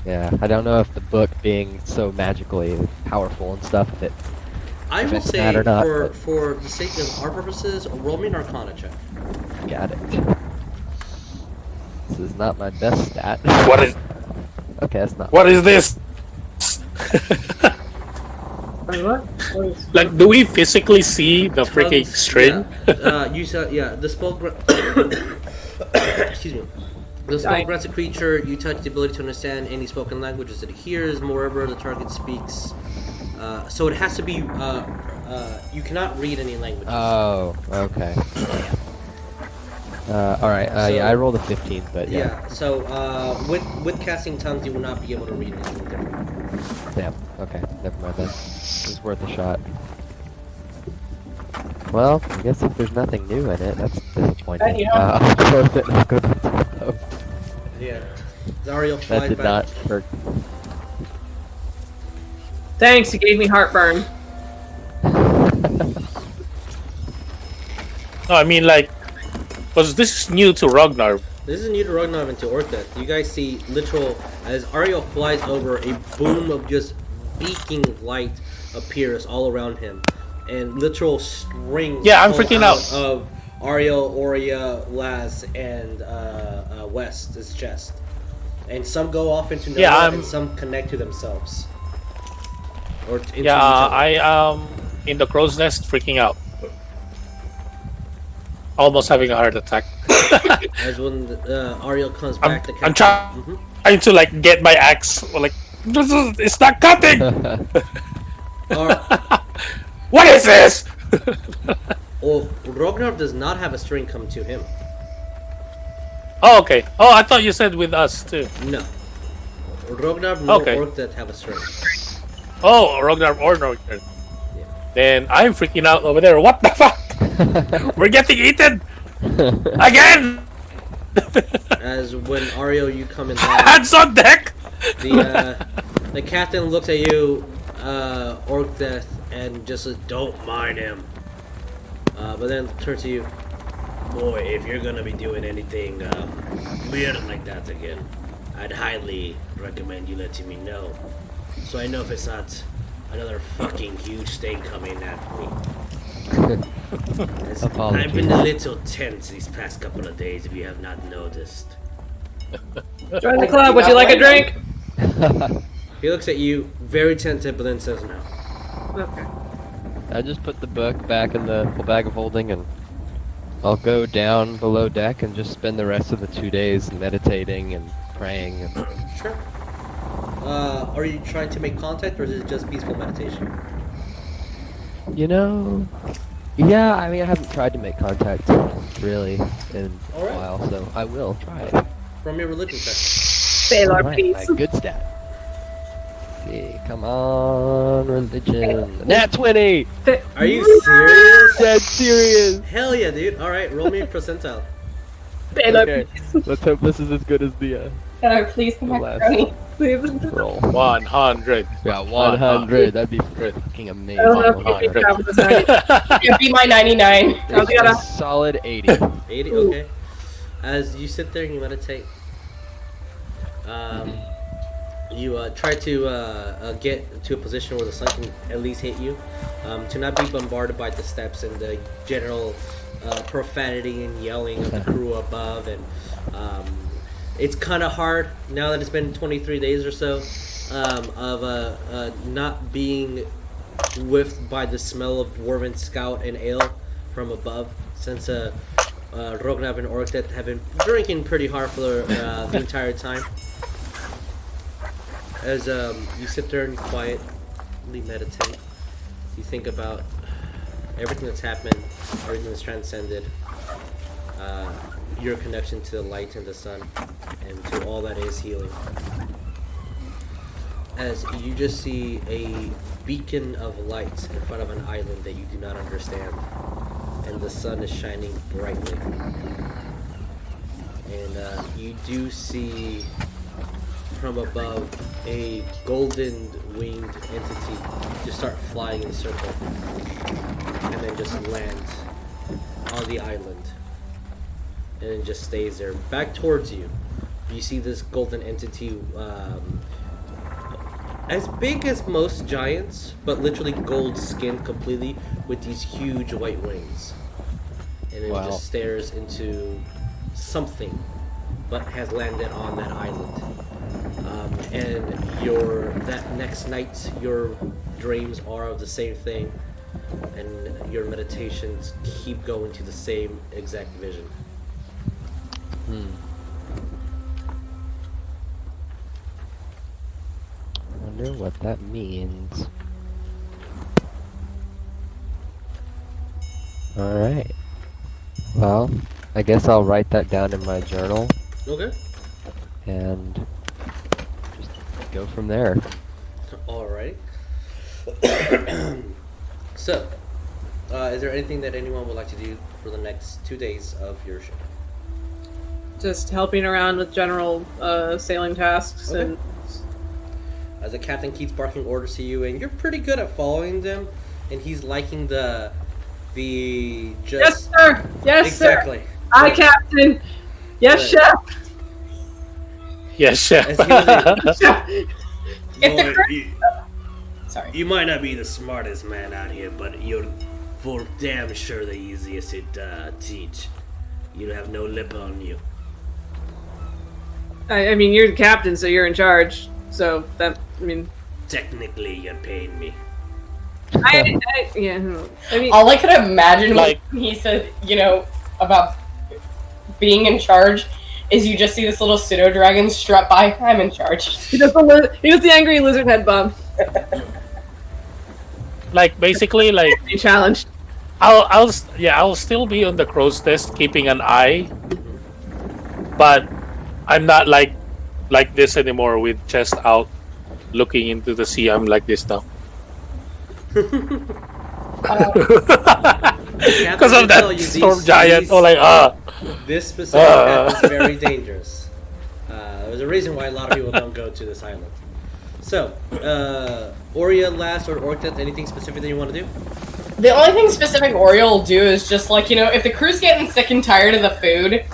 Yeah, I don't know if the book being so magically powerful and stuff, if it I will say, or not, for the sake of our purposes, roll me an Arcana check. Got it. This is not my best stat. What is? Okay, that's not. What is this? Like, do we physically see the freaking string? You saw, the spell. Excuse me. The spell grants a creature you touch the ability to understand any spoken languages that it hears. Moreover, the target speaks. So it has to be. You cannot read any languages. Oh, okay. Alright, yeah, I rolled a 15, but yeah. Yeah, so with casting tongues, you will not be able to read anything different. Damn, okay, never mind then. It was worth a shot. Well, I guess if there's nothing new in it, that's disappointing. I'll close it and I'll go back to the boat. Yeah. Ariell flies That did back. not hurt. Thanks, you gave me heartburn. No, I mean, like, because this is new to Rognarv. This is new to Rognarv and to Orcdeath. You guys see literal, as Ariell flies over, a boom of just beaking light appears all around him. And literal strings Yeah, I'm freaking out. of Ariell, Oria, Laz, and West's chest. And some go off into nowhere, and some connect to themselves. Or into each other. I in the crow's nest freaking out. Almost having a heart attack. As when Ariell comes back, I'm trying to like get my axe. Like, it's not cutting. What is this? Well, Rognarv does not have a string come to him. Oh, okay. Oh, I thought you said with us too. No. Rognarv nor Okay. Orcdeath have a string. Oh, Rognarv or Rognarv. Yeah. Then I'm freaking out over there. What the fuck? We're getting eaten again. As when Ariell, you come in, hands on deck. The captain looks at you, Orcdeath, and just says, "Don't mind him." But then turns to you, boy. If you're gonna be doing anything weird like that again, I'd highly recommend you letting me know, so I know if it's not another fucking huge thing coming at me. I've been a little tense these past couple of days, if you have not noticed. Join the club, would you like a drink? He looks at you, very tentative, but then says no. Okay. I just put the book back in the bag of holding and I'll go down below deck and just spend the rest of the 2 days meditating and praying. And... Sure. Are you trying to make contact, or is it just peaceful meditation? You know, yeah, I mean, I haven't tried to make contact, really, in a while, so I will try it. From your religion check. Sailor, please. My good stat. Let's see, come on, religion. Nat 20! Are you serious? Dead serious! Hell yeah, dude. Alright, roll me a percentile. Okay, let's hope this is as good as the, please come the back last roll. 100. Yeah, 100. That'd be fucking amazing. It'd be my 99. It's a solid 80. 80, okay. As you sit there and you meditate, you try to get to a position where the sun can at least hit you, to not be bombarded by the steps and the general profanity and yelling of the crew above, and it's kind of hard now that it's been 23 days or so of not being whiffed by the smell of dwarven scout and ale from above, since Rognarv and Orcdeath have been drinking pretty hard for the entire time. As you sit there and quietly meditate, you think about everything that's happened, everything that's transcended. your connection to the light and the sun and to all that is healing. As you just see a beacon of light in front of an island that you do not understand, and the sun is shining brightly. And you do see from above a golden winged entity just start flying in a circle and then just land on the island and it just stays there. Back towards you, you see this golden entity as big as most giants, but literally gold skinned completely with these huge white wings. And it just stares into something, but has landed on that island. And that next night, your dreams are of the same thing, and your meditations keep going to the same exact vision. Wonder what that means. Alright. Well, I guess I'll write that down in my journal. Okay. And just go from there. Alright. So, is there anything that anyone would like to do for the next 2 days of your shift? Just helping around with general sailing tasks and. As the captain keeps barking orders to you, and you're pretty good at following them, and he's liking the Yes, sir. Yes, exactly. sir. Aye, Captain. Yes, chef. Yes, chef. Sorry. You might not be the smartest man out here, but you're for damn sure the easiest to teach. You have no lip on you. I mean, you're the captain, so you're in charge. So that, I mean, technically, you're paying me. Yeah. I mean, all I could imagine like, when he said, about being in charge, is you just see this little pseudo dragon strut by. I'm in charge. He does the angry lizard head bump. Like basically, like be challenged. I'll still be on the crow's nest, keeping an eye, but I'm not like this anymore with chest out, looking into the sea. I'm like this now. Because of that storm giant. This specific path is very dangerous. There's a reason why a lot of people don't go to this island. So, Oria, Last, or Orcdeath, anything specific that you want to do? The only thing specific Ariell will do is just if the crew's getting sick and tired of the food,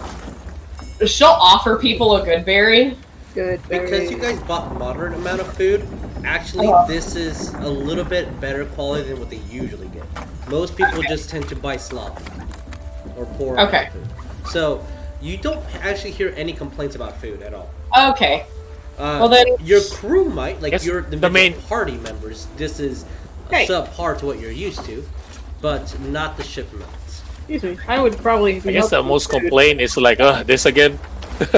she'll offer people a good berry. Good berry. Because you guys bought moderate amount of food, actually this is a little bit better quality than what they usually get. Most people just tend to buy slop or poor food. So you don't actually hear any complaints about food at all. Okay. Well then, your crew might, the main party members. This is subpar to what you're used to, but not the shipmates. Excuse me. I would probably. I guess the most complaint is this again.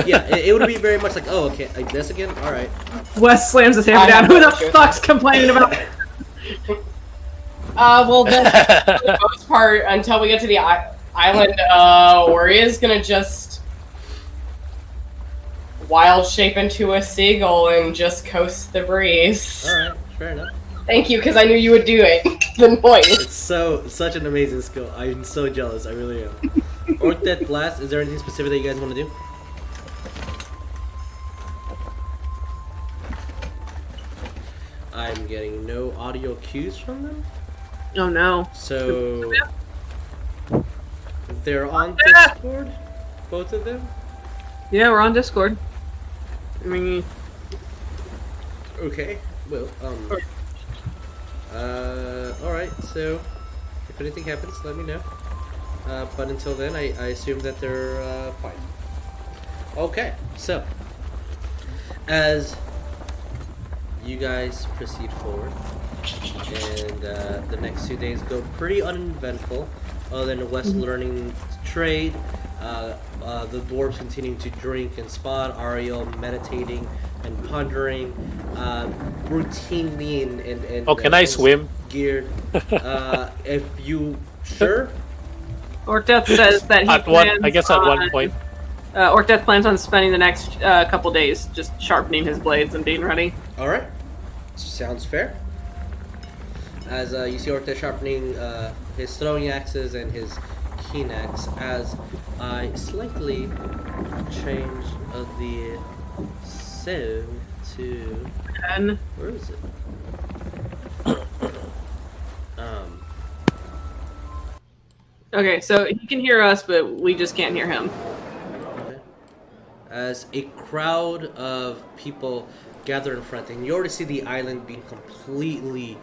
Yeah, it would be very much like, oh, okay, like this again? Alright. Wes slams his hammer down. Who the fuck's complaining about it? Well then, for the most part, until we get to the island, Oria's gonna just wild shape into a seagull and just coast the breeze. Alright, fair enough. Thank you, because I knew you would do it. The point. It's such an amazing skill. I'm so jealous, I really am. Orcdeath, Blast, is there anything specific that you guys want to do? I'm getting no audio cues from them. Oh no. So they're on Discord, both of them? Yeah, we're on Discord. I mean, okay. Well, alright, so if anything happens, let me know. But until then, I assume that they're fine. Okay, so as you guys proceed forward, and the next 2 days go pretty uneventful, other than Wes learning trade, the dwarves continuing to drink and spot, Ariell meditating and pondering, routinely and oh, can I swim? Geared. If you sure. Orcdeath says that he at one point. Orcdeath plans on spending the next couple days just sharpening his blades and being ready. All right, sounds fair. As you see Orcdeath sharpening his throwing axes and his keen axe, as I slightly change the save to 10. where is it? Okay, so he can hear us, but we just can't hear him. Okay. As a crowd of people gather in front, and you already see the island being completely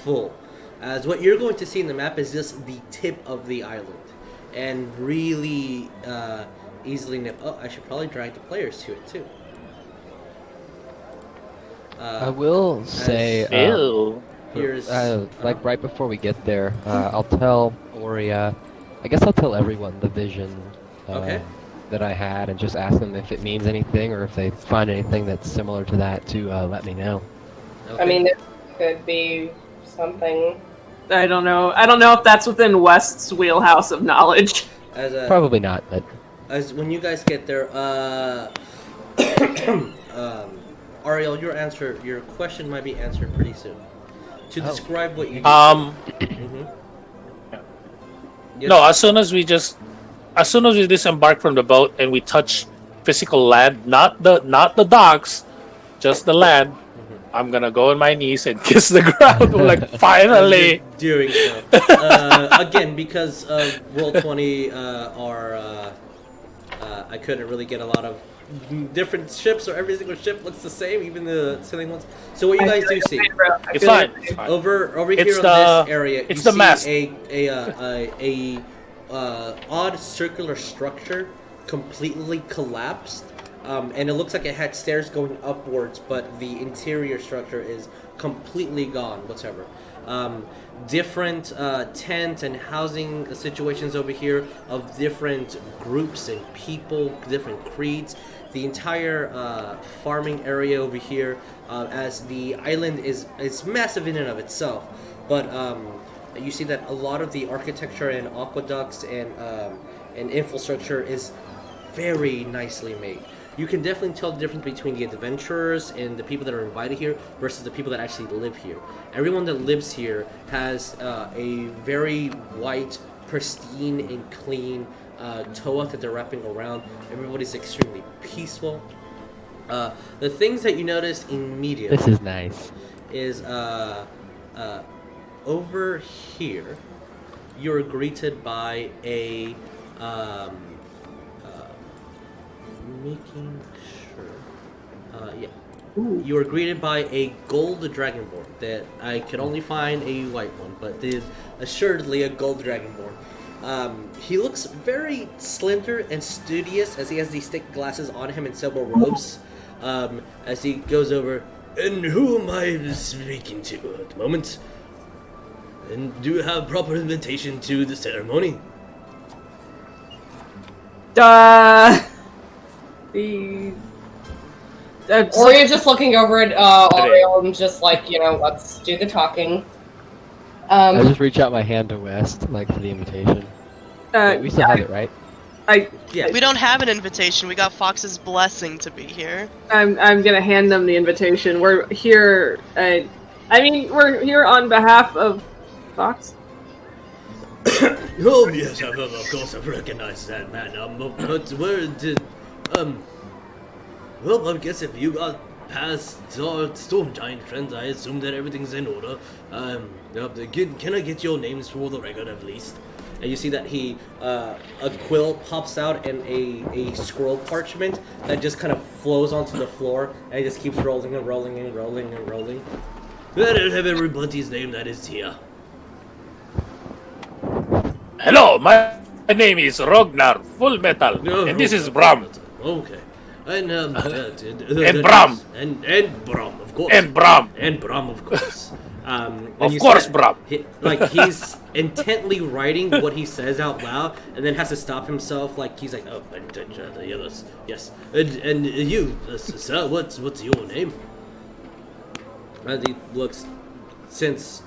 full. As what you're going to see in the map is just the tip of the island, and really easily nip. Oh, I should probably drag the players to it too. I will say, here's like right before we get there, I'll tell Oria. I guess I'll tell everyone the vision that I had, and just ask them if it means anything, or if they find anything that's similar to that to let me know. Okay. I mean, there could be something. I don't know. I don't know if that's within West's wheelhouse of knowledge. Probably not, but as when you guys get there, Ariell, your question might be answered pretty soon. To describe what you Yes. No, as soon as we disembark from the boat and we touch physical land, not the docks, just the land, I'm gonna go on my knees and kiss the ground. Like, finally doing so. Again, because of Roll20, I couldn't really get a lot of different ships, or every single ship looks the same, even the sailing ones. So what you guys do see? It's fine. Over It's here on this area, it's you the see mast. a odd circular structure completely collapsed, and it looks like it had stairs going upwards, but the interior structure is completely gone whatsoever. Different tent and housing situations over here of different groups and people, different creeds. The entire farming area over here, as the island is massive in and of itself, but you see that a lot of the architecture and aqueducts and infrastructure is very nicely made. You can definitely tell the difference between the adventurers and the people that are invited here versus the people that actually live here. Everyone that lives here has a very white, pristine, and clean toa that they're wrapping around. Everybody's extremely peaceful. The things that you notice immediately. this is nice. Is over here, you're greeted by a making sure. You are greeted by a gold dragonborn that I could only find a white one, but it is assuredly a gold dragonborn. He looks very slender and studious as he has these thick glasses on him and several robes. As he goes over, and who am I speaking to at the moment? And do you have proper invitation to the ceremony? Oria's just looking over at Ariell and just like, let's do the talking. I just reach out my hand to West, like, for the invitation. Wait, we still have it, right? We don't have an invitation. We got Fox's blessing to be here. I'm gonna hand them the invitation. We're here. We're here on behalf of Fox. Oh yes, of course I've recognized that man. But where did well, I guess if you got past our storm giant friends, I assume that everything's in order. Can I get your names for the record at least? And you see that a quill pops out and a scroll parchment that just kind of flows onto the floor, and it just keeps rolling and rolling and rolling and rolling. I don't have everybody's name that is here. Hello, my name is Rognarv, Full Metal, and this is Bram. Okay. And and Bram. And Bram, of course. And Bram. And Bram, of course. Of course, Bram. He's intently writing what he says out loud, and then has to stop himself. Like he's like, oh, yes. And you, sir, what's your name? And he looks, since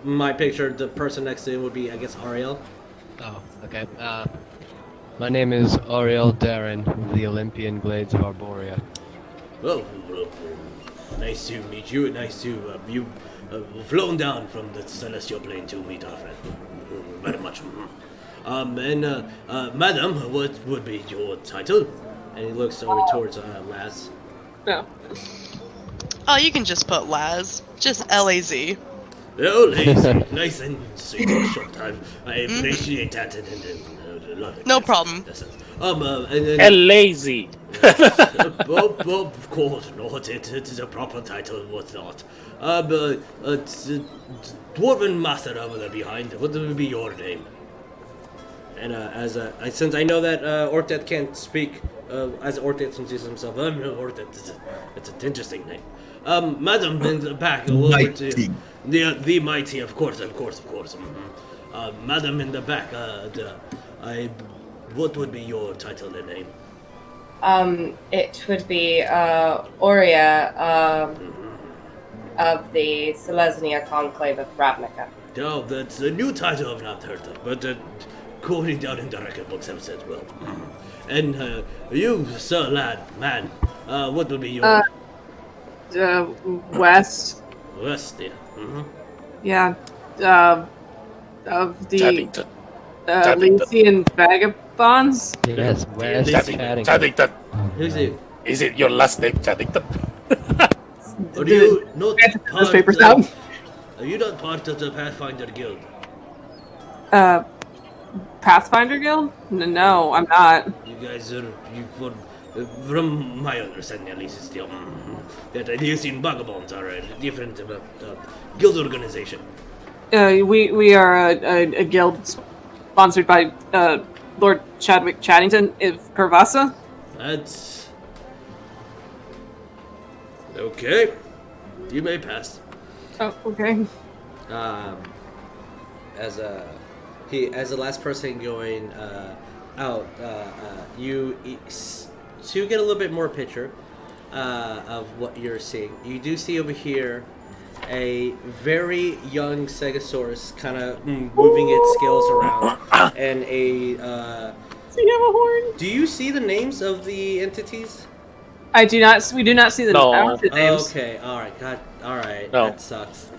my picture, the person next to him would be, I guess, Ariell. Oh, okay. My name is Ariell Darren of the Olympian Glades of Arborea. Well, nice to meet you. Nice to you've flown down from the celestial plane to meet our friend. Very much. Madam, what would be your title? And he looks over towards Laz. No. Oh, you can just put Laz. Just L-A-Z. Oh, lazy. Nice and sweet and short. I appreciate that and love it. No problem. And lazy. Of course not. It is a proper title, what's not. Dwarven master over there behind. What would be your name? And since I know that Orcdeath can't speak, as Orcdeath introduces himself, Orcdeath. It's an interesting name. Madam in the back. Mighty. The mighty, of course. Madam in the back. What would be your title and name? It would be Oria of the Selesnya Conclave of Ravnica. Oh, that's a new title I've not heard of, but according down in the record books have said well. And you, sir, lad, man, what would be your... West. West, yeah. Yeah. Of the Chaddington. Elysian Vagabonds. Yes, West Chaddington. Chaddington. Who's it? Is it your last name, Chaddington? Are you not Those papers down. Are you not part of the Pathfinder Guild? Pathfinder Guild? No, I'm not. You guys are, from my understanding at least, it's still, that Elysian Vagabonds are a different guild organization. We are a guild sponsored by Lord Chadwick Chaddington of Pervasa. That's... okay. You may pass. Oh, okay. As the last person going out, you to get a little bit more picture of what you're seeing. You do see over here a very young Stegosaurus kind of moving its scales around, and a. Does he have a horn? Do you see the names of the entities? I do not. We do not see the names. Okay. All right. God. All right. No. That sucks.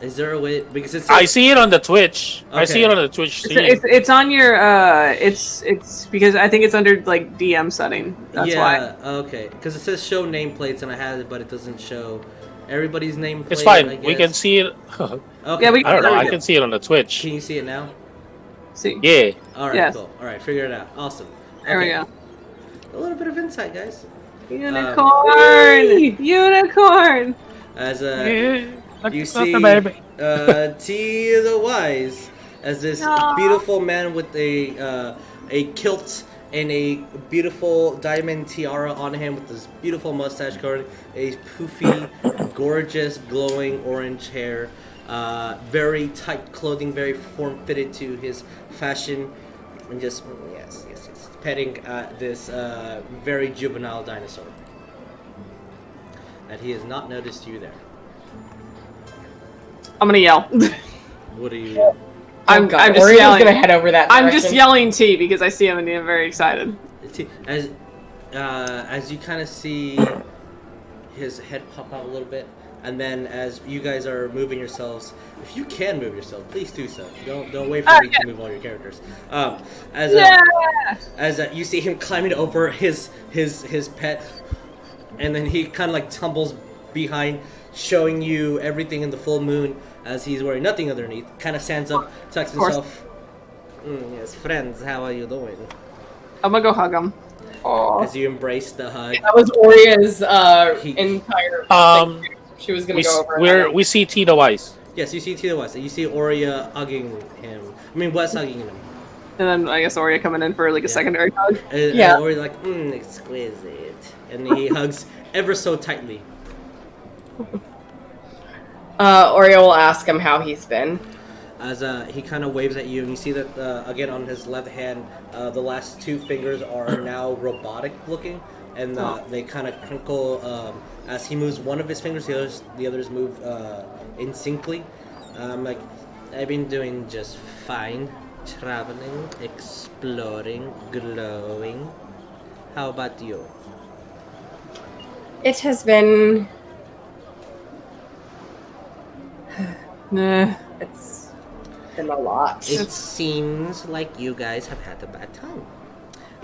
Is there a way? Because it's. I see it on the Twitch. Okay. I see it on the Twitch. It's on your. It's because I think it's under like DM setting. That's why. Okay. Because it says show nameplates, and I have it, but it doesn't show everybody's nameplate. It's fine. We can see it. Okay. Yeah, I don't know. I can see it on the Twitch. Can you see it now? See. Yeah. All right. Yes. Cool. All right. Figure it out. Awesome. There we go. A little bit of insight, guys. Unicorn. Unicorn. As Like, you see, T the Wise, as this beautiful man with a kilt and a beautiful diamond tiara on him with this beautiful mustache covered, a poofy, gorgeous, glowing orange hair, very tight clothing, very form-fitted to his fashion, and just, yes, petting this very juvenile dinosaur. And he has not noticed you there. I'm gonna yell. What are you? I'm just Oria's yelling. gonna head over that direction. I'm just yelling T because I see him and I'm very excited. As you kind of see his head pop out a little bit, and then as you guys are moving yourselves, if you can move yourself, please do so. Don't wait for me to move all your characters. As you see him climbing over his pet, and then he kind of like tumbles behind, showing you everything in the full moon as he's wearing nothing underneath. Kind of stands up, tucks himself. Yes, friends, how are you doing? I'm gonna go hug him. Aww. As you embrace the hug. That was Oria's entire thing. She was gonna go over. We see T the Wise. Yes, you see T the Wise. You see Oria hugging him. I mean, Wes hugging him. And then I guess Oria coming in for like a secondary hug. And Oria's like, exquisite. And he hugs ever so tightly. Oria will ask him how he's been. As he kind of waves at you, and you see that, again, on his left hand, the last two fingers are now robotic looking, and they kind of crinkle as he moves one of his fingers, the others move in syncly. Like, I've been doing just fine. traveling, exploring, glowing. How about you? It has been. Nah. It's been a lot. It seems like you guys have had a bad time.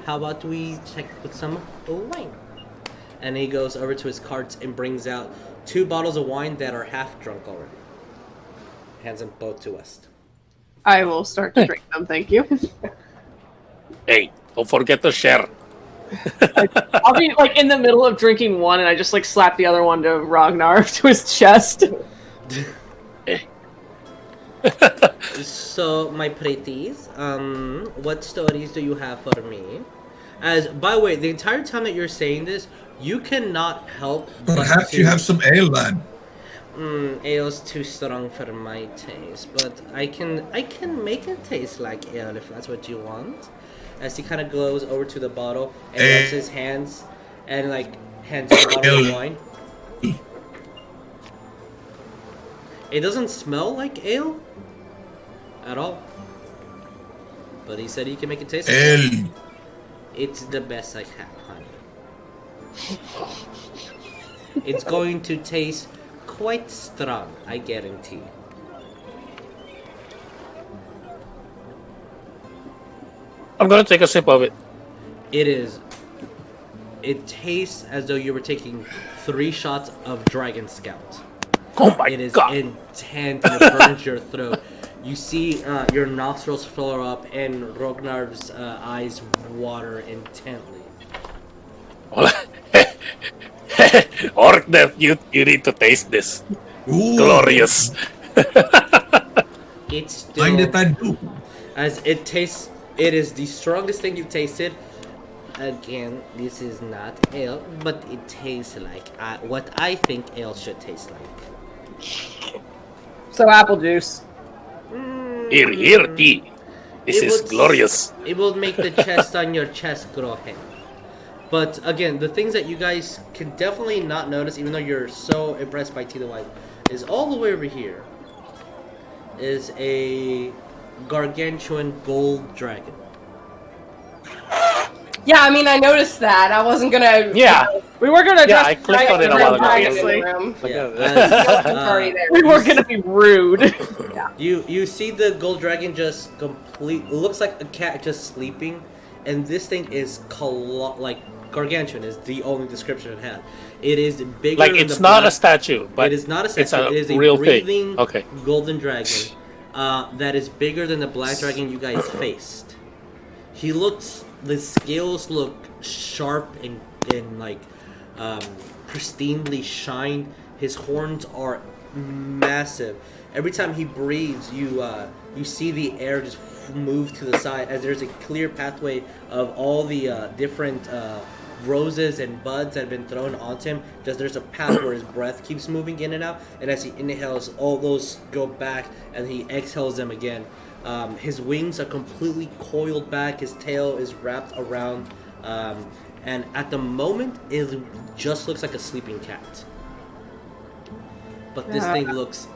How about we check with some wine? And he goes over to his carts and brings out 2 bottles of wine that are half drunk already. Hands them both to us. I will start to drink them, thank you. Hey, don't forget to share. I'll be like in the middle of drinking one and I just like slap the other one to Rognarv to his chest. So, my pretties, what stories do you have for me? As, by the way, the entire time that you're saying this, you cannot help but Perhaps you have some ale, lad. Ale's too strong for my taste, but I can make it taste like ale if that's what you want. As he kind of goes over to the bottle and rubs his hands and like hands the bottle of wine. It doesn't smell like ale at all, but he said he can make it taste like ale. It's the best I have, honey. It's going to taste quite strong, I guarantee. I'm gonna take a sip of it. It tastes as though you were taking 3 shots of Dragon Scout. Oh my It is god. intense and it burns your throat. You see your nostrils flare up and Rognarv's eyes water intently. Orcdeath, you need to taste this. Ooh. Glorious. It's still, Mind if I do? as it tastes, it is the strongest thing you've tasted. Again, this is not ale, but it tastes like what I think ale should taste like. So apple juice. Here, tea. This is glorious. It will make the chest on your chest grow hair. But again, the things that you guys can definitely not notice, even though you're so impressed by Tea the White, is all the way over here is a gargantuan gold dragon. Yeah, I mean, I noticed that. I wasn't gonna. Yeah. We were gonna Yeah, I clicked on it a while ago. obviously. Yeah. We were gonna be rude. You see the gold dragon just complete. Looks like a cat just sleeping, and this thing is gargantuan is the only description it had. It is bigger. Like than it's the not black, a statue, but it is not a statue. it's a it is a real breathing thing. Okay. golden dragon that is bigger than the black dragon you guys faced. The scales look sharp and like pristinely shined. His horns are massive. Every time he breathes, you see the air just move to the side as there's a clear pathway of all the different roses and buds that have been thrown onto him. Just there's a path where his breath keeps moving in and out, and as he inhales, all those go back, and he exhales them again. His wings are completely coiled back. His tail is wrapped around, and at the moment, it just looks like a sleeping cat. But this thing looks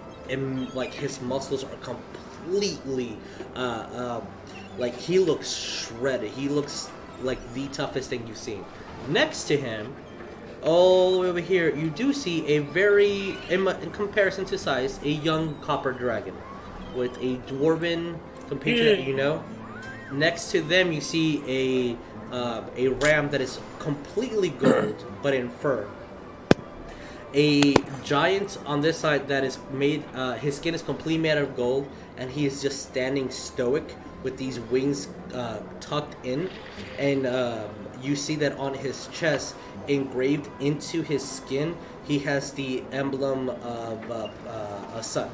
like his muscles are completely like he looks shredded. He looks like the toughest thing you've seen. Next to him, all the way over here, you do see a very, in comparison to size, a young copper dragon with a dwarven compatriot that you know. Next to them, you see a ram that is completely gold, but in fur. A giant on this side that is made, his skin is completely made out of gold, and he is just standing stoic with these wings tucked in. And you see that on his chest, engraved into his skin, he has the emblem of a sun.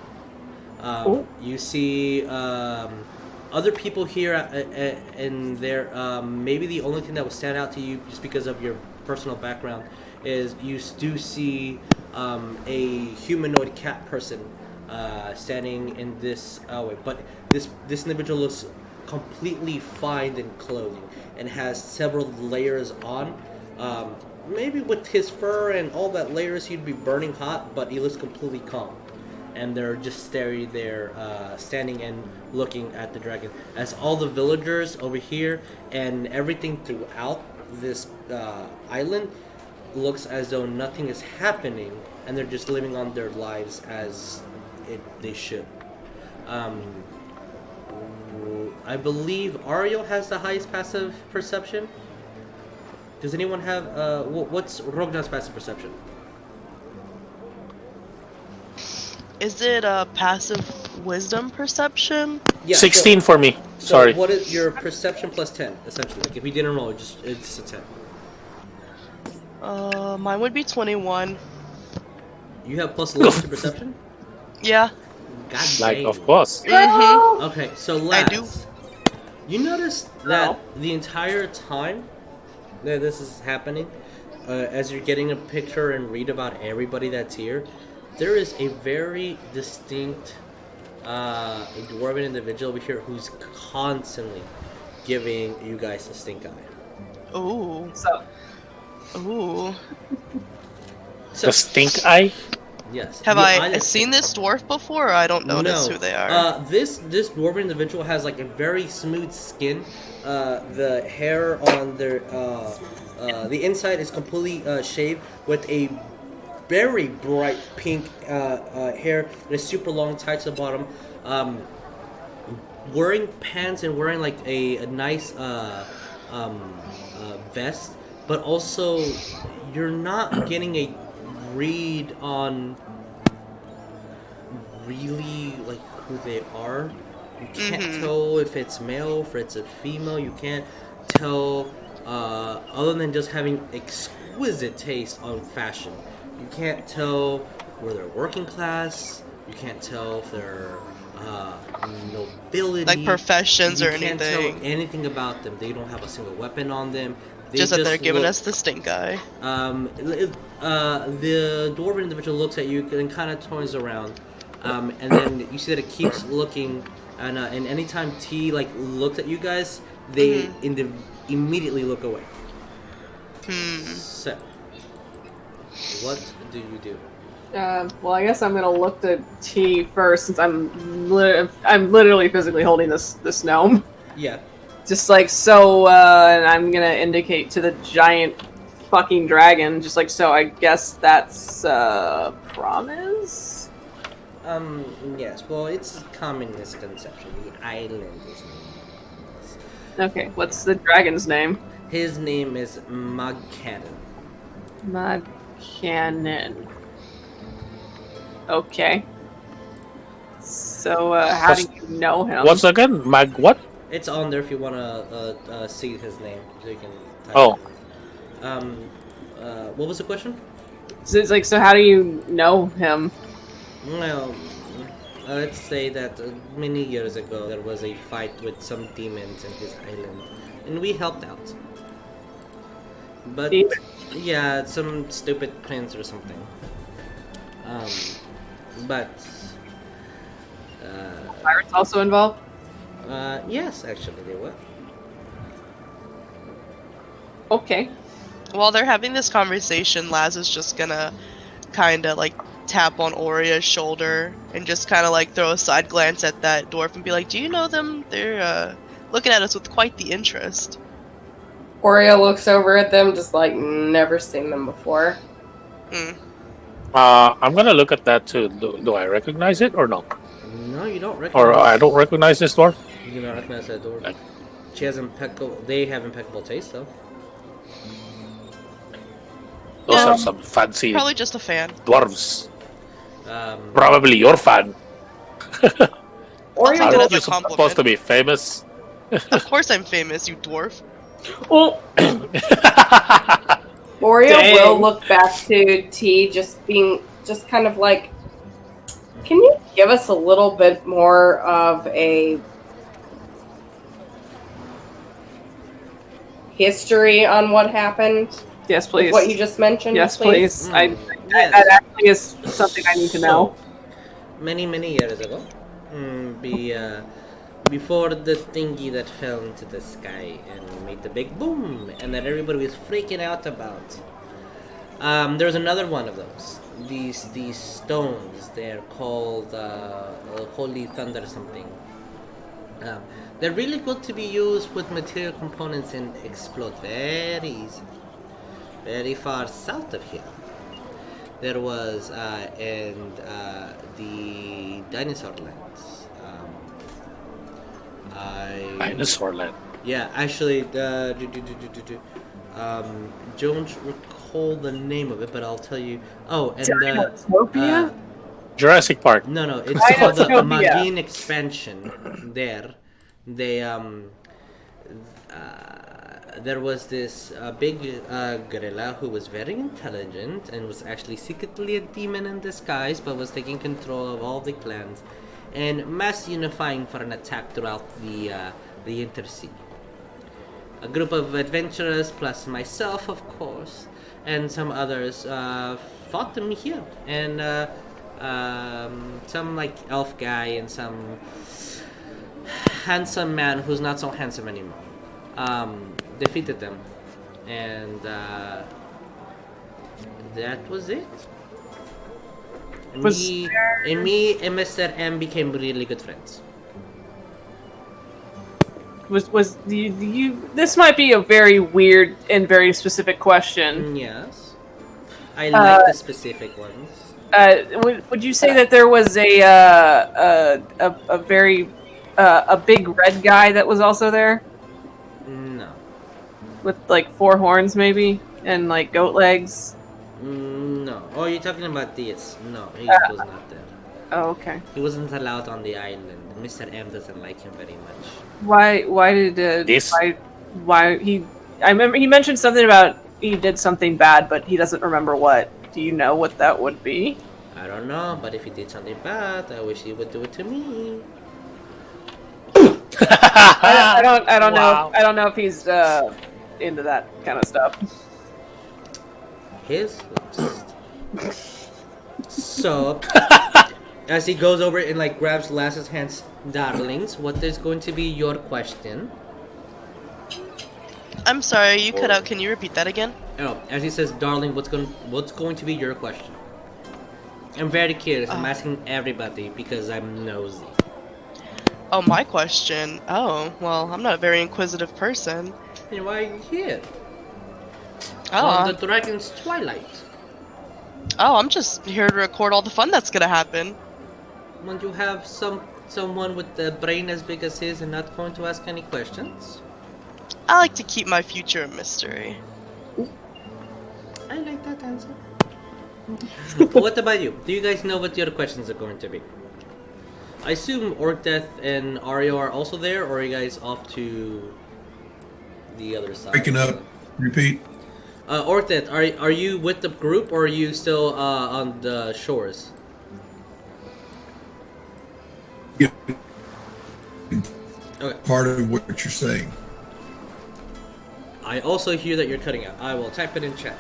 You see other people here, and there, maybe the only thing that will stand out to you, just because of your personal background, is you do see a humanoid cat person standing in this way. But this individual looks completely fine in clothing and has several layers on. Maybe with his fur and all that layers, he'd be burning hot, but he looks completely calm. and they're just standing there, standing and looking at the dragon. As all the villagers over here and everything throughout this island looks as though nothing is happening, and they're just living on their lives as they should. I believe Ariell has the highest passive perception. Does anyone have what's Rognarv's passive perception? Is it a passive wisdom perception? Yeah, 16 for me. So Sorry. what is your perception plus 10 essentially? Like if you didn't roll, it's a 10. Mine would be 21. You have plus 11 to perception? Yeah. God Like, dang. of course. Mm-hmm. Okay, so I do. lads, you notice that the entire time that this is happening, as you're getting a picture and read about everybody that's here, there is a very distinct dwarven individual over here who's constantly giving you guys a stink eye. Ooh. Ooh. The stink eye? Yes. Have the eye I that's seen this dwarf before? Or I don't notice who they are. This dwarven individual has like a very smooth skin. The hair on their the inside is completely shaved with a very bright pink hair and a super long tied to the bottom. Wearing pants and wearing like a nice vest, but also you're not getting a read on really like who they are. You can't tell if it's male, if it's a female. You can't tell other than just having exquisite taste on fashion. You can't tell where they're working class. You can't tell if they're nobility, Like professions or you can't anything. tell anything about them. They don't have a single weapon on them. They Just that they're giving look- us the stink eye. the dwarven individual looks at you and kind of toys around, and then you see that it keeps looking, and anytime T like looks at you guys, they immediately look away. So, what do you do? Well, I guess I'm gonna look to T first since I'm literally physically holding this gnome. Yeah. Just like so, and I'm gonna indicate to the giant fucking dragon, just like so. I guess that's promise. Yes. Well, it's a common misconception. The island is named. Okay, what's the dragon's name? His name is Magcannon. Magcannon. Okay. So, how do you know him? Once again, Mag what? It's on there if you want to see his name, so you can. Type Oh. it. What was the question? So it's like, so how do you know him? Well, let's say that many years ago there was a fight with some demons in his island, and we helped out. But yeah, some stupid prince or something. But Pirates also involved? yes, actually they were. Okay. While they're having this conversation, Laz is just gonna kind of like tap on Oria's shoulder and just kind of like throw a side glance at that dwarf and be like, "Do you know them? They're looking at us with quite the interest." Oria looks over at them, just like never seen them before. I'm gonna look at that too. Do I recognize it or no? No, you don't recognize. Or I don't recognize this dwarf? You do not recognize that dwarf. She has impeccable. They have impeccable taste, though. Those are some fancy Probably just a fan. dwarves. Probably your fan. Oria I'll take it Aren't as you a compliment. supposed to be famous? Of course I'm famous, you dwarf. Oh. Oria Dang. will look back to T, just kind of like, can you give us a little bit more of a history on what happened? Yes, please. What you just mentioned? Yes, please. Yes. That actually is something I need to know. Many years ago, before the thingy that fell into the sky and made the big boom, and that everybody was freaking out about, There's another one of those. These stones. They're called Holy Thunder something. They're really good to be used with material components and explode very easy. Very far south of here. There was the dinosaur lands. Dinosaur land. Yeah, actually, don't recall the name of it, but I'll tell you. Oh, and Dinotopia? Jurassic Park. No, it's called the Magin expansion. There was this big gorilla who was very intelligent and was actually secretly a demon in disguise, but was taking control of all the clans and mass unifying for an attack throughout the Intersea. A group of adventurers, plus myself, of course, and some others fought them here, and some like elf guy and some handsome man who's not so handsome anymore defeated them, and that was it. Me and Mr. M became really good friends. Was you? This might be a very weird and very specific question. Yes, I like the specific ones. Would you say that there was a very big red guy that was also there? No. With like 4 horns maybe and like goat legs? No. Oh, you're talking about this? No, he was not there. Oh, okay. He wasn't allowed on the island. Mr. M doesn't like him very much. Why did this? Why he? I remember he mentioned something about he did something bad, but he doesn't remember what. Do you know what that would be? I don't know, but if he did something bad, I wish he would do it to me. I don't know. Wow. I don't know if he's into that kind of stuff. His so as he goes over and like grabs Lass's hands, darlings, what is going to be your question? I'm sorry, you cut out. Can you repeat that again? Oh, as he says, darling, what's going to be your question? I'm very curious. I'm asking everybody because I'm nosy. Oh, my question. Oh, well, I'm not a very inquisitive person. Then why are you here? Oh, On the Dragon's Twilight. I'm just here to record all the fun that's gonna happen. When you have someone with the brain as big as his and not going to ask any questions? I like to keep my future a mystery. I like that answer. What about you? Do you guys know what your questions are going to be? I assume Orcdeath and Ariell are also there, or are you guys off to the other side? Breaking up. Repeat. Orcdeath, are you with the group, or are you still on the shores? Yeah. Okay. Part of what you're saying. I also hear that you're cutting out. I will type it in chat.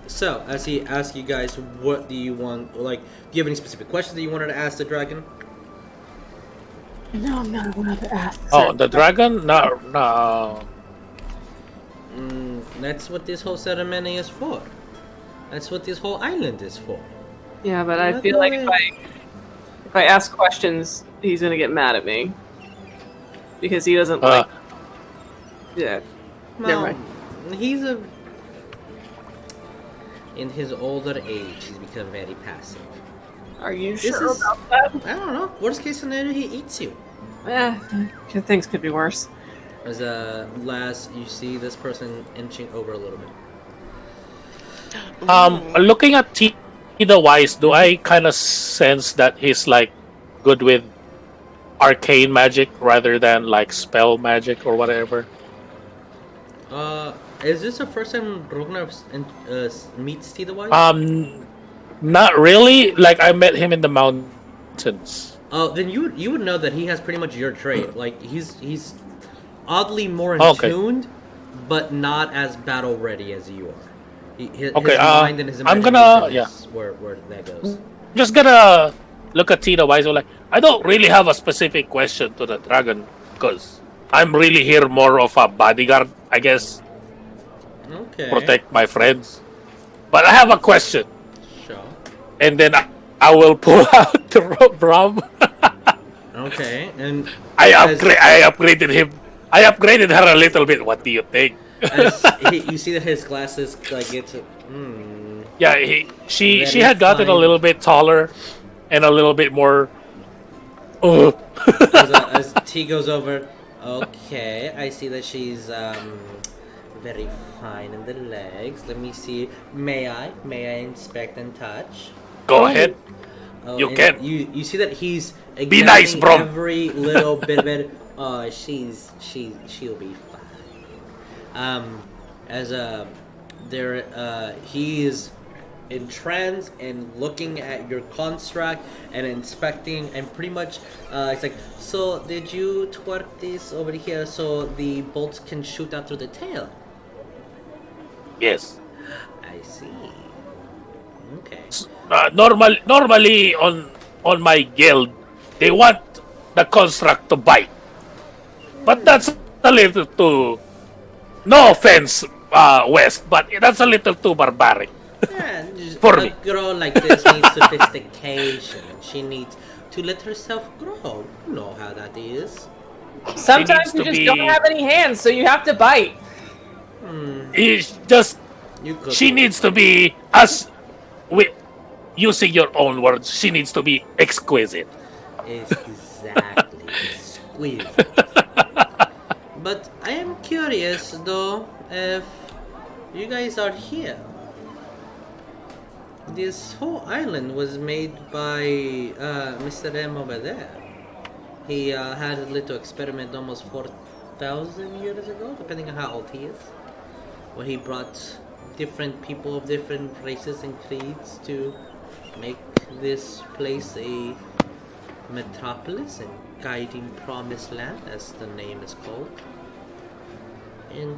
So, as he asks you guys, what do you want, like, do you have any specific questions that you wanted to ask the dragon? No, I'm not allowed to ask. Oh, the dragon? No. That's what this whole ceremony is for. That's what this whole island is for. Yeah, but I feel like if I ask questions, he's gonna get mad at me because he doesn't like. Yeah. Never mind. He's in his older age, he's become very passive. Are you sure about that? I don't know. Worst case scenario, he eats you. Things could be worse. As last, you see this person inching over a little bit. Looking at Tida Wise, do I kind of sense that he's like good with arcane magic rather than like spell magic or whatever? Is this the first time Rognarv meets Tida Wise? Not really. Like I met him in the mountains. Oh, then you would know that he has pretty much your trait. Like he's oddly more in tuned, but not as battle ready as you are. His mind and his imagination is where that goes. Just gonna look at Tida Wise. Like I don't really have a specific question to the dragon because I'm really here more of a bodyguard, I guess. Okay. protect my friends. But I have a question. Sure. And then I will pull out the Rob. Okay, and I upgraded him. I upgraded her a little bit. What do you think? You see that his glasses like it's. Yeah, she had gotten a little bit taller, and a little bit more. As T goes over, okay, I see that she's very fine in the legs. Let me see. May I inspect and touch? Go ahead. You can. You see that he's be nice, bro. Every little bit of it. Oh, she'll be fine. He is entranced and looking at your construct and inspecting and pretty much it's like, so did you twerk this over here so the bolts can shoot out through the tail? Yes. I see. Okay. Normally on my guild, they want the construct to bite, but that's a little too. No offense, West, but that's a little too barbaric. Yeah, For a me. girl like this needs sophistication. She needs to let herself grow. You know how that is. Sometimes you just don't have any hands, so you have to bite. It's just she needs to be using your own words. She needs to be exquisite. Exactly, exquisite. But I am curious, though, if you guys are here. This whole island was made by Mr. M over there. He had a little experiment almost 4,000 years ago, depending on how old he is, where he brought different people of different races and creeds to make this place a metropolis and guiding promised land, as the name is called. And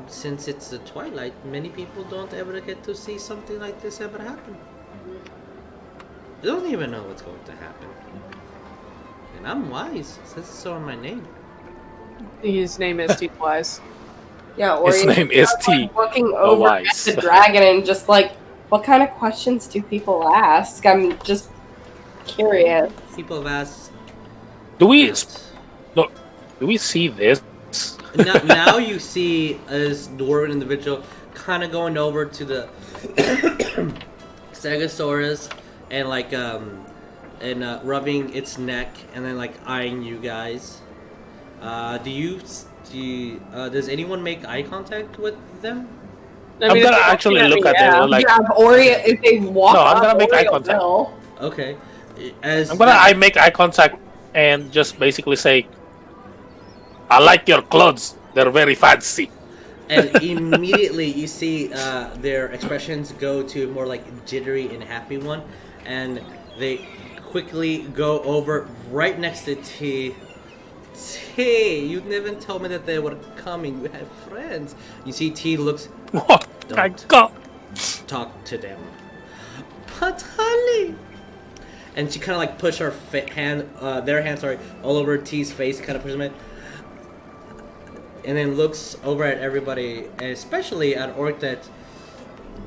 since it's the Twilight, many people don't ever get to see something like this ever happen. They don't even know what's going to happen. And I'm wise. It says so on my name. His name is T. Wise. Yeah, or His name is T. Like, looking over at the dragon and just like, what kind of questions do people ask? I'm just curious. People have asked. Do we see this? Now you see this dwarven individual kind of going over to the Stegosaurus and like rubbing its neck and then like eyeing you guys. Does anyone make eye contact with them? I mean, I'm gonna actually look at them. Like, yeah, Oria, if they walk no, I'm up, gonna make eye Oria contact. will. Okay. I make eye contact and just basically say, I like your clothes. They're very fancy. And immediately you see their expressions go to more like jittery and happy one, and they quickly go over right next to T. T, you never told me that they were coming. You had friends. You see T looks. Don't talk to them. But honey. And she kind of like push her their hand, all over T's face, kind of push them in. And then looks over at everybody, and especially at Orcdeath.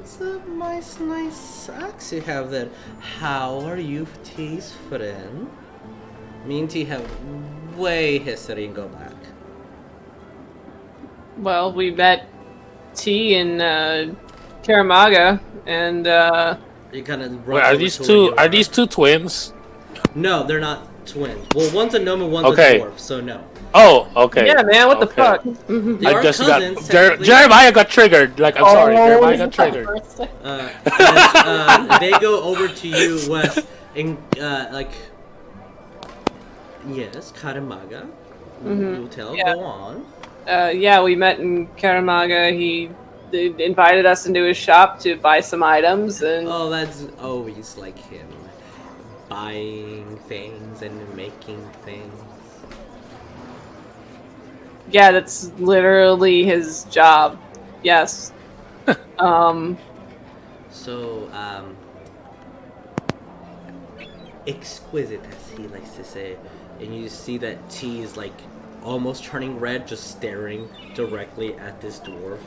It's a nice axe you have there. How are you, T's friend? Me and T have way history and go back. Well, we met T in Karamaga, and you kind of. Wait, are these two? Are these two twins? No, they're not twins. Well, one's a gnome and one's a dwarf, so no. Oh, okay. Yeah, man, what the fuck? They are just cousins, Jeremiah got triggered. Like, I'm sorry, Jeremiah got triggered. They go over to you, Wes, and like, yes, Karamaga. You tell. Yeah. Go on. Yeah, we met in Karamaga. He invited us into his shop to buy some items, and oh, that's always like him, buying things and making things. Yeah, that's literally his job. Yes. So, exquisite, as he likes to say. And you see that T is like almost turning red, just staring directly at this dwarf.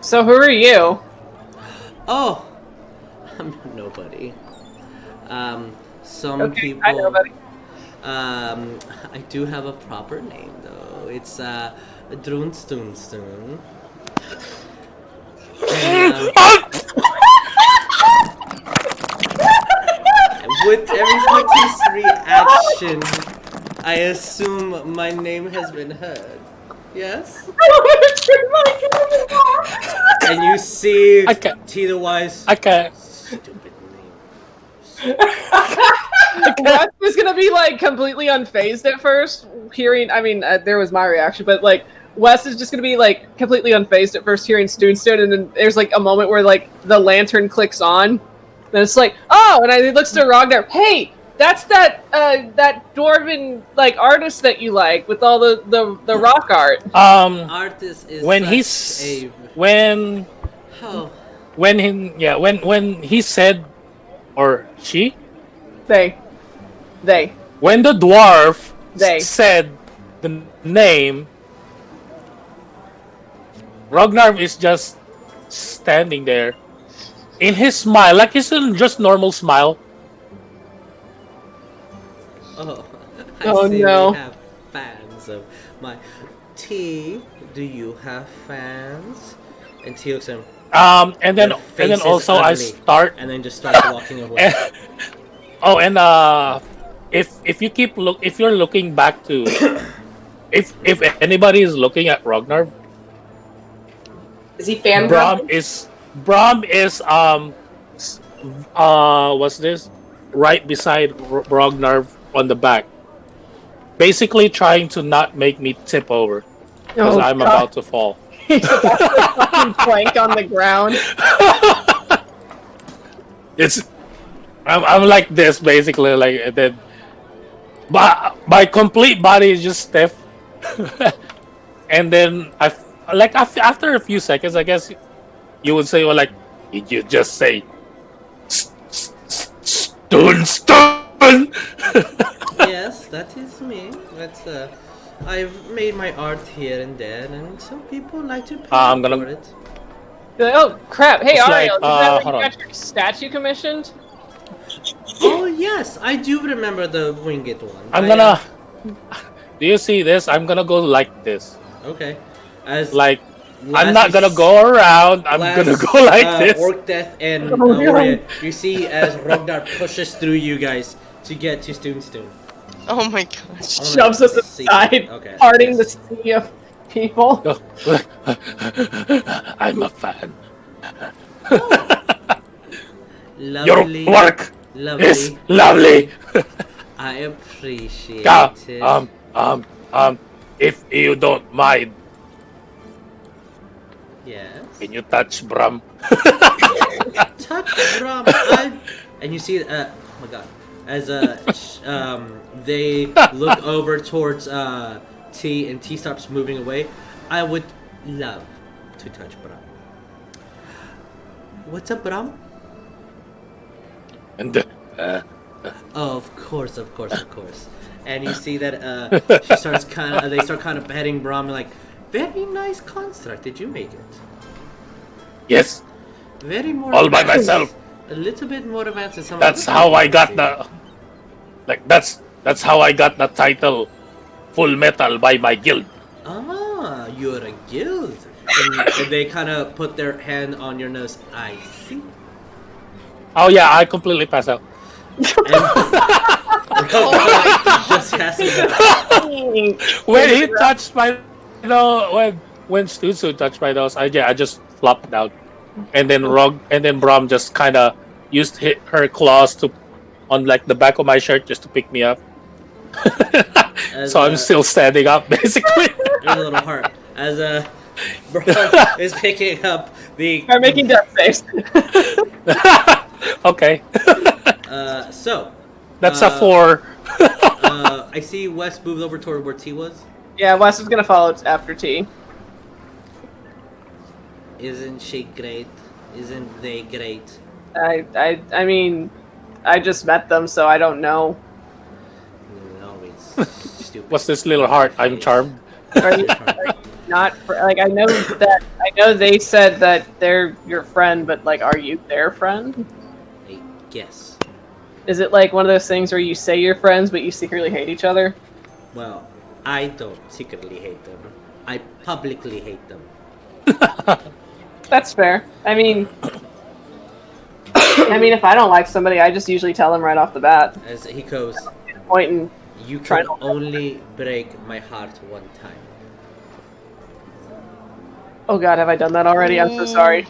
So who are you? Oh, I'm nobody. Some Okay, people. I know, buddy. I do have a proper name though. It's Drunstoonstoon. With every patisserie action, I assume my name has been heard. Yes? And you see Tita Wise. I can't. Stupid name. Wes was gonna be like completely unfazed at first, hearing. I mean, there was my reaction, but like Wes is just gonna be like completely unfazed at first, hearing Stoonstone, and then there's like a moment where like the lantern clicks on, and it's like, oh, and he looks to Rognarv. Hey, that's that dwarven like artist that you like with all the rock art. Artist is When he said, or she, They. when the dwarf They. said the name, Rognarv is just standing there in his smile, like it's just normal smile. Oh, Oh, I see no. we have fans of my T. Do you have fans? And T looks at him. And then Your face is also I ugly. start. And then just starts walking away. Oh, and if you if you're looking back to, if anybody is looking at Rognarv, Is he fan Brom is what's this? Right beside Rognarv on the back, basically trying to not make me tip over because Oh, I'm God. about to fall. He's about to fucking plank on the ground. I'm like this basically, like, and then my complete body is just stiff, and then after a few seconds, I guess you would say, well, like, did you just say stone? Yes, that is me. That's I've made my art here and there, and some people like to pay I'm gonna- for it. You're like, oh crap! Hey, It's Ariel, like, is that hold when you on. got your statue commissioned? Oh yes, I do remember the winged one. I'm gonna. Do you see this? I'm gonna go like this. Okay. As Like, I'm last not you gonna s- go around. I'm last, gonna go like this. Orcdeath and Oh, no. Oria, you see as Rognarv pushes through you guys to get to Stoonstone. Oh my gosh. Shoves us aside, Okay. parting the yes. sea of people. I'm a fan. Your Lovely. work Lovely. is lovely. I appreciate Ka- it. If you don't mind, Yes. can you touch Bram? Touch Bram. And you see, oh my god, as they look over towards T, and T starts moving away. I would love to touch Bram. What's up, Bram? And Oh, of course. And you see that she starts they start kind of petting Bram, like, very nice construct. Did you make it? yes, Very more all by advanced. myself. A little bit more advanced than some. That's other how people I got see. that's how I got the title Full Metal by my guild. Ah, you're a guild. And they kind of put their hand on your nose. I see. Oh yeah, I completely pass out. Just passing out. When he touched my when Stutsu touched my nose, I just flopped down. And then Brom just kinda used her claws on like the back of my shirt just to pick me up. As, So I'm still standing up basically. There's a little heart. As Brom is picking up the. Start making death saves. Okay. So. That's a 4. I see Wes moved over toward where T was. Yeah, Wes is gonna follow after T. Isn't she great? Isn't they great? I mean, I just met them, so I don't know. No, it's stupid. What's this little heart? I'm charmed. Are you, not like I know they said that they're your friend, but like, are you their friend? I guess. Is it like one of those things where you say you're friends, but you secretly hate each other? Well, I don't secretly hate them. I publicly hate them. That's fair. I mean, if I don't like somebody, I just usually tell them right off the bat. As he goes, Point and you can only break my heart one time. oh god, have I done that already? I'm so sorry.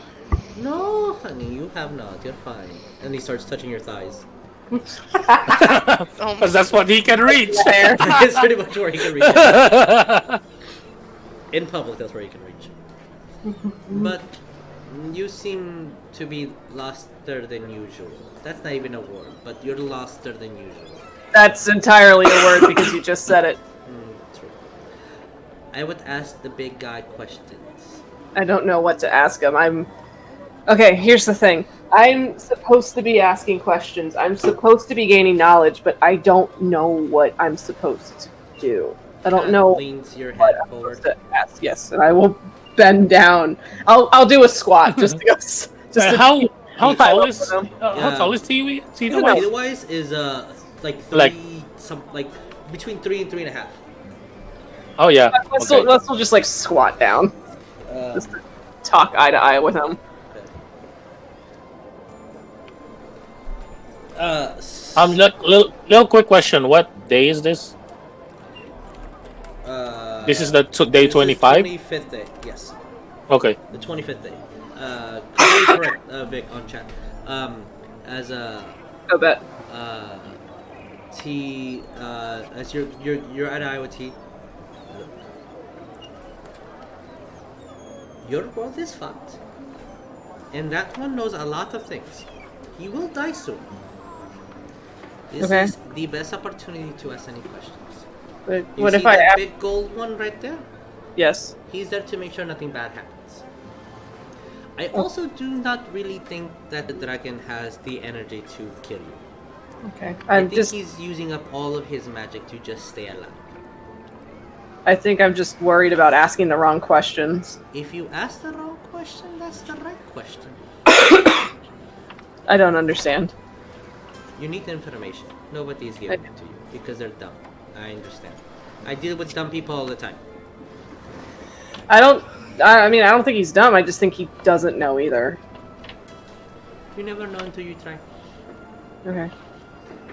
No, honey, you have not. You're fine. And he starts touching your thighs. Because that's what he can reach. It's pretty much where he can reach. In public, that's where he can reach. But you seem to be loster than usual. That's not even a word, but you're loster than usual. That's entirely a word because you just said it. True. I would ask the big guy questions. I don't know what to ask him. Okay, here's the thing. I'm supposed to be asking questions. I'm supposed to be gaining knowledge, but I don't know what I'm supposed to do. I don't know Leans your head forward. to ask. Yes, and I will bend down. I'll do a squat just to go. How tall is Tiwi? Tiwi-wise is between 3 and 3.5. Oh yeah. Let's just like squat down. Just to talk eye to eye with him. Little quick question. What day is this? This is the day 25? 25th day, yes. Okay. The 25th day. Completely correct, Vic, on chat. As bet. T, as you're at Iowa T. Your world is fucked. And that one knows a lot of things. He will die soon. This is the best opportunity to ask any questions. But you what see if I that big gold one right there? Yes. He's there to make sure nothing bad happens. I also do not really think that the dragon has the energy to kill you. Okay. I think he's using up all of his magic to just stay alive. I think I'm just worried about asking the wrong questions. If you ask the wrong question, that's the right question. I don't understand. You need information. Nobody's giving it to you because they're dumb. I understand. I deal with dumb people all the time. I don't think he's dumb. I just think he doesn't know either. You never know until you try. Okay.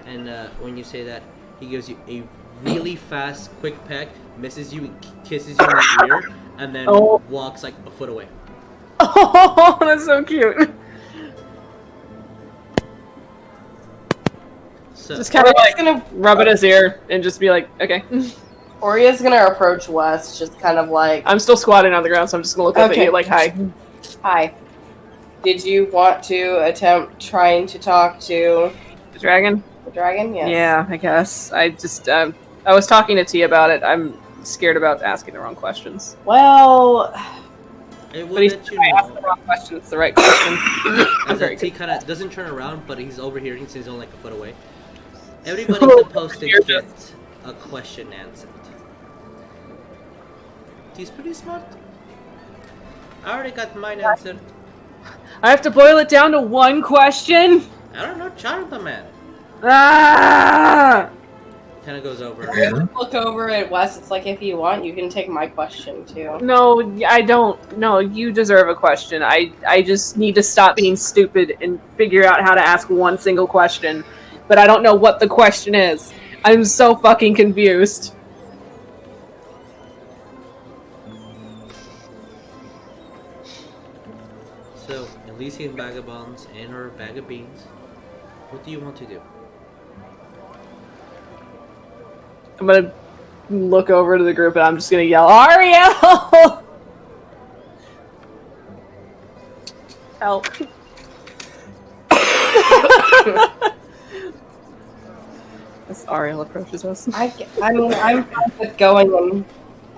And when you say that, he gives you a really fast, quick peck, misses you, kisses you in the ear, and then walks like a foot away. Oh, that's so cute. So, just kind of like gonna rub at his ear and just be like, okay. Oria's gonna approach Wes, just kind of like... I'm still squatting on the ground, so I'm just gonna look up at you like, hi. Hi. Did you want to attempt trying to talk to... The dragon? The dragon, yes. Yeah, I guess. I just, I was talking to T about it. I'm scared about asking the wrong questions. Well... I will let you know. Ask the wrong question, it's the right question. As T kind of doesn't turn around, but he's over here, he's only like a foot away. Everybody's supposed to get a question answered. He's pretty smart. I already got mine answered. I have to boil it down to one question? I don't know, chart the man. Ah! Kind of goes over. Look over at Wes. It's like, if you want, you can take my question too. No, I don't. No, you deserve a question. I just need to stop being stupid and figure out how to ask one single question. But I don't know what the question is. I'm so fucking confused. So, Elysian Vagabonds and her bag of beans. What do you want to do? I'm gonna look over to the group and I'm just gonna yell, Ariell! Help. As Ariell approaches us. I mean, I'm fine with going and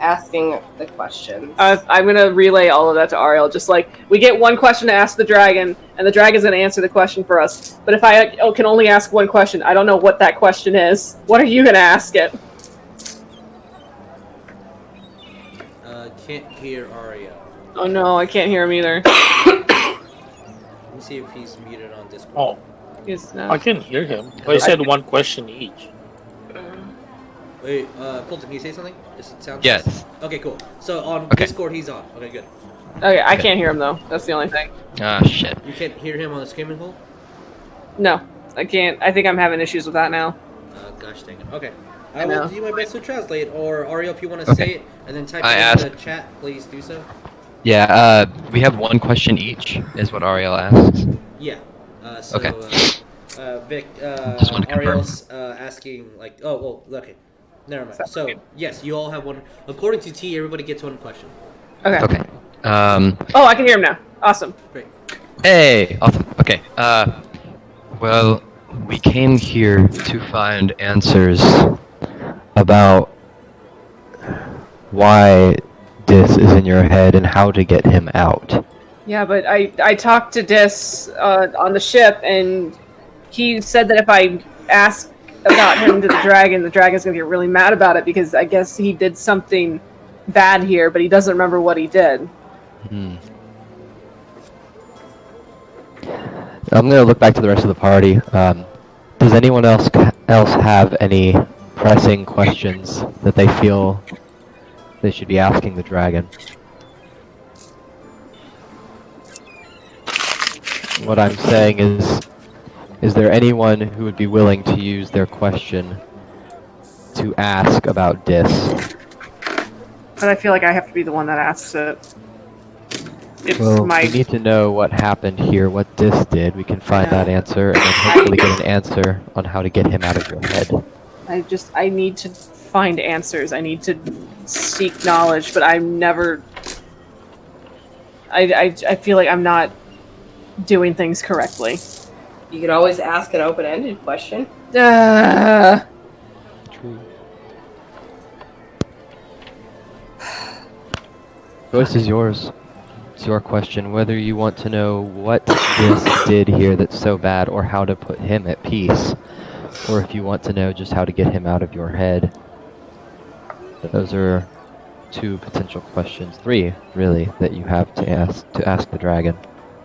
asking the question. I'm gonna relay all of that to Ariell. Just like, we get one question to ask the dragon, and the dragon's gonna answer the question for us. But if I can only ask one question, I don't know what that question is. What are you gonna ask it? can't hear Aria. Oh no, I can't hear him either. Let me see if he's muted on Discord. Oh, He's not. I can hear him. I said one question each. Wait, Coleton, can you say something? Does it sound? Yes. Okay, cool. So on Okay. Discord, he's on. Okay, good. Okay, I can't hear him though. That's the only thing. Ah, shit. You can't hear him on the screaming hole? No, I can't. I think I'm having issues with that now. Gosh dang it. Okay. I I will know. do my best to translate, or Ariel, if you want to Okay. say it and then type I it asked- in the chat, please do so. Yeah, we have one question each, is what Ariel asks. Yeah. So, Okay. Vic, Just wanted to confirm. Ariel's asking, like, oh, well, okay. Never mind. So, yes, you all have one. According to T, everybody gets one question. Okay. Okay. Oh, I can hear him now. Awesome. Great. Hey, awesome. Okay. Well, we came here to find answers about why this is in your head and how to get him out. Yeah, but I talked to Dis on the ship, and he said that if I ask about him to the dragon's gonna get really mad about it because I guess he did something bad here, but he doesn't remember what he did. I'm gonna look back to the rest of the party. Does anyone else have any pressing questions that they feel they should be asking the dragon? What I'm saying is there anyone who would be willing to use their question to ask about Dis? But I feel like I have to be the one that asks it. It's Well, my. we need to know what happened here, what Dis did. We can find Yeah. that answer, and then hopefully get an answer on how to get him out of your head. I need to find answers. I need to seek knowledge, but I'm never. I feel like I'm not doing things correctly. You could always ask an open-ended question. True. Choice is yours. It's your question, whether you want to know what this did here that's so bad, or how to put him at peace, or if you want to know just how to get him out of your head. Those are two potential questions, three really, that you have to ask the dragon.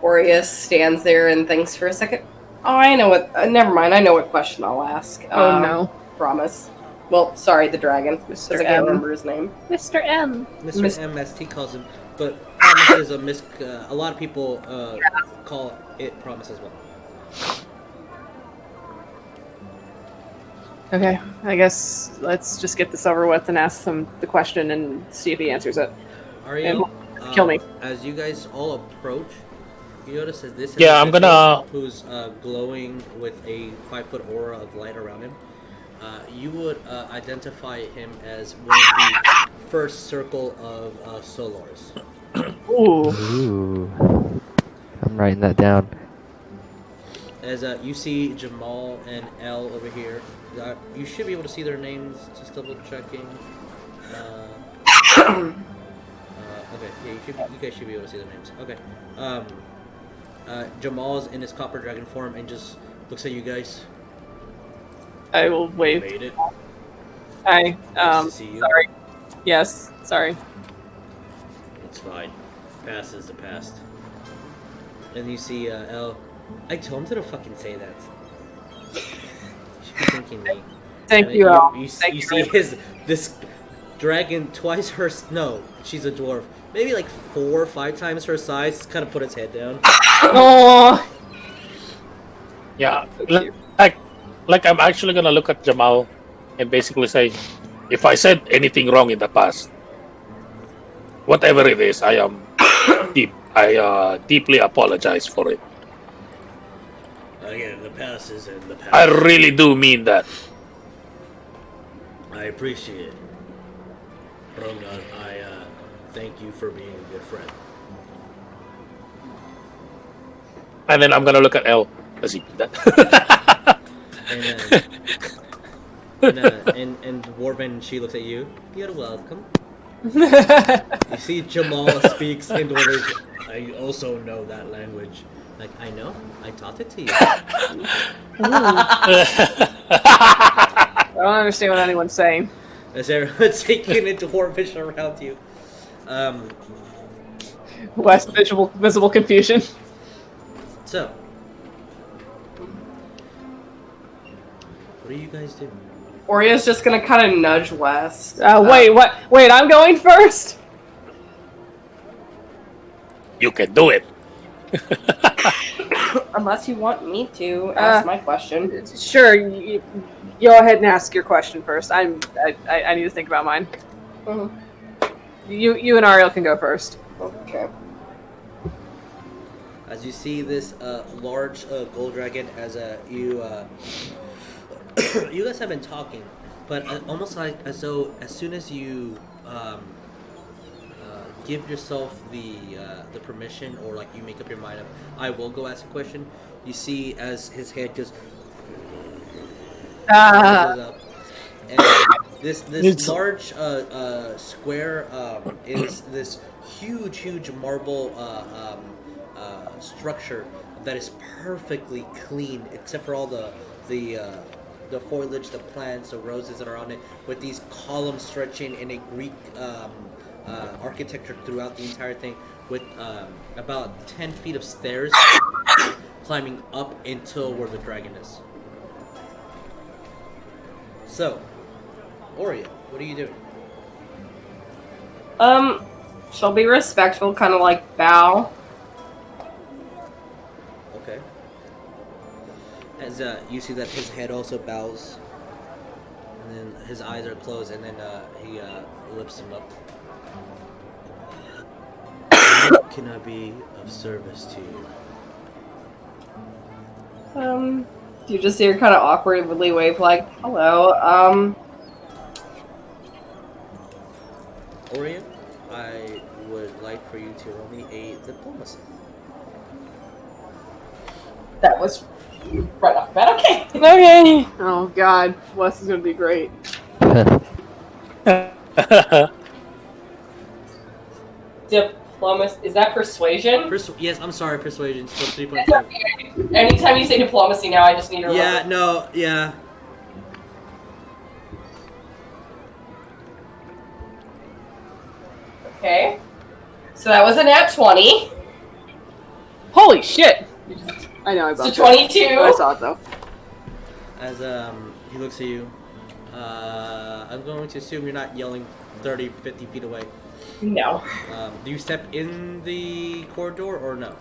Oria stands there and thinks for a second. Oh, I know what. Never mind. I know what question I'll ask. Oh no, Promise. Well, sorry, the dragon. Because Mr. I can't M. remember his name. Mr. M. Mr. M, as T calls him, but promise is a lot of people call it promise as well. Okay, I guess let's just get this over with and ask him the question and see if he answers it. Ariel, Kill me. As you guys all approach, you notice that this Yeah, I'm gonna- who's glowing with a 5-foot aura of light around him. You would identify him as one of the first circle of Solars. Ooh. Ooh. I'm writing that down. As you see Jamal and L over here, you should be able to see their names. Just double checking. Okay, yeah, you guys should be able to see their names. Okay. Jamal's in his copper dragon form and just looks at you guys. I will wave. Made it. Hi. Nice to see you. Sorry. Yes. Sorry. It's fine. Past is the past. And you see L. I told him to fucking say that. You should be thanking me. Thank And you, then Al. You Thank see you. this dragon twice her. No, she's a dwarf. Maybe like 4 or 5 times her size. Kind of put its head down. Oh. Yeah, like I'm actually gonna look at Jamal and basically say, if I said anything wrong in the past, whatever it is, I am deeply apologize for it. Again, the past is in the past. I really do mean that. I appreciate it. Rognarv, I thank you for being a good friend. And then I'm gonna look at L. Does he do that? And Dwarven, she looks at you. You're welcome. You see Jamal speaks in Dwarvish. I also know that language. Like, I know. I taught it to you. I don't understand what anyone's saying. As everyone's taking it Dwarvish around you. Less visible confusion. So, what do you guys do? Oria's just gonna kind of nudge West. Wait, what? Wait, I'm going first? You can do it. Unless you want me to ask my question. Sure, you go ahead and ask your question first. I need to think about mine. Mm-hmm. You and Ariell can go first. Okay. As you see this large gold dragon, as you you guys have been talking, but almost like as though as soon as you give yourself the permission, or like you make up your mind of I will go ask a question, you see as his head just up, and this large square is this huge marble structure that is perfectly clean except for all the foliage, the plants, the roses that are on it, with these columns stretching in a Greek architecture throughout the entire thing, with about 10 feet of stairs climbing up until where the dragon is. So, Oria, what are you doing? She'll be respectful, kind of like bow. Okay. As you see that his head also bows, and then his eyes are closed, and then he lifts him up. How can I be of service to you? You just see her kind of awkwardly wave like, hello, Oria, I would like for you to roll me a diplomacy. That was right off the bat. Okay. Okay. Oh God, Wes is gonna be great. Diplomacy, is that persuasion? Yes, I'm sorry, persuasion. So 3.5. Okay. Anytime you say diplomacy now, I just need to remember. Yeah, no, yeah. Okay. So that was a nat 20. Holy shit! I know. So 22. I saw it though. As he looks at you, I'm going to assume you're not yelling 30, 50 feet away. No. Do you step in the corridor or no?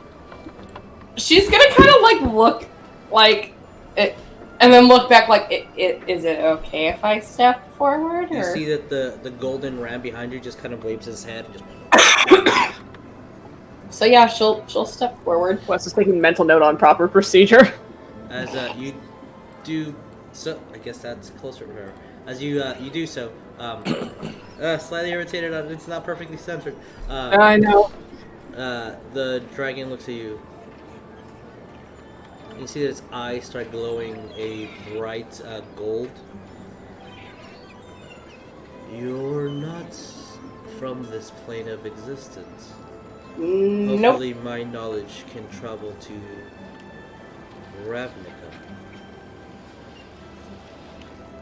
She's gonna kind of like look like it, and then look back like, is it okay if I step forward? You or? see that the golden ram behind you just kind of waves his head and just... So yeah, she'll step forward. Wes is taking mental note on proper procedure. As you do so, I guess that's closer to her. As you do so, slightly irritated, it's not perfectly centered. I know. The dragon looks at you. You see that its eyes start glowing a bright gold. You're not from this plane of existence. Nope. Hopefully my knowledge can travel to Ravnica.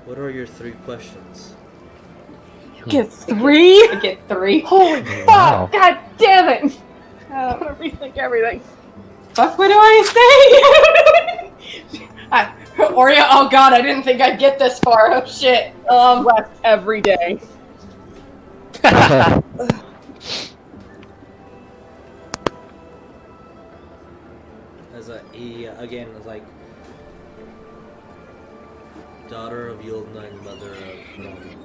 What are your 3 questions? You get 3? I get 3. Holy fuck! Wow. God damn it! I want to rethink everything. Fuck, what do I say? Oria, oh god, I didn't think I'd get this far. Oh shit. Wes every day. As he again was like, daughter of Yulna and mother of Ron,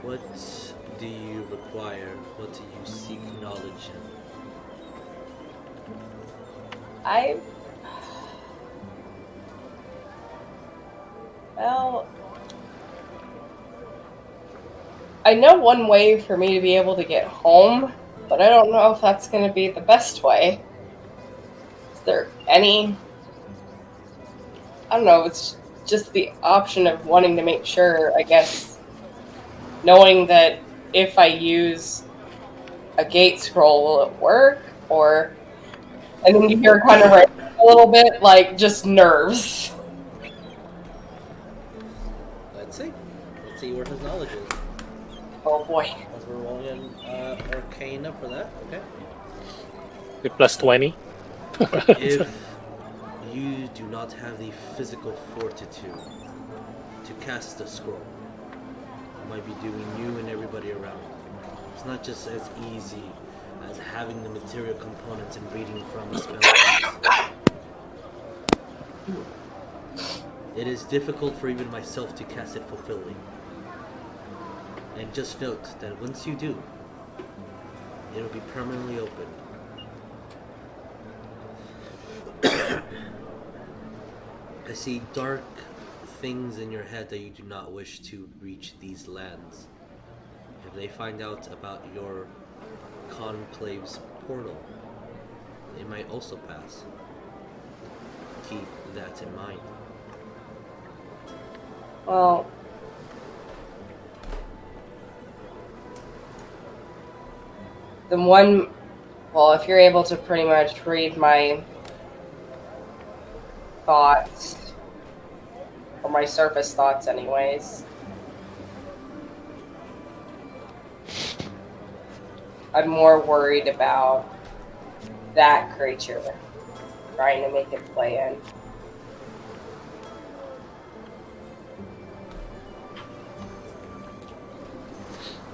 what do you require? What do you seek knowledge in? Well, I know one way for me to be able to get home, but I don't know if that's going to be the best way. Is there any... I don't know, it's just the option of wanting to make sure, I guess, knowing that if I use a gate scroll, will it work? Or... And then you hear kind of right a little bit, like, just nerves. Let's see where his knowledge is. Oh boy. Let's we're rolling an Arcana for that. Okay. The plus 20. If you do not have the physical fortitude to cast the scroll, it might be doing you and everybody around. It's not just as easy as having the material components and reading from the spell. It is difficult for even myself to cast it fulfilling. And just note that once you do, it'll be permanently open. I see dark things in your head that you do not wish to reach these lands. If they find out about your conclave's portal, they might also pass. Keep that in mind. Well, if you're able to pretty much read my thoughts, or my surface thoughts anyways, I'm more worried about that creature trying to make it play in.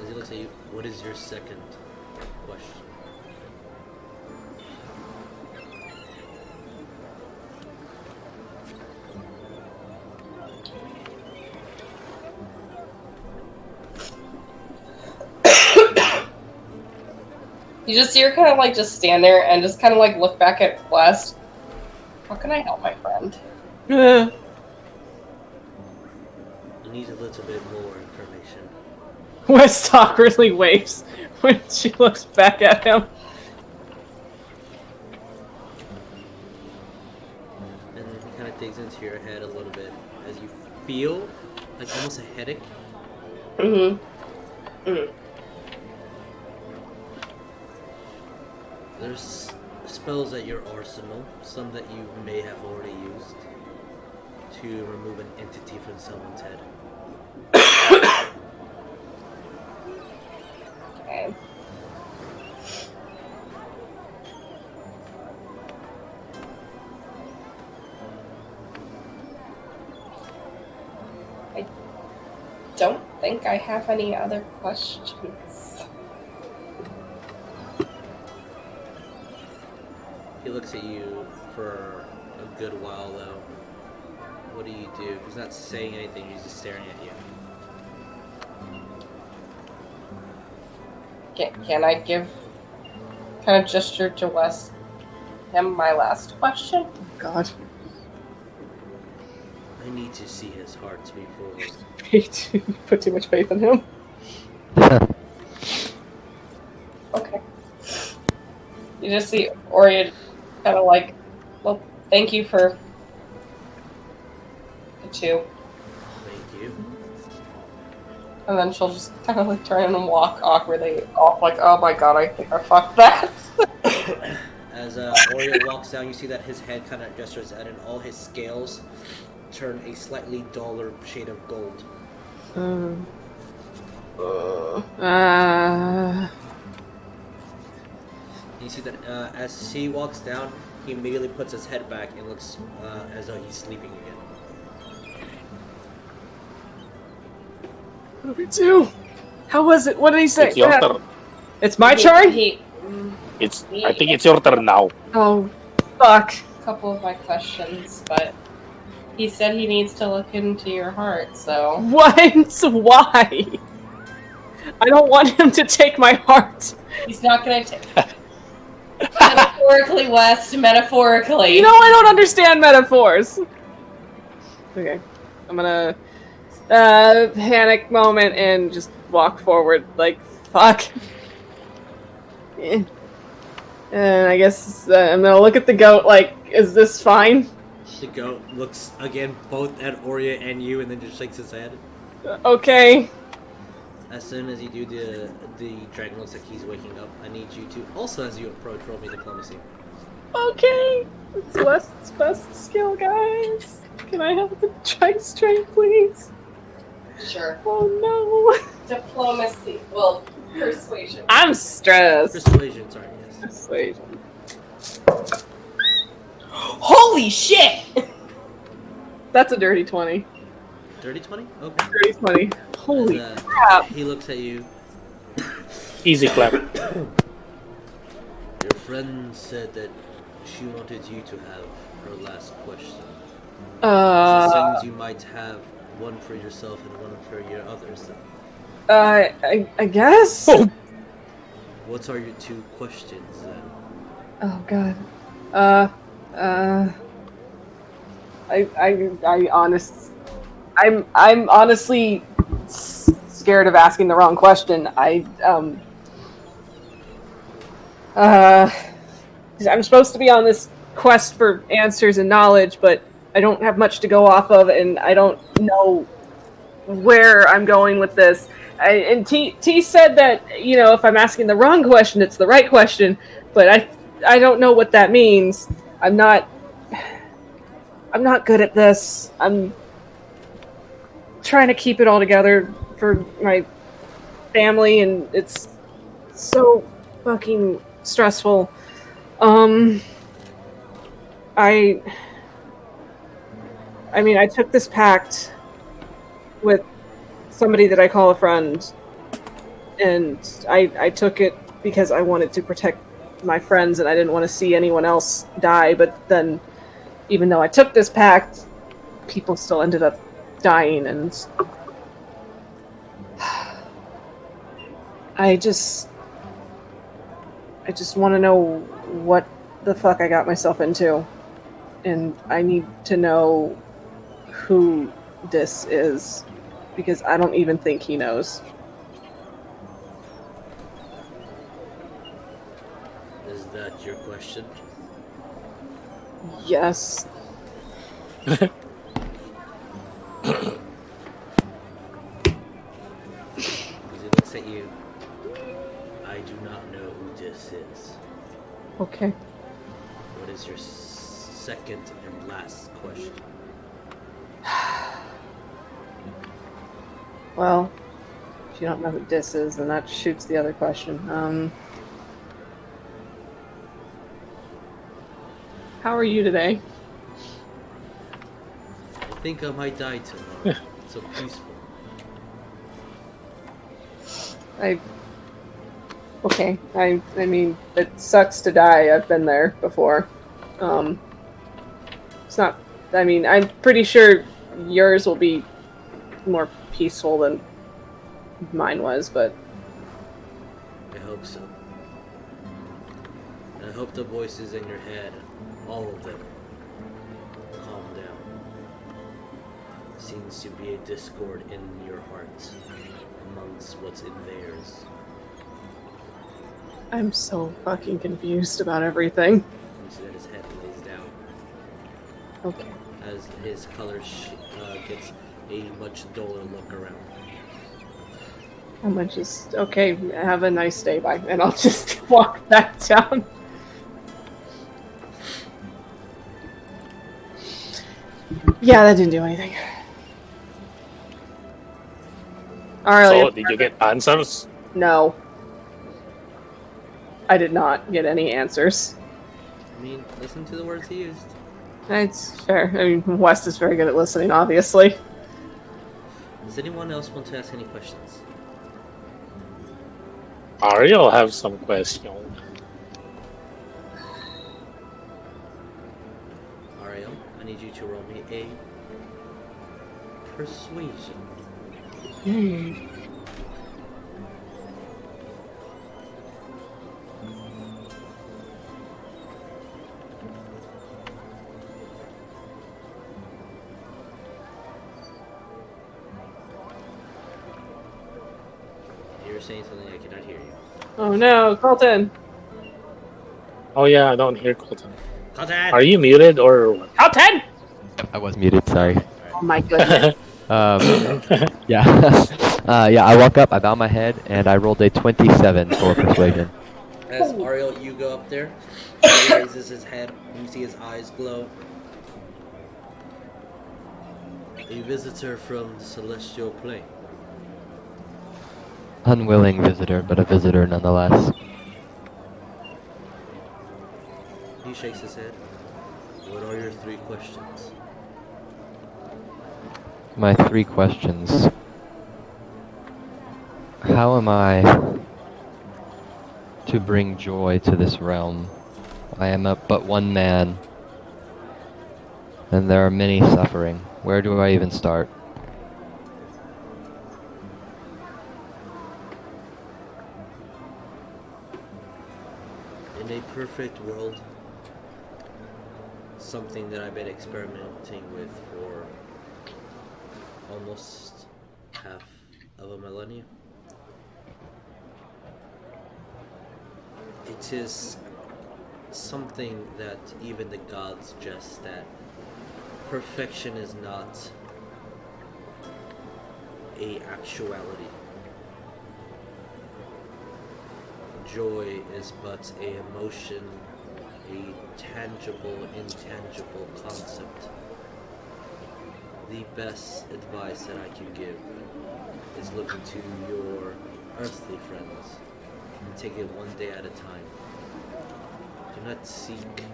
As he looks at you, what is your second question? You just see her kind of like just stand there and just kind of like look back at Quest. How can I help my friend? You need a little bit more information. West awkwardly waves when she looks back at him. And then he kind of digs into your head a little bit as you feel like almost a headache. Mm-hmm. Mm. There's spells at your arsenal, some that you may have already used, to remove an entity from someone's head. Okay. I don't think I have any other questions. He looks at you for a good while, though. What do you do? He's not saying anything, he's just staring at you. Can I give kind of gesture to him my last question? God. I need to see his heart before. You put too much faith in him. Okay. You just see Oria kind of like, well, thank you for the two. Thank you. And then she'll just kind of like turn and walk awkwardly off, like, oh my god, I think I fucked that. As Oria walks down, you see that his head kind of gestures out and all his scales turn a slightly duller shade of gold. You see that as he walks down, he immediately puts his head back and looks as though he's sleeping again. What do we do? How was it? What did he say? It's your turn. It's my turn? I think it's your turn now. Oh, fuck. A couple of my questions, but he said he needs to look into your heart, so... What? Why? I don't want him to take my heart. He's not gonna take... Metaphorically, West, metaphorically. You know, I don't understand metaphors. Okay. I'm gonna... panic moment and just walk forward, like, fuck. And I guess I'm gonna look at the goat, like, is this fine? The goat looks again both at Oria and you and then just shakes his head. Okay. As soon as you do, the dragon looks like he's waking up. I need you to, also as you approach, roll me diplomacy. Okay. It's West's best skill, guys. Can I have the giant strength, please? Sure. Oh no. Diplomacy. Well, Persuasion. I'm stressed. Persuasion, sorry, yes. Persuasion. Holy shit! That's a dirty 20. Dirty 20? Okay. Dirty 20. Holy As, crap. He looks at you. Easy clap. Your friend said that she wanted you to have her last question. Since you might have one for yourself and one for your others. I guess? What are your 2 questions then? Oh god. I'm honestly scared of asking the wrong question. I'm supposed to be on this quest for answers and knowledge, but I don't have much to go off of, and I don't know where I'm going with this. And T said that, you know, if I'm asking the wrong question, it's the right question, but I don't know what that means. I'm not good at this. I'm trying to keep it all together for my family, and it's so fucking stressful. I mean, I took this pact with somebody that I call a friend, and I took it because I wanted to protect my friends and I didn't want to see anyone else die, but then even though I took this pact, people still ended up dying, and I just want to know what the fuck I got myself into, and I need to know who this is, because I don't even think he knows. Is that your question? Yes. As he looks at you, I do not know who this is. Okay. What is your second and last question? Well, if you don't know who this is, then that shoots the other question. How are you today? I think I might die tomorrow. So peaceful. Okay. I mean, it sucks to die. I've been there before. It's not. I mean, I'm pretty sure yours will be more peaceful than mine was, but I hope so. And I hope the voices in your head, all of them, calm down. Seems to be a discord in your heart amongst what's in theirs. I'm so fucking confused about everything. You see that his head lays down. Okay. As his color gets a much duller look around. I'm gonna just, okay, have a nice day, bye. And I'll just walk back down. Yeah, that didn't do anything. Alright. So, did you get answers? No. I did not get any answers. I mean, listen to the words he used. It's fair. I mean, West is very good at listening, obviously. Does anyone else want to ask any questions? Ariell have some questions. Ariell, I need you to roll me a persuasion. You're saying something I cannot hear you. Oh no, Coleton! Oh yeah, I don't hear Coleton. Coleton! Are you muted or what? Coleton! I was muted, sorry. Oh my goodness. Yeah. Yeah, I walk up, I bow my head, and I rolled a 27 for persuasion. As Ariell, you go up there, he raises his head, and you see his eyes glow. A visitor from the celestial plane. unwilling visitor, but a visitor nonetheless. He shakes his head. What are your 3 questions? My 3 questions. How am I to bring joy to this realm? I am but one man, and there are many suffering. Where do I even start? In a perfect world, something that I've been experimenting with for almost half of a millennium. It is something that even the gods jest at. Perfection is not a actuality. Joy is but a emotion, a tangible, intangible concept. The best advice that I can give is look to your earthly friends and take it one day at a time. Do not seek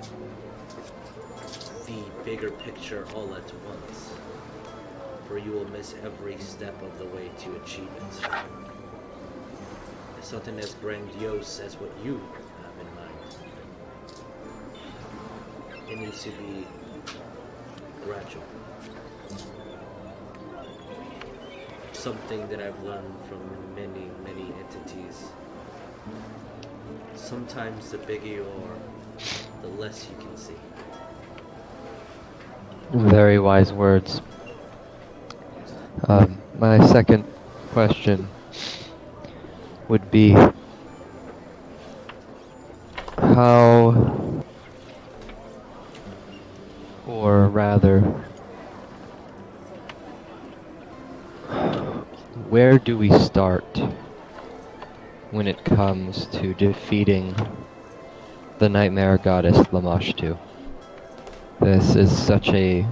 the bigger picture all at once, for you will miss every step of the way to achieve it. It's something as grandiose as what you have in mind. It needs to be gradual. Something that I've learned from many, many entities. Sometimes the bigger you are, the less you can see. Very wise words. My second question would be, how, or rather, where do we start when it comes to defeating the nightmare goddess Lamashtu? This is such a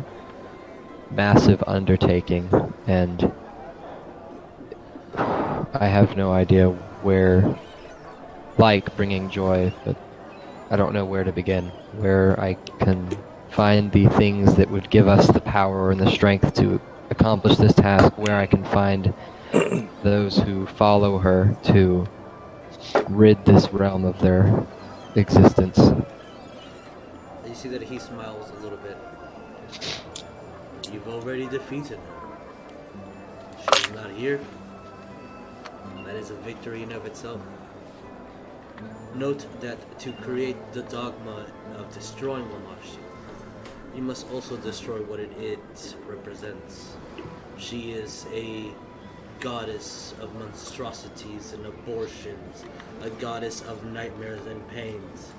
massive undertaking, and I have no idea where, like bringing joy, but I don't know where to begin, where I can find the things that would give us the power and the strength to accomplish this task, where I can find those who follow her to rid this realm of their existence. You see that he smiles a little bit. You've already defeated her. She's not here. That is a victory in of itself. Note that to create the dogma of destroying Lamashtu, you must also destroy what it represents. She is a goddess of monstrosities and abortions, a goddess of nightmares and pains.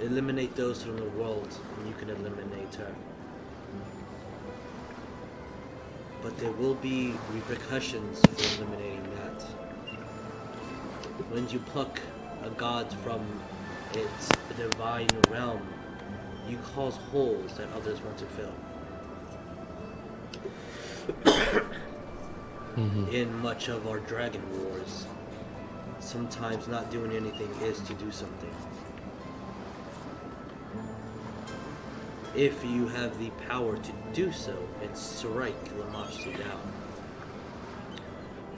Eliminate those from the world, and you can eliminate her. But there will be repercussions for eliminating that. When you pluck a god from its divine realm, you cause holes that others want to fill. In much of our dragon wars, sometimes not doing anything is to do something. If you have the power to do so, and strike Lamashtu down,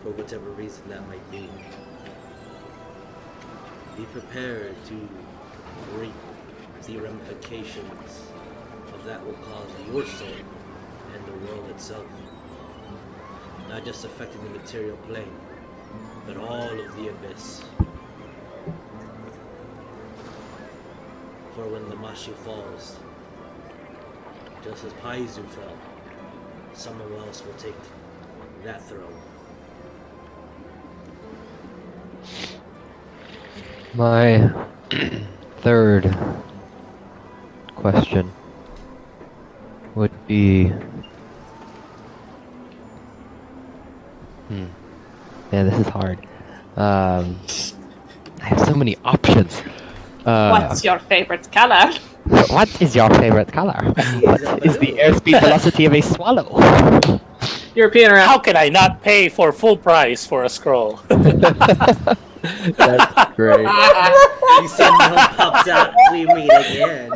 for whatever reason that might be. Be prepared to reap the ramifications of that will cause your soul and the world itself. Not just affecting the material plane, but all of the abyss. For when Lamashtu falls, just as Paizu fell, someone else will take that throne. My third question would be... Man, this is hard. I have so many options. What's your favorite color? What is your favorite color? What is the airspeed velocity of a swallow? European around. How can I not pay for full price for a scroll? That's great. You said no pops out. We meet again.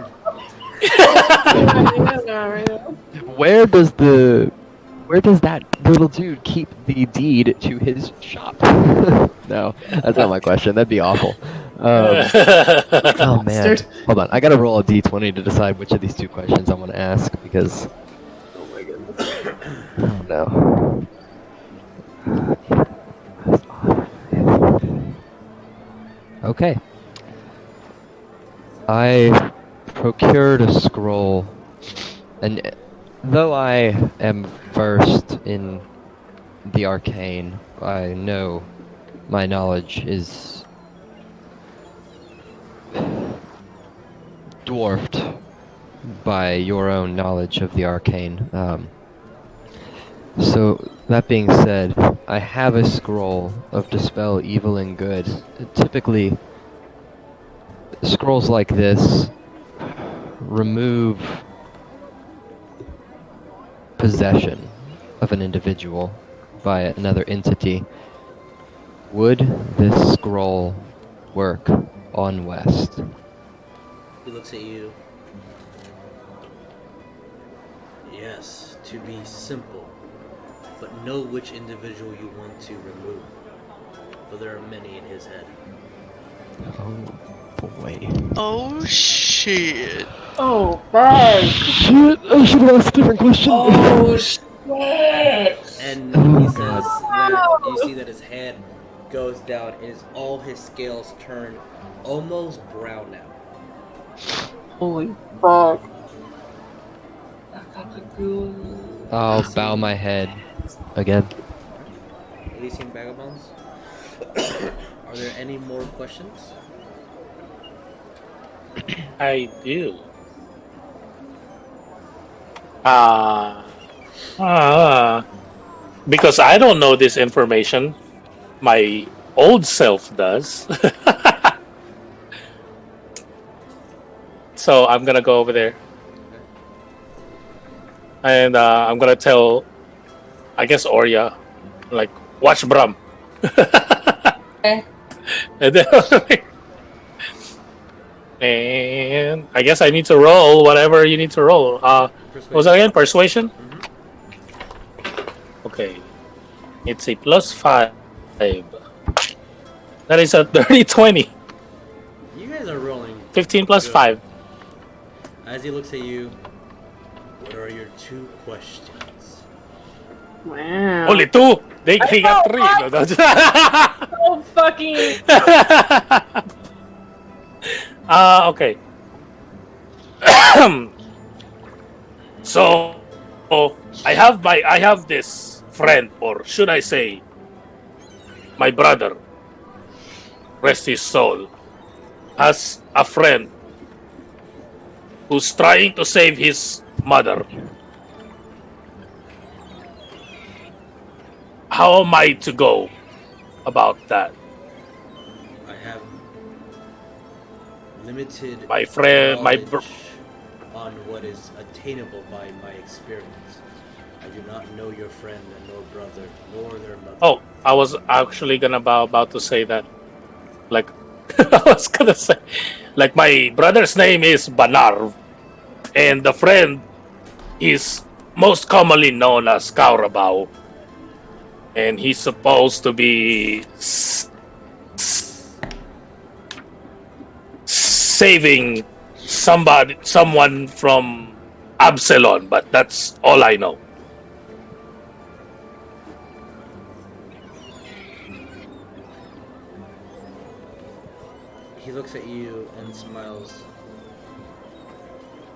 Where does that little dude keep the deed to his shop? No, that's not my question. That'd be awful. Oh man, hold on. I gotta roll a d20 to decide which of these two questions I want to ask because. Oh my goodness. Oh no. Okay. I procured a scroll, and though I am versed in the arcane, I know my knowledge is dwarfed by your own knowledge of the arcane. So, that being said, I have a scroll of Dispel Evil and Good. Typically, scrolls like this remove possession of an individual by another entity. Would this scroll work on West? He looks at you. Yes, to be simple, but know which individual you want to remove. But there are many in his head. Oh boy. Oh shit. Oh, bad. Shit, I should have asked a different question. Oh, shit. And Oh, he says God. that you see that his head goes down and all his scales turn almost brown now. Holy fuck. I'll bow my head again. Elysian Vagabonds? Are there any more questions? I do. Because I don't know this information. My old self does. So I'm gonna go over there. And I'm gonna tell, I guess, Oria, like, watch Bram. Okay. And then, and I guess I need to roll whatever you need to roll. What was that again? Persuasion? Mm-hmm. Okay. It's a +5. That is a dirty 20. You guys are rolling 15 plus good. 5. As he looks at you, what are your 2 questions? Wow. Only 2? He got 3. No, that's... So fucking. Okay. So, I have this friend, or should I say, my brother, rest his soul, has a friend who's trying to save his mother. How am I to go about that? I have limited My friend, knowledge on what is attainable by my experience. I do not know your friend nor brother nor their mother. Oh, I was actually about to say that. Like, I was gonna say, like, my brother's name is Banarv, and the friend is most commonly known as Kaurabao, and he's supposed to be saving someone from Absalom, but that's all I know. He looks at you and smiles.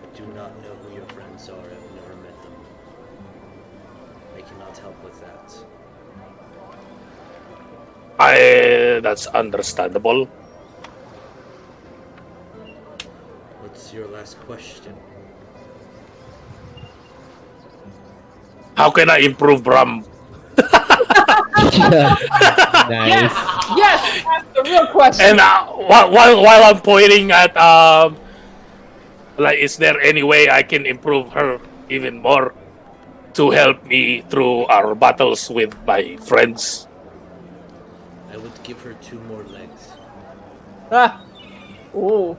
I do not know who your friends are. I've never met them. I cannot help with that. That's understandable. What's your last question? How can I improve Bram? Nice. Yes, that's the real question. And while I'm pointing at like, is there any way I can improve her even more to help me through our battles with my friends. I would give her 2 more legs. Ah! Ooh.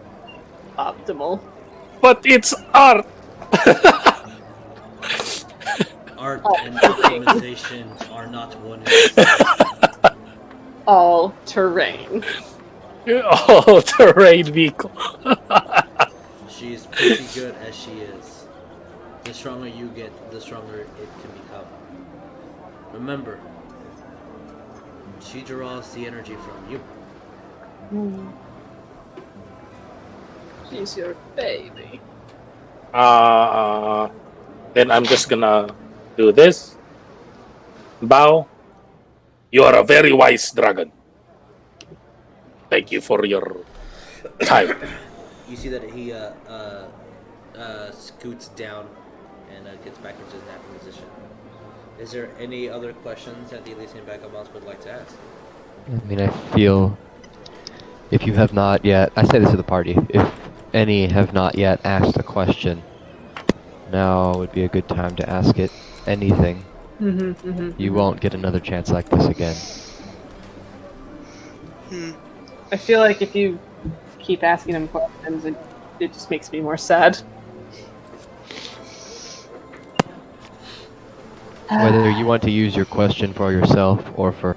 Optimal. But it's art. Art and optimization are not one and the same. All terrain. Oh, terrain vehicle. She is pretty good as she is. The stronger you get, the stronger it can become. Remember, she draws the energy from you. She's your baby. Then I'm just gonna do this. Bow. You are a very wise dragon. Thank you for your time. You see that he scoots down and gets back into his napping position. Is there any other questions that the Elysian Vagabonds would like to ask? I mean, I feel if you have not yet, I say this to the party, if any have not yet asked a question, now would be a good time to ask it anything. You won't get another chance like this again. I feel like if you keep asking him questions, it just makes me more sad. Whether you want to use your question for yourself or for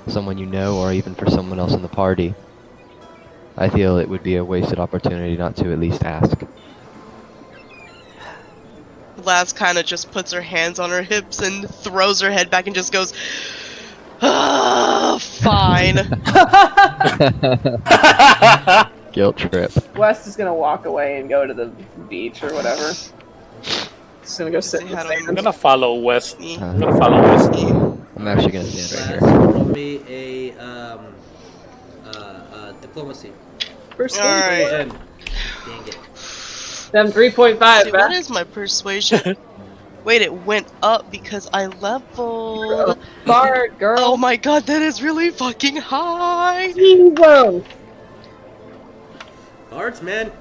someone you know or even for someone else in the party, I feel it would be a wasted opportunity not to at least ask. Laz kind of just puts her hands on her hips and throws her head back and just goes, fine. Guilt trip. West is gonna walk away and go to the beach or whatever. Just gonna go sit in the I'm sand. gonna follow West. I'm actually gonna stand right here. Roll me a diplomacy. Alright. Dang it. Them 3.5, See, what is my persuasion? Wait, it went up because I leveled. Bard, girl. Oh my god, that is really fucking high. Cards, man.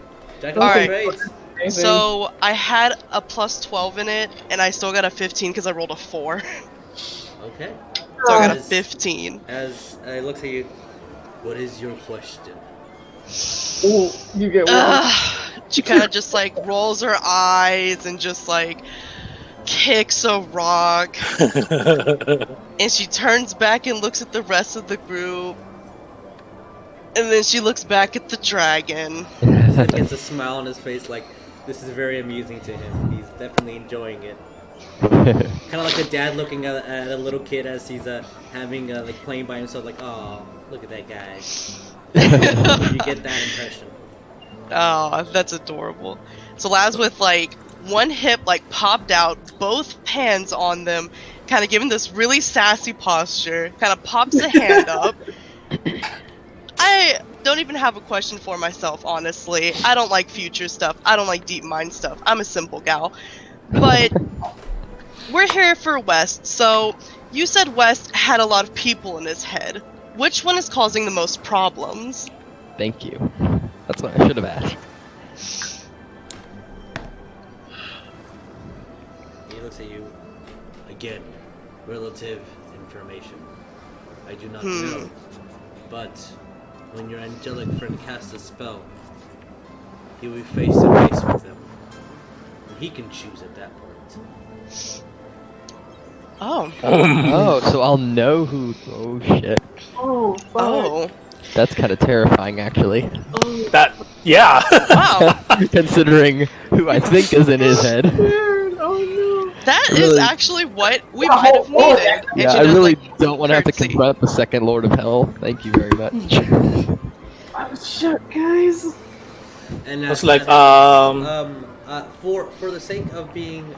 Jack Alright. trades. So I had a plus 12 in it, and I still got a 15 because I rolled a 4. Okay. So I got a 15. As I look at you, what is your question? Ooh, you get one. She kind of just like rolls her eyes and just like kicks a rock. And she turns back and looks at the rest of the group. And then she looks back at the dragon. He gets a smile on his face like, this is very amusing to him. He's definitely enjoying it. Kind of like a dad looking at a little kid as he's having like playing by himself, like, oh, look at that guy. You get that impression. Oh, that's adorable. So Laz with like one hip like popped out, both hands on them, kind of giving this really sassy posture, kind of pops a hand up. I don't even have a question for myself, honestly. I don't like future stuff. I don't like deep mind stuff. I'm a simple gal. But we're here for West, so you said West had a lot of people in his head. Which one is causing the most problems? Thank you. That's what I should have asked. He looks at you. Again, relative information. I do not know. But when your angelic friend casts a spell, he will be face to face with them. And he can choose at that point. Oh. Oh, so I'll know who. Oh shit. Oh. That's kind of terrifying, actually. That, yeah. Wow. Considering who I think is in his head. That is Really? actually what we might have needed. And Yeah, she I does, really like, don't want to have to curtsy. confront the second Lord of Hell. Thank you very much. I'm shook, guys. And It's like, for the sake of being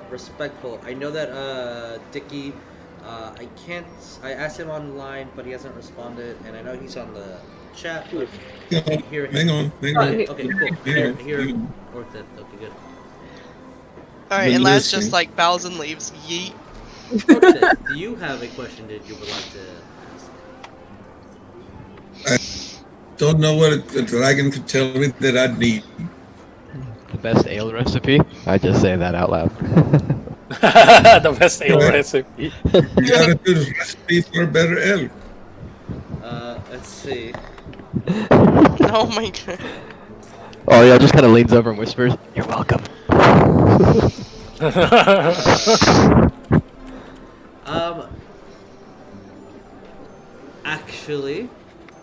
respectful, I know that Dickie, I asked him online, but he hasn't responded, and I know he's on the chat. But Hang on. Okay, cool. Here, Hang on. Orcdeath. Okay, good. Alright, But and Laz listen. just like bows and leaves. Yeet. Orcdeath, do you have a question that you would like to ask? Don't know what a dragon could tell me that I'd need. The best ale recipe? I just say that out loud. The best ale recipe. The attitude is recipe for a better ale. Let's see. Oh my god. Oh yeah, just kind of leans over and whispers, "You're welcome." Actually,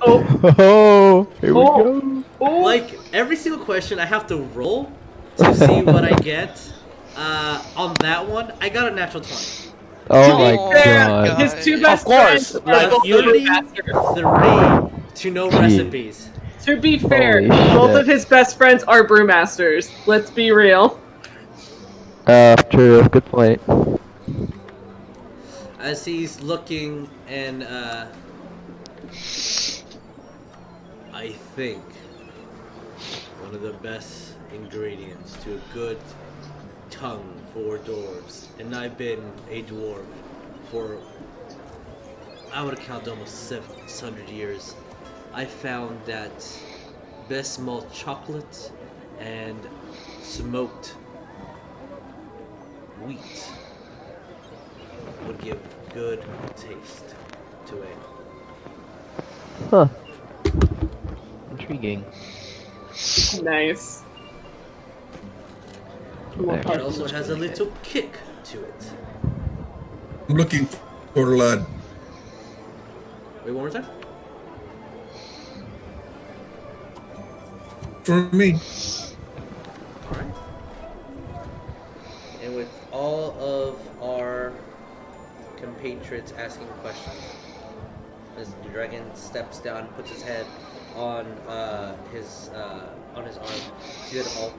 Oh, here we go. like every single question, I have to roll to see what I get. On that one, I got a natural 20. Oh my fair, god. His two best Of course, friends like, are you- 33 to no recipes. To be fair, Holy both shit. of his best friends are brewmasters. Let's be real. True. Good point. As he's looking, and I think one of the best ingredients to a good tongue for dwarves, and I've been a dwarf for, I would count almost 600 years. I found that best malt chocolate and smoked wheat would give good taste to ale. Huh. Intriguing. Nice. It also has a little kick to it. I'm looking for lad. Wait, one more time? For me. Alright. And with all of our compatriots asking questions, as the dragon steps down, puts his head on his arm, see that all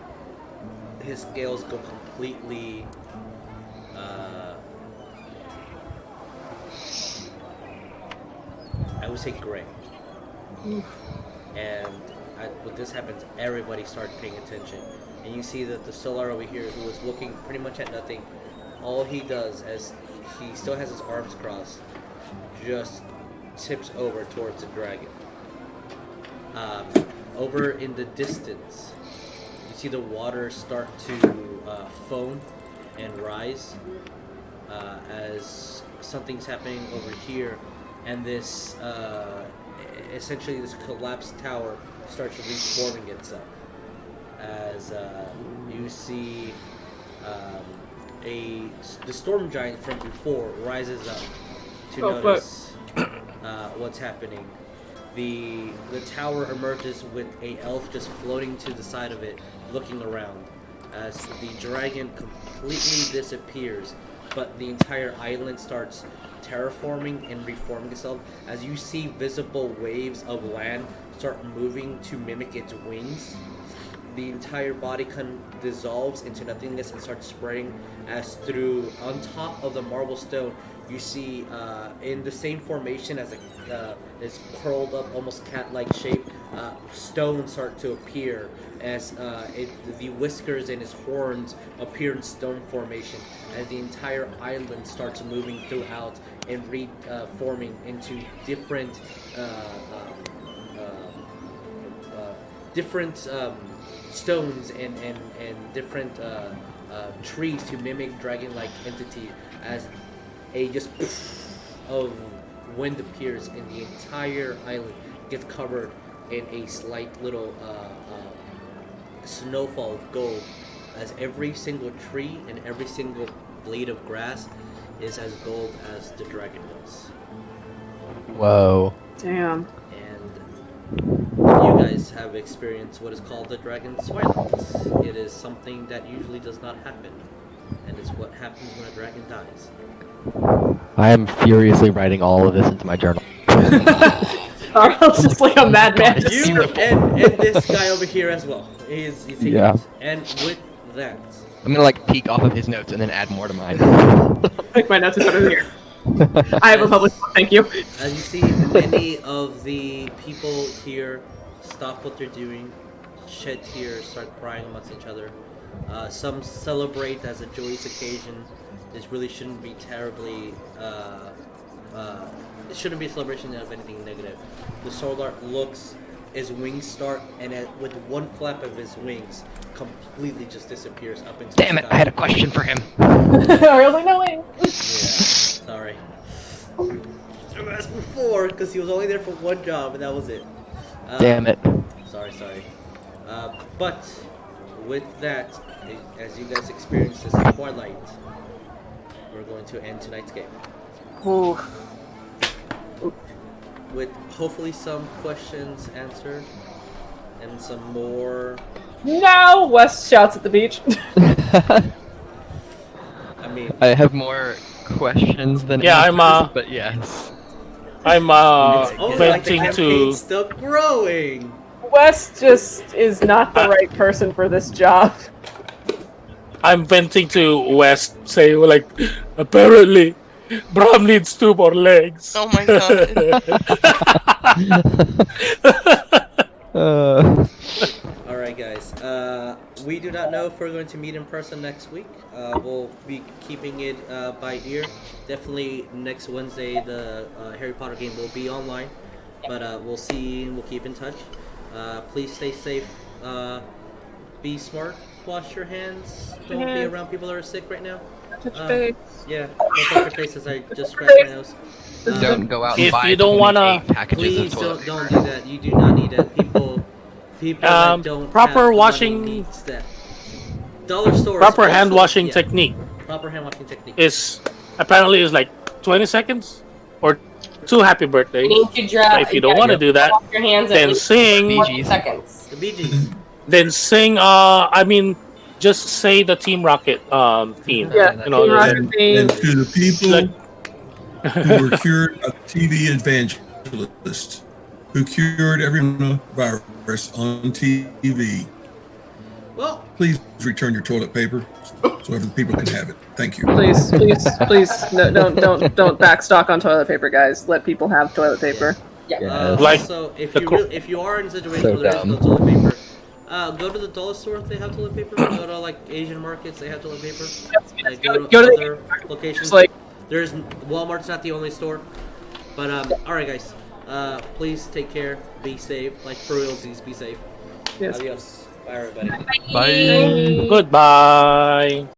his scales go completely I would say gray. And when this happens, everybody starts paying attention. And you see that the Solar over here, who was looking pretty much at nothing, all he does, as he still has his arms crossed, just tips over towards the dragon. Over in the distance, you see the water start to foam and rise as something's happening over here, and this essentially this collapsed tower starts reforming itself as you see the storm giant from before rises up to notice what's happening. The tower emerges with a elf just floating to the side of it, looking around as the dragon completely disappears, but the entire island starts terraforming and reforming itself as you see visible waves of land start moving to mimic its wings. The entire body dissolves into nothingness and starts spreading as through on top of the marble stone you see in the same formation as this curled up almost cat-like shape, stones start to appear as the whiskers and his horns appear in stone formation as the entire island starts moving throughout and reforming into different stones and different trees to mimic dragon-like entity as a just of wind appears and the entire island gets covered in a slight little snowfall of gold as every single tree and every single blade of grass is as gold as the dragon was. Whoa. Damn. And you guys have experienced what is called the Dragon's Twilight. It is something that usually does not happen, and it's what happens when a dragon dies. I am furiously writing all of this into my journal. Ariell's just like a madman. You and this guy over here as well. He's taking notes. And with that, I'm gonna like peek off of his notes and then add more to mine. Like my notes are better here. I have a public book, thank you. as you see, many of the people here stop what they're doing, shed tears, start crying amongst each other. Some celebrate as a joyous occasion. This really shouldn't be terribly. It shouldn't be a celebration of anything negative. The Solar looks his wings start, and with one flap of his wings, completely just disappears up into Damn the it! sky. I had a question for him. Really no way. Yeah, sorry. As before, because he was only there for one job, and that was it. Damn it. Sorry. But with that, as you guys experience this Twilight, we're going to end tonight's game. Ooh. With hopefully some questions answered, and some more. No! Wes shouts at the beach. I mean, I have more questions than answers, but yes. I'm venting like the to. campaign's still growing. Wes just is not the right person for this job. I'm venting to West, saying like, apparently, Bram needs 2 more legs. Oh my god. Alright guys, we do not know if we're going to meet in person next week. We'll be keeping it by ear. Definitely next Wednesday the Harry Potter game will be online. But we'll see and we'll keep in touch. Please stay safe. Be smart. Wash your hands. Don't be around people that are sick right now. Touch base. Yeah, don't touch your face as I just scratch my nose. Don't go out and If buy you don't 28 wanna- packages Please of toilet don't paper. do that. You do not need it. People that don't proper have washing- money needs that. Dollar stores. Proper also- hand washing yeah, technique Proper hand washing technique. is apparently is like 20 seconds or 2 happy birthdays. You need to dry. But if you don't want to do that, wash your hands at then least sing. 20 seconds. The Bee Gees. Then sing. Just say the Team Rocket theme. Yeah, You know, Team Rocket And theme. to the people who were cured by the TV evangelist, who cured every virus on TV, Well, please return your toilet paper so other people can have it. Thank you. Please, no, don't backstock on toilet paper, guys. Let people have toilet paper. Yeah. Like also, if the if you are in a situation So where there's no dumb. toilet paper, go to the dollar store if they have toilet paper. Go to like Asian markets, they have toilet paper. Like, go to other locations. It's like There's Walmart's not the only store. But all right, guys. Please take care. Be safe. Like for realsies, be safe. yes. Adios. Bye, everybody. Bye. Goodbye.